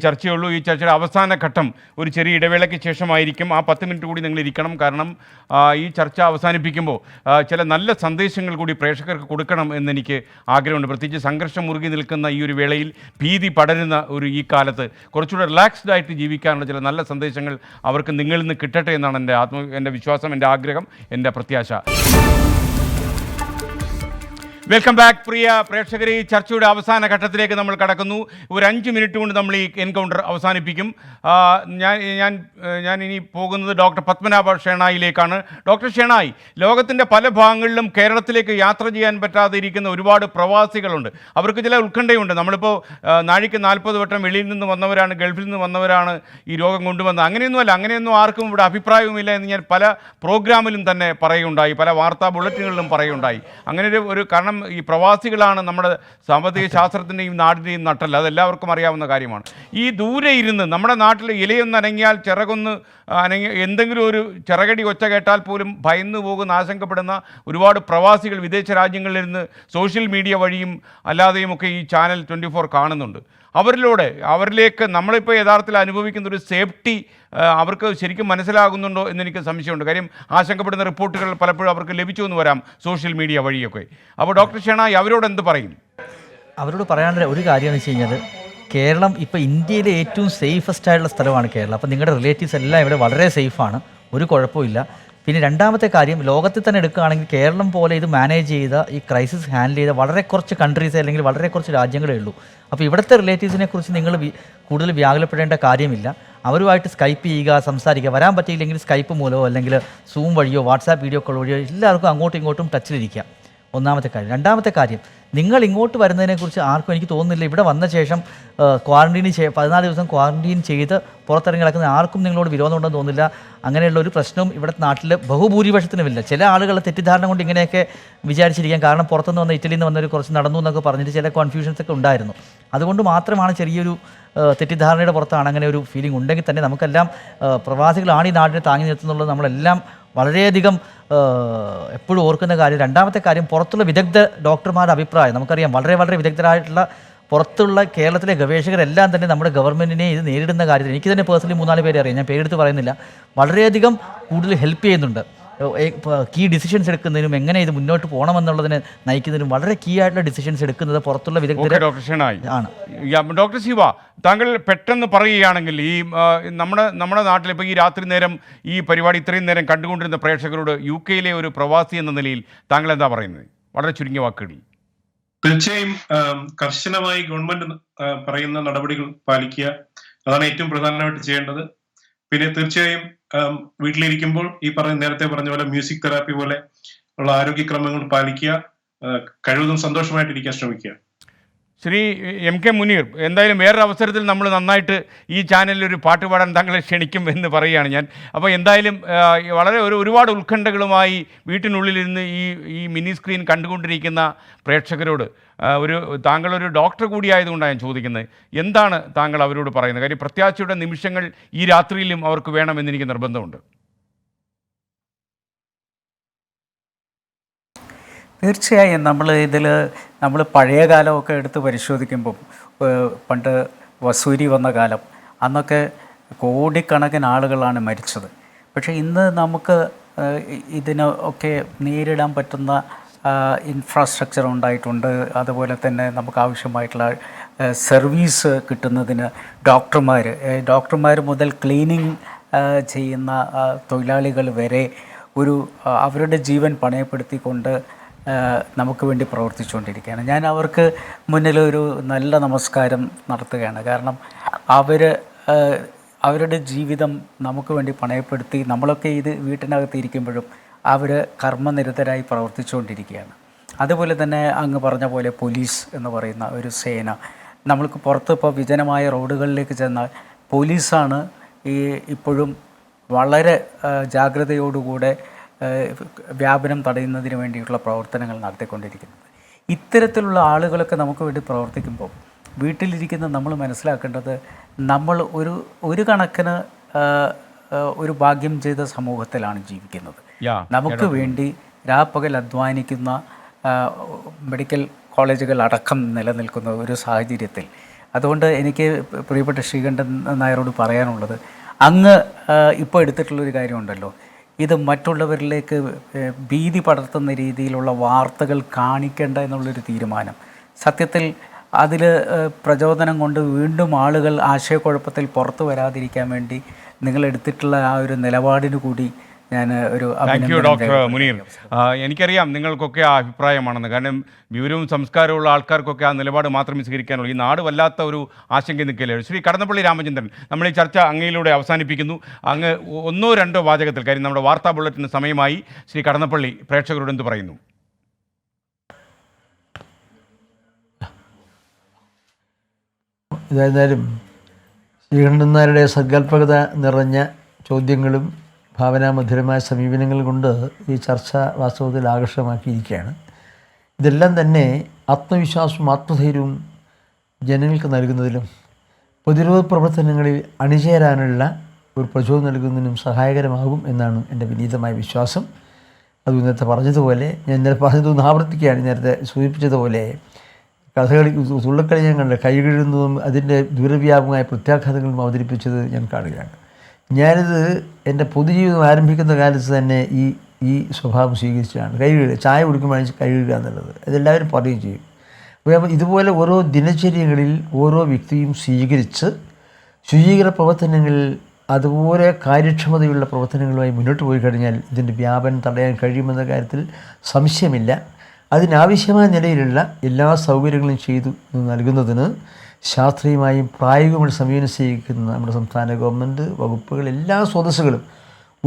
Speaker 2: ചർച്ചയുള്ളൂ. ഈ ചർച്ചയുടെ അവസാന ഘട്ടം ഒരു ചെറിയ ഇടവേളയ്ക്ക് ശേഷമായിരിക്കും. ആ 10 മിനിറ്റ് കൂടി നിങ്ങൾ ഇരിക്കണം. കാരണം ഈ ചർച്ച അവസാനിപ്പിക്കുമ്പോൾ ചില നല്ല സന്ദേശങ്ങൾ കൂടി പ്രേക്ഷകർക്ക് കൊടുക്കണം എന്നെനിക്ക് ആഗ്രഹമുണ്ട്. പ്രത്യേകിച്ച് സംഘർഷം മുറുകി നിൽക്കുന്ന ഈ ഒരു വേളയിൽ, ഭീതി പടരുന്ന ഈ കാലത്ത് കുറച്ചുകൂടെ റിലാക്സ്ഡ് ആയിട്ട് ജീവിക്കാനുള്ള ചില നല്ല സന്ദേശങ്ങൾ അവർക്ക് നിങ്ങളിൽ നിന്ന് കിട്ടട്ടെ എന്നാണ് എൻ്റെ വിശ്വാസം, എൻ്റെ ആഗ്രഹം, എൻ്റെ പ്രത്യാശ. വെൽക്കം ബാക്ക് പ്രിയ പ്രേക്ഷകരെ. ഈ ചർച്ചയുടെ അവസാന ഘട്ടത്തിലേക്ക് നമ്മൾ കടക്കുന്നു. ഒരു 5 മിനിറ്റ് കൊണ്ട് നമ്മൾ ഈ എൻകൗണ്ടർ അവസാനിപ്പിക്കും. ഞാൻ ഇനി പോകുന്നത് ഡോക്ടർ പത്മനാഭ ഷേണായിലേക്കാണ്. ഡോക്ടർ ഷേണായി, ലോകത്തിൻ്റെ പല ഭാഗങ്ങളിലും കേരളത്തിലേക്ക് യാത്ര ചെയ്യാൻ പറ്റാതെ ഇരിക്കുന്ന ഒരുപാട് പ്രവാസികളുണ്ട്. അവർക്ക് ചില ഉത്കണ്ഠയുണ്ട്. നമ്മളിപ്പോൾ നാഴിക്ക് 40 വട്ടം വെളിയിൽ നിന്ന് വന്നവരാണ്, ഗൾഫിൽ നിന്ന് വന്നവരാണ് ഈ രോഗം കൊണ്ടുവന്നത്. അങ്ങനെയൊന്നും ആർക്കും ഇവിടെ അഭിപ്രായവുമില്ല എന്ന് ഞാൻ പല പ്രോഗ്രാമിലും തന്നെ പറയുണ്ടായി, പല വാർത്താ ബുള്ളറ്റിനുകളിലും പറയുണ്ടായി. അങ്ങനെ ഒരു കാരണം ഈ പ്രവാസികളാണ് നമ്മുടെ സാമ്പത്തിക ശാസ്ത്രത്തിൻ്റെയും നാടിൻ്റെയും നട്ടല്ല, അതെല്ലാവർക്കും അറിയാവുന്ന കാര്യമാണ്. ഈ ദൂരെ ഇരുന്ന് നമ്മുടെ നാട്ടിൽ ഇലയൊന്ന് അനങ്ങിയാൽ ചിറകൊന്ന് എന്തെങ്കിലും ഒരു ചിറകടി ഒച്ച കേട്ടാൽ പോലും ഭയന്നു പോകുന്ന ആശങ്കപ്പെടുന്ന ഒരുപാട് പ്രവാസികൾ വിദേശ രാജ്യങ്ങളിലിരുന്ന് സോഷ്യൽ മീഡിയ വഴിയും അല്ലാതെയുമൊക്കെ ഈ ചാനൽ 24 കാണുന്നുണ്ട്. അവരിലേക്ക് നമ്മളിപ്പോൾ യഥാർത്ഥത്തിൽ അനുഭവിക്കുന്ന ഒരു സേഫ്റ്റി അവർക്ക് ശരിക്കും മനസ്സിലാകുന്നുണ്ടോ എന്നെനിക്ക് സംശയമുണ്ട്. കാര്യം ആശങ്കപ്പെടുന്ന റിപ്പോർട്ടുകൾ പലപ്പോഴും അവർക്ക് ലഭിച്ചു എന്ന് വരാം സോഷ്യൽ മീഡിയ വഴിയൊക്കെ. അപ്പോൾ ഡോക്ടർ ഷെണായി അവരോട് എന്ത് പറയും?
Speaker 7: അവരോട് പറയാനുള്ള ഒരു കാര്യമെന്ന് വെച്ച് കഴിഞ്ഞാൽ കേരളം ഇപ്പോൾ ഇന്ത്യയിലെ ഏറ്റവും സേഫസ്റ്റ് ആയിട്ടുള്ള സ്ഥലമാണ് കേരളം. അപ്പോൾ നിങ്ങളുടെ റിലേറ്റീവ്സ് എല്ലാം ഇവിടെ വളരെ സേഫാണ്, ഒരു കുഴപ്പമില്ല. പിന്നെ രണ്ടാമത്തെ കാര്യം, ലോകത്തിൽ തന്നെ എടുക്കുകയാണെങ്കിൽ കേരളം പോലെ ഇത് മാനേജ് ചെയ്ത ഈ ക്രൈസിസ് ഹാൻഡിൽ ചെയ്ത വളരെ കുറച്ച് കൺട്രീസ് അല്ലെങ്കിൽ വളരെ കുറച്ച് രാജ്യങ്ങളേ ഉള്ളൂ. അപ്പോൾ ഇവിടുത്തെ റിലേറ്റീവ്സിനെ കുറിച്ച് നിങ്ങൾ കൂടുതൽ വ്യാകുലപ്പെടേണ്ട കാര്യമില്ല. അവരുമായിട്ട് സ്കൈപ്പ് ചെയ്യുക, സംസാരിക്കുക. വരാൻ പറ്റിയില്ലെങ്കിൽ സ്കൈപ്പ് മൂലമോ അല്ലെങ്കിൽ സൂം വഴിയോ വാട്സാപ്പ് വീഡിയോ കോൾ വഴിയോ എല്ലാവർക്കും അങ്ങോട്ടും ഇങ്ങോട്ടും ടച്ചിലിരിക്കുക. ഒന്നാമത്തെ കാര്യം. രണ്ടാമത്തെ കാര്യം, നിങ്ങൾ ഇങ്ങോട്ട് വരുന്നതിനെക്കുറിച്ച് ആർക്കും എനിക്ക് തോന്നുന്നില്ല ഇവിടെ വന്ന ശേഷം 14 ദിവസം ക്വാറന്റീൻ ചെയ്ത് പുറത്തിറങ്ങി നടക്കുന്ന ആർക്കും നിങ്ങളോട് വിരോധമുണ്ടെന്ന് തോന്നുന്നില്ല. അങ്ങനെയുള്ള ഒരു പ്രശ്നവും ഇവിടെ നാട്ടിൽ ബഹുഭൂരിപക്ഷത്തിനുമില്ല. ചില ആളുകളുടെ തെറ്റിദ്ധാരണ കൊണ്ട് ഇങ്ങനെയൊക്കെ വിചാരിച്ചിരിക്കാം. കാരണം പുറത്തുനിന്ന് വന്ന ഇറ്റലിയിൽ നിന്ന് വന്നൊരു കുറച്ച് നടന്നു എന്നൊക്കെ പറഞ്ഞിട്ട് ചില കൺഫ്യൂഷൻസ് ഒക്കെ ഉണ്ടായിരുന്നു. അതുകൊണ്ട് മാത്രമാണ് ചെറിയൊരു തെറ്റിദ്ധാരണയുടെ പുറത്താണ് അങ്ങനെ ഒരു ഫീലിംഗ് ഉണ്ടെങ്കിൽ തന്നെ നമുക്കെല്ലാം പ്രവാസികളാണ് ഈ നാടിനെ താങ്ങി നിർത്തുന്നുള്ളത് നമ്മളെല്ലാം വളരെയധികം എപ്പോഴും ഓർക്കുന്ന കാര്യം. രണ്ടാമത്തെ കാര്യം, പുറത്തുള്ള വിദഗ്ധ ഡോക്ടർമാരുടെ അഭിപ്രായം നമുക്കറിയാം. വളരെ വളരെ വിദഗ്ധരായിട്ടുള്ള പുറത്തുള്ള കേരളത്തിലെ ഗവേഷകരെല്ലാം തന്നെ നമ്മുടെ ഗവൺമെൻറ്റിനെ ഇത് നേരിടുന്ന കാര്യത്തിൽ എനിക്ക് തന്നെ പേഴ്സണലി 3-4 പേരെ അറിയാം, ഞാൻ പേരെടുത്ത് പറയുന്നില്ല, വളരെയധികം കൂടുതൽ ഹെൽപ്പ് ചെയ്യുന്നുണ്ട്. കീ ഡിസിഷൻസ് എടുക്കുന്നതിനും എങ്ങനെ ഇത് മുന്നോട്ട് പോകണമെന്നുള്ളതിനെ നയിക്കുന്നതിനും വളരെ കീ ആയിട്ടുള്ള ഡിസിഷൻസ് എടുക്കുന്നത് പുറത്തുള്ള വിദഗ്ധരെ ആണ്.
Speaker 2: ഡോക്ടർ ശിവ, താങ്കൾ പെട്ടെന്ന് പറയുകയാണെങ്കിൽ ഈ നമ്മുടെ നാട്ടിൽ ഇപ്പോൾ ഈ രാത്രി നേരം ഈ പരിപാടി ഇത്രയും നേരം കണ്ടുകൊണ്ടിരുന്ന പ്രേക്ഷകരോട് UK-യിലെ ഒരു പ്രവാസി എന്ന നിലയിൽ താങ്കൾ എന്താ പറയുന്നത്? വളരെ ചുരുങ്ങിയ വാക്കുകളിൽ.
Speaker 6: തീർച്ചയായും കർശനമായി ഗവൺമെന്റ് പറയുന്ന നടപടികൾ പാലിക്കുക, അതാണ് ഏറ്റവും പ്രധാനമായിട്ട് ചെയ്യേണ്ടത്. പിന്നെ തീർച്ചയായും വീട്ടിലിരിക്കുമ്പോൾ ഈ നേരത്തെ പറഞ്ഞ പോലെ മ്യൂസിക് തെറാപ്പി പോലെ ഉള്ള ആരോഗ്യക്രമങ്ങൾ പാലിക്കുക, കഴിവതും സന്തോഷമായിട്ടിരിക്കാൻ ശ്രമിക്കുക.
Speaker 2: ശ്രീ MK മുനീർ, എന്തായാലും വേറൊരു അവസരത്തിൽ നമ്മൾ നന്നായിട്ട് ഈ ചാനലിൽ ഒരു പാട്ട് പാടാൻ താങ്കളെ ക്ഷണിക്കും എന്ന് പറയുകയാണ് ഞാൻ. അപ്പോൾ എന്തായാലും വളരെ ഒരുപാട് ഉത്കണ്ഠകളുമായി വീട്ടിനുള്ളിലിരുന്ന് ഈ മിനി സ്ക്രീൻ കണ്ടുകൊണ്ടിരിക്കുന്ന പ്രേക്ഷകരോട് താങ്കളൊരു ഡോക്ടർ കൂടിയായതുകൊണ്ടാണ് ഞാൻ ചോദിക്കുന്നത്, എന്താണ് താങ്കൾ അവരോട് പറയുന്നത്? കാര്യം പ്രത്യാശയുടെ നിമിഷങ്ങൾ ഈ രാത്രിയിലും അവർക്ക് വേണമെന്ന് എനിക്ക് നിർബന്ധമുണ്ട്.
Speaker 3: തീർച്ചയായും നമ്മൾ പഴയ കാലമൊക്കെ എടുത്ത് പരിശോധിക്കുമ്പം പണ്ട് വസൂരി വന്ന കാലം, അന്നൊക്കെ കോടിക്കണക്കിന് ആളുകളാണ് മരിച്ചത്. പക്ഷേ ഇന്ന് നമുക്ക് ഇതിന് ഒക്കെ നേരിടാൻ പറ്റുന്ന ഇൻഫ്രാസ്ട്രക്ചർ ഉണ്ടായിട്ടുണ്ട്. അതുപോലെ തന്നെ നമുക്ക് ആവശ്യമായിട്ടുള്ള സർവീസ് കിട്ടുന്നതിന് ഡോക്ടർമാർ മുതൽ ക്ലീനിങ് ചെയ്യുന്ന തൊഴിലാളികൾ വരെ അവരുടെ ജീവൻ പണയപ്പെടുത്തിക്കൊണ്ട് നമുക്ക് വേണ്ടി പ്രവർത്തിച്ചുകൊണ്ടിരിക്കുകയാണ്. ഞാൻ അവർക്ക് മുന്നിൽ ഒരു നല്ല നമസ്കാരം നടത്തുകയാണ്. കാരണം അവരുടെ ജീവിതം നമുക്ക് വേണ്ടി പണയപ്പെടുത്തി നമ്മളൊക്കെ ഇത് വീട്ടിനകത്ത് ഇരിക്കുമ്പോഴും അവർ കർമ്മനിരതരായി പ്രവർത്തിച്ചുകൊണ്ടിരിക്കുകയാണ്. അതുപോലെ തന്നെ അങ്ങ് പറഞ്ഞ പോലെ പോലീസ് എന്ന് പറയുന്ന ഒരു സേന, നമ്മൾക്ക് പുറത്ത് ഇപ്പോൾ വിജനമായ റോഡുകളിലേക്ക് ചെന്നാൽ പോലീസാണ് ഇപ്പോഴും വളരെ ജാഗ്രതയോടുകൂടെ വ്യാപനം തടയുന്നതിന് വേണ്ടിയിട്ടുള്ള പ്രവർത്തനങ്ങൾ നടത്തിക്കൊണ്ടിരിക്കുന്നത്. ഇത്തരത്തിലുള്ള ആളുകളൊക്കെ നമുക്ക് വേണ്ടി പ്രവർത്തിക്കുമ്പോൾ വീട്ടിലിരിക്കുന്ന നമ്മൾ മനസ്സിലാക്കേണ്ടത്, നമ്മൾ ഒരു കണക്കിന് ഒരു ഭാഗ്യം ചെയ്ത സമൂഹത്തിലാണ് ജീവിക്കുന്നത്. നമുക്ക് വേണ്ടി രാപ്പകൽ അധ്വാനിക്കുന്ന മെഡിക്കൽ കോളേജുകൾ അടക്കം നിലനിൽക്കുന്ന ഒരു സാഹചര്യത്തിൽ, അതുകൊണ്ട് എനിക്ക് പ്രിയപ്പെട്ട ശ്രീകണ്ഠൻ നായരോട് പറയാനുള്ളത്, അങ്ങ് ഇപ്പോൾ എടുത്തിട്ടുള്ളൊരു കാര്യമുണ്ടല്ലോ, ഇത് മറ്റുള്ളവരിലേക്ക് ഭീതി പടർത്തുന്ന രീതിയിലുള്ള വാർത്തകൾ കാണിക്കേണ്ട എന്നുള്ളൊരു തീരുമാനം, സത്യത്തിൽ അതിൽ പ്രചോദനം കൊണ്ട് വീണ്ടും ആളുകൾ ആശയക്കുഴപ്പത്തിൽ പുറത്തു വരാതിരിക്കാൻ വേണ്ടി നിങ്ങൾ എടുത്തിട്ടുള്ള ആ ഒരു നിലപാടിന് കൂടി ഞാൻ ഒരു
Speaker 2: താങ്ക് യു ഡോക്ടർ മുനീർ. എനിക്കറിയാം നിങ്ങൾക്കൊക്കെ ആ അഭിപ്രായമാണെന്ന്. കാരണം വിവരവും സംസ്കാരമുള്ള ആൾക്കാർക്കൊക്കെ ആ നിലപാട് മാത്രമേ സ്വീകരിക്കാനുള്ളൂ. ഈ നാട് വല്ലാത്ത ഒരു ആശങ്ക നിൽക്കല്ലേ. ശ്രീ കടന്നപ്പള്ളി രാമചന്ദ്രൻ, നമ്മൾ ഈ ചർച്ച അങ്ങയിലൂടെ അവസാനിപ്പിക്കുന്നു. അങ്ങ് 1-2 വാചകത്തിൽ, കാര്യം നമ്മുടെ വാർത്താ ബുള്ളറ്റിന് സമയമായി, ശ്രീ കടന്നപ്പള്ളി പ്രേക്ഷകരോട് എന്ത് പറയുന്നു?
Speaker 4: ഏതായാലും ശ്രീകണ്ഠൻ നായരുടെ സങ്കല്പകത നിറഞ്ഞ ചോദ്യങ്ങളും ഭാവനാമധുരമായ സമീപനങ്ങൾ കൊണ്ട് ഈ ചർച്ച വാസ്തവത്തിൽ ആകർഷകമാക്കിയിരിക്കുകയാണ്. ഇതെല്ലാം തന്നെ ആത്മവിശ്വാസവും ആത്മധൈര്യവും ജനങ്ങൾക്ക് നൽകുന്നതിലും പ്രതിരോധ പ്രവർത്തനങ്ങളിൽ അണിചേരാനുള്ള ഒരു പ്രചോദനം നൽകുന്നതിനും സഹായകരമാകും എന്നാണ് എൻ്റെ വിനീതമായ വിശ്വാസം. അത് ഇന്നത്തെ പറഞ്ഞതുപോലെ, ഞാൻ ഇന്നലെ പറഞ്ഞതൊന്ന് ആവർത്തിക്കുകയാണ്, നേരത്തെ സൂചിപ്പിച്ചതുപോലെ കഥകളി തുള്ളക്കളി ഞാൻ കണ്ട കൈ കഴുകുന്നതും അതിൻ്റെ ദൂരവ്യാപകമായ പ്രത്യാഘാതങ്ങളും അവതരിപ്പിച്ചത് ഞാൻ കാണുകയാണ്. ഞാനിത് എൻ്റെ പൊതുജീവിതം ആരംഭിക്കുന്ന കാലത്ത് തന്നെ ഈ സ്വഭാവം സ്വീകരിച്ചതാണ്. കൈ കഴുകുക, ചായ കുടിക്കുമ്പോൾ കൈ കഴുകുക എന്നുള്ളത് അതെല്ലാവരും പറയുകയും ചെയ്യും. അപ്പോൾ ഇതുപോലെ ഓരോ ദിനചര്യകളിൽ ഓരോ വ്യക്തിയും സ്വീകരിച്ച് ശുചീകരണ പ്രവർത്തനങ്ങളിൽ അതുപോലെ കാര്യക്ഷമതയുള്ള പ്രവർത്തനങ്ങളുമായി മുന്നോട്ട് പോയി കഴിഞ്ഞാൽ ഇതിൻ്റെ വ്യാപനം തടയാൻ കഴിയുമെന്ന കാര്യത്തിൽ സംശയമില്ല. അതിനാവശ്യമായ നിലയിലുള്ള എല്ലാ സൗകര്യങ്ങളും ചെയ്തു നൽകുന്നതിന് ശാസ്ത്രീയമായും പ്രായോഗികമായി സമീപനം സ്വീകരിക്കുന്ന നമ്മുടെ സംസ്ഥാന ഗവൺമെൻറ് വകുപ്പുകൾ എല്ലാ സ്രോതസ്സുകളും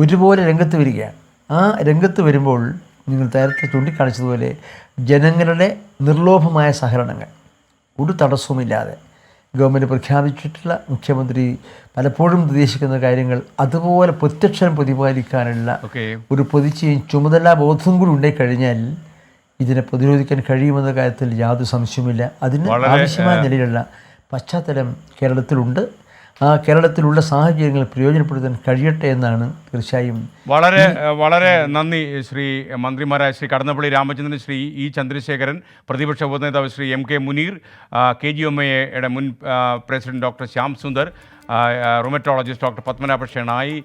Speaker 4: ഒരുപോലെ രംഗത്ത് വരികയാണ്. ആ രംഗത്ത് വരുമ്പോൾ നിങ്ങൾ നേരത്തെ ചൂണ്ടിക്കാണിച്ചതുപോലെ ജനങ്ങളുടെ നിർലോഭമായ സഹകരണങ്ങൾ ഒരു തടസ്സവുമില്ലാതെ ഗവൺമെൻറ് പ്രഖ്യാപിച്ചിട്ടുള്ള മുഖ്യമന്ത്രി പലപ്പോഴും നിർദ്ദേശിക്കുന്ന കാര്യങ്ങൾ അതുപോലെ പ്രത്യക്ഷം പ്രതിപാദിക്കാനുള്ള ഒരു പൊതിച്ചയും ചുമതലാ ബോധവും കൂടി ഉണ്ടായിക്കഴിഞ്ഞാൽ ഇതിനെ പ്രതിരോധിക്കാൻ കഴിയുമെന്ന കാര്യത്തിൽ യാതൊരു സംശയവുമില്ല. അതിന് ആവശ്യമായ നിലയിലുള്ള പശ്ചാത്തലം കേരളത്തിലുണ്ട്. ആ കേരളത്തിലുള്ള സാഹചര്യങ്ങൾ പ്രയോജനപ്പെടുത്താൻ കഴിയട്ടെ എന്നാണ് തീർച്ചയായും.
Speaker 2: വളരെ നന്ദി ശ്രീ മന്ത്രിമാരായ ശ്രീ കടന്നപ്പള്ളി രാമചന്ദ്രൻ, ശ്രീ ഇ ചന്ദ്രശേഖരൻ, പ്രതിപക്ഷ ഉപനേതാവ് ശ്രീ എം കെ മുനീർ, KGMA-യുടെ മുൻ president doctor Shyam Sundar, rheumatologist doctor Padmanabha Shenoy,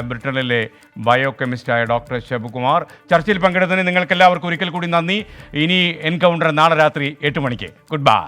Speaker 2: ബ്രിട്ടനിലെ ബയോകെമിസ്റ്റായ ഡോക്ടർ ശബകുമാർ. ചർച്ചയിൽ പങ്കെടുത്തതിന് നിങ്ങൾക്കെല്ലാവർക്കും ഒരിക്കൽ കൂടി നന്ദി. ഇനി എൻകൗണ്ടർ നാളെ രാത്രി 8 മണിക്ക്. Good bye.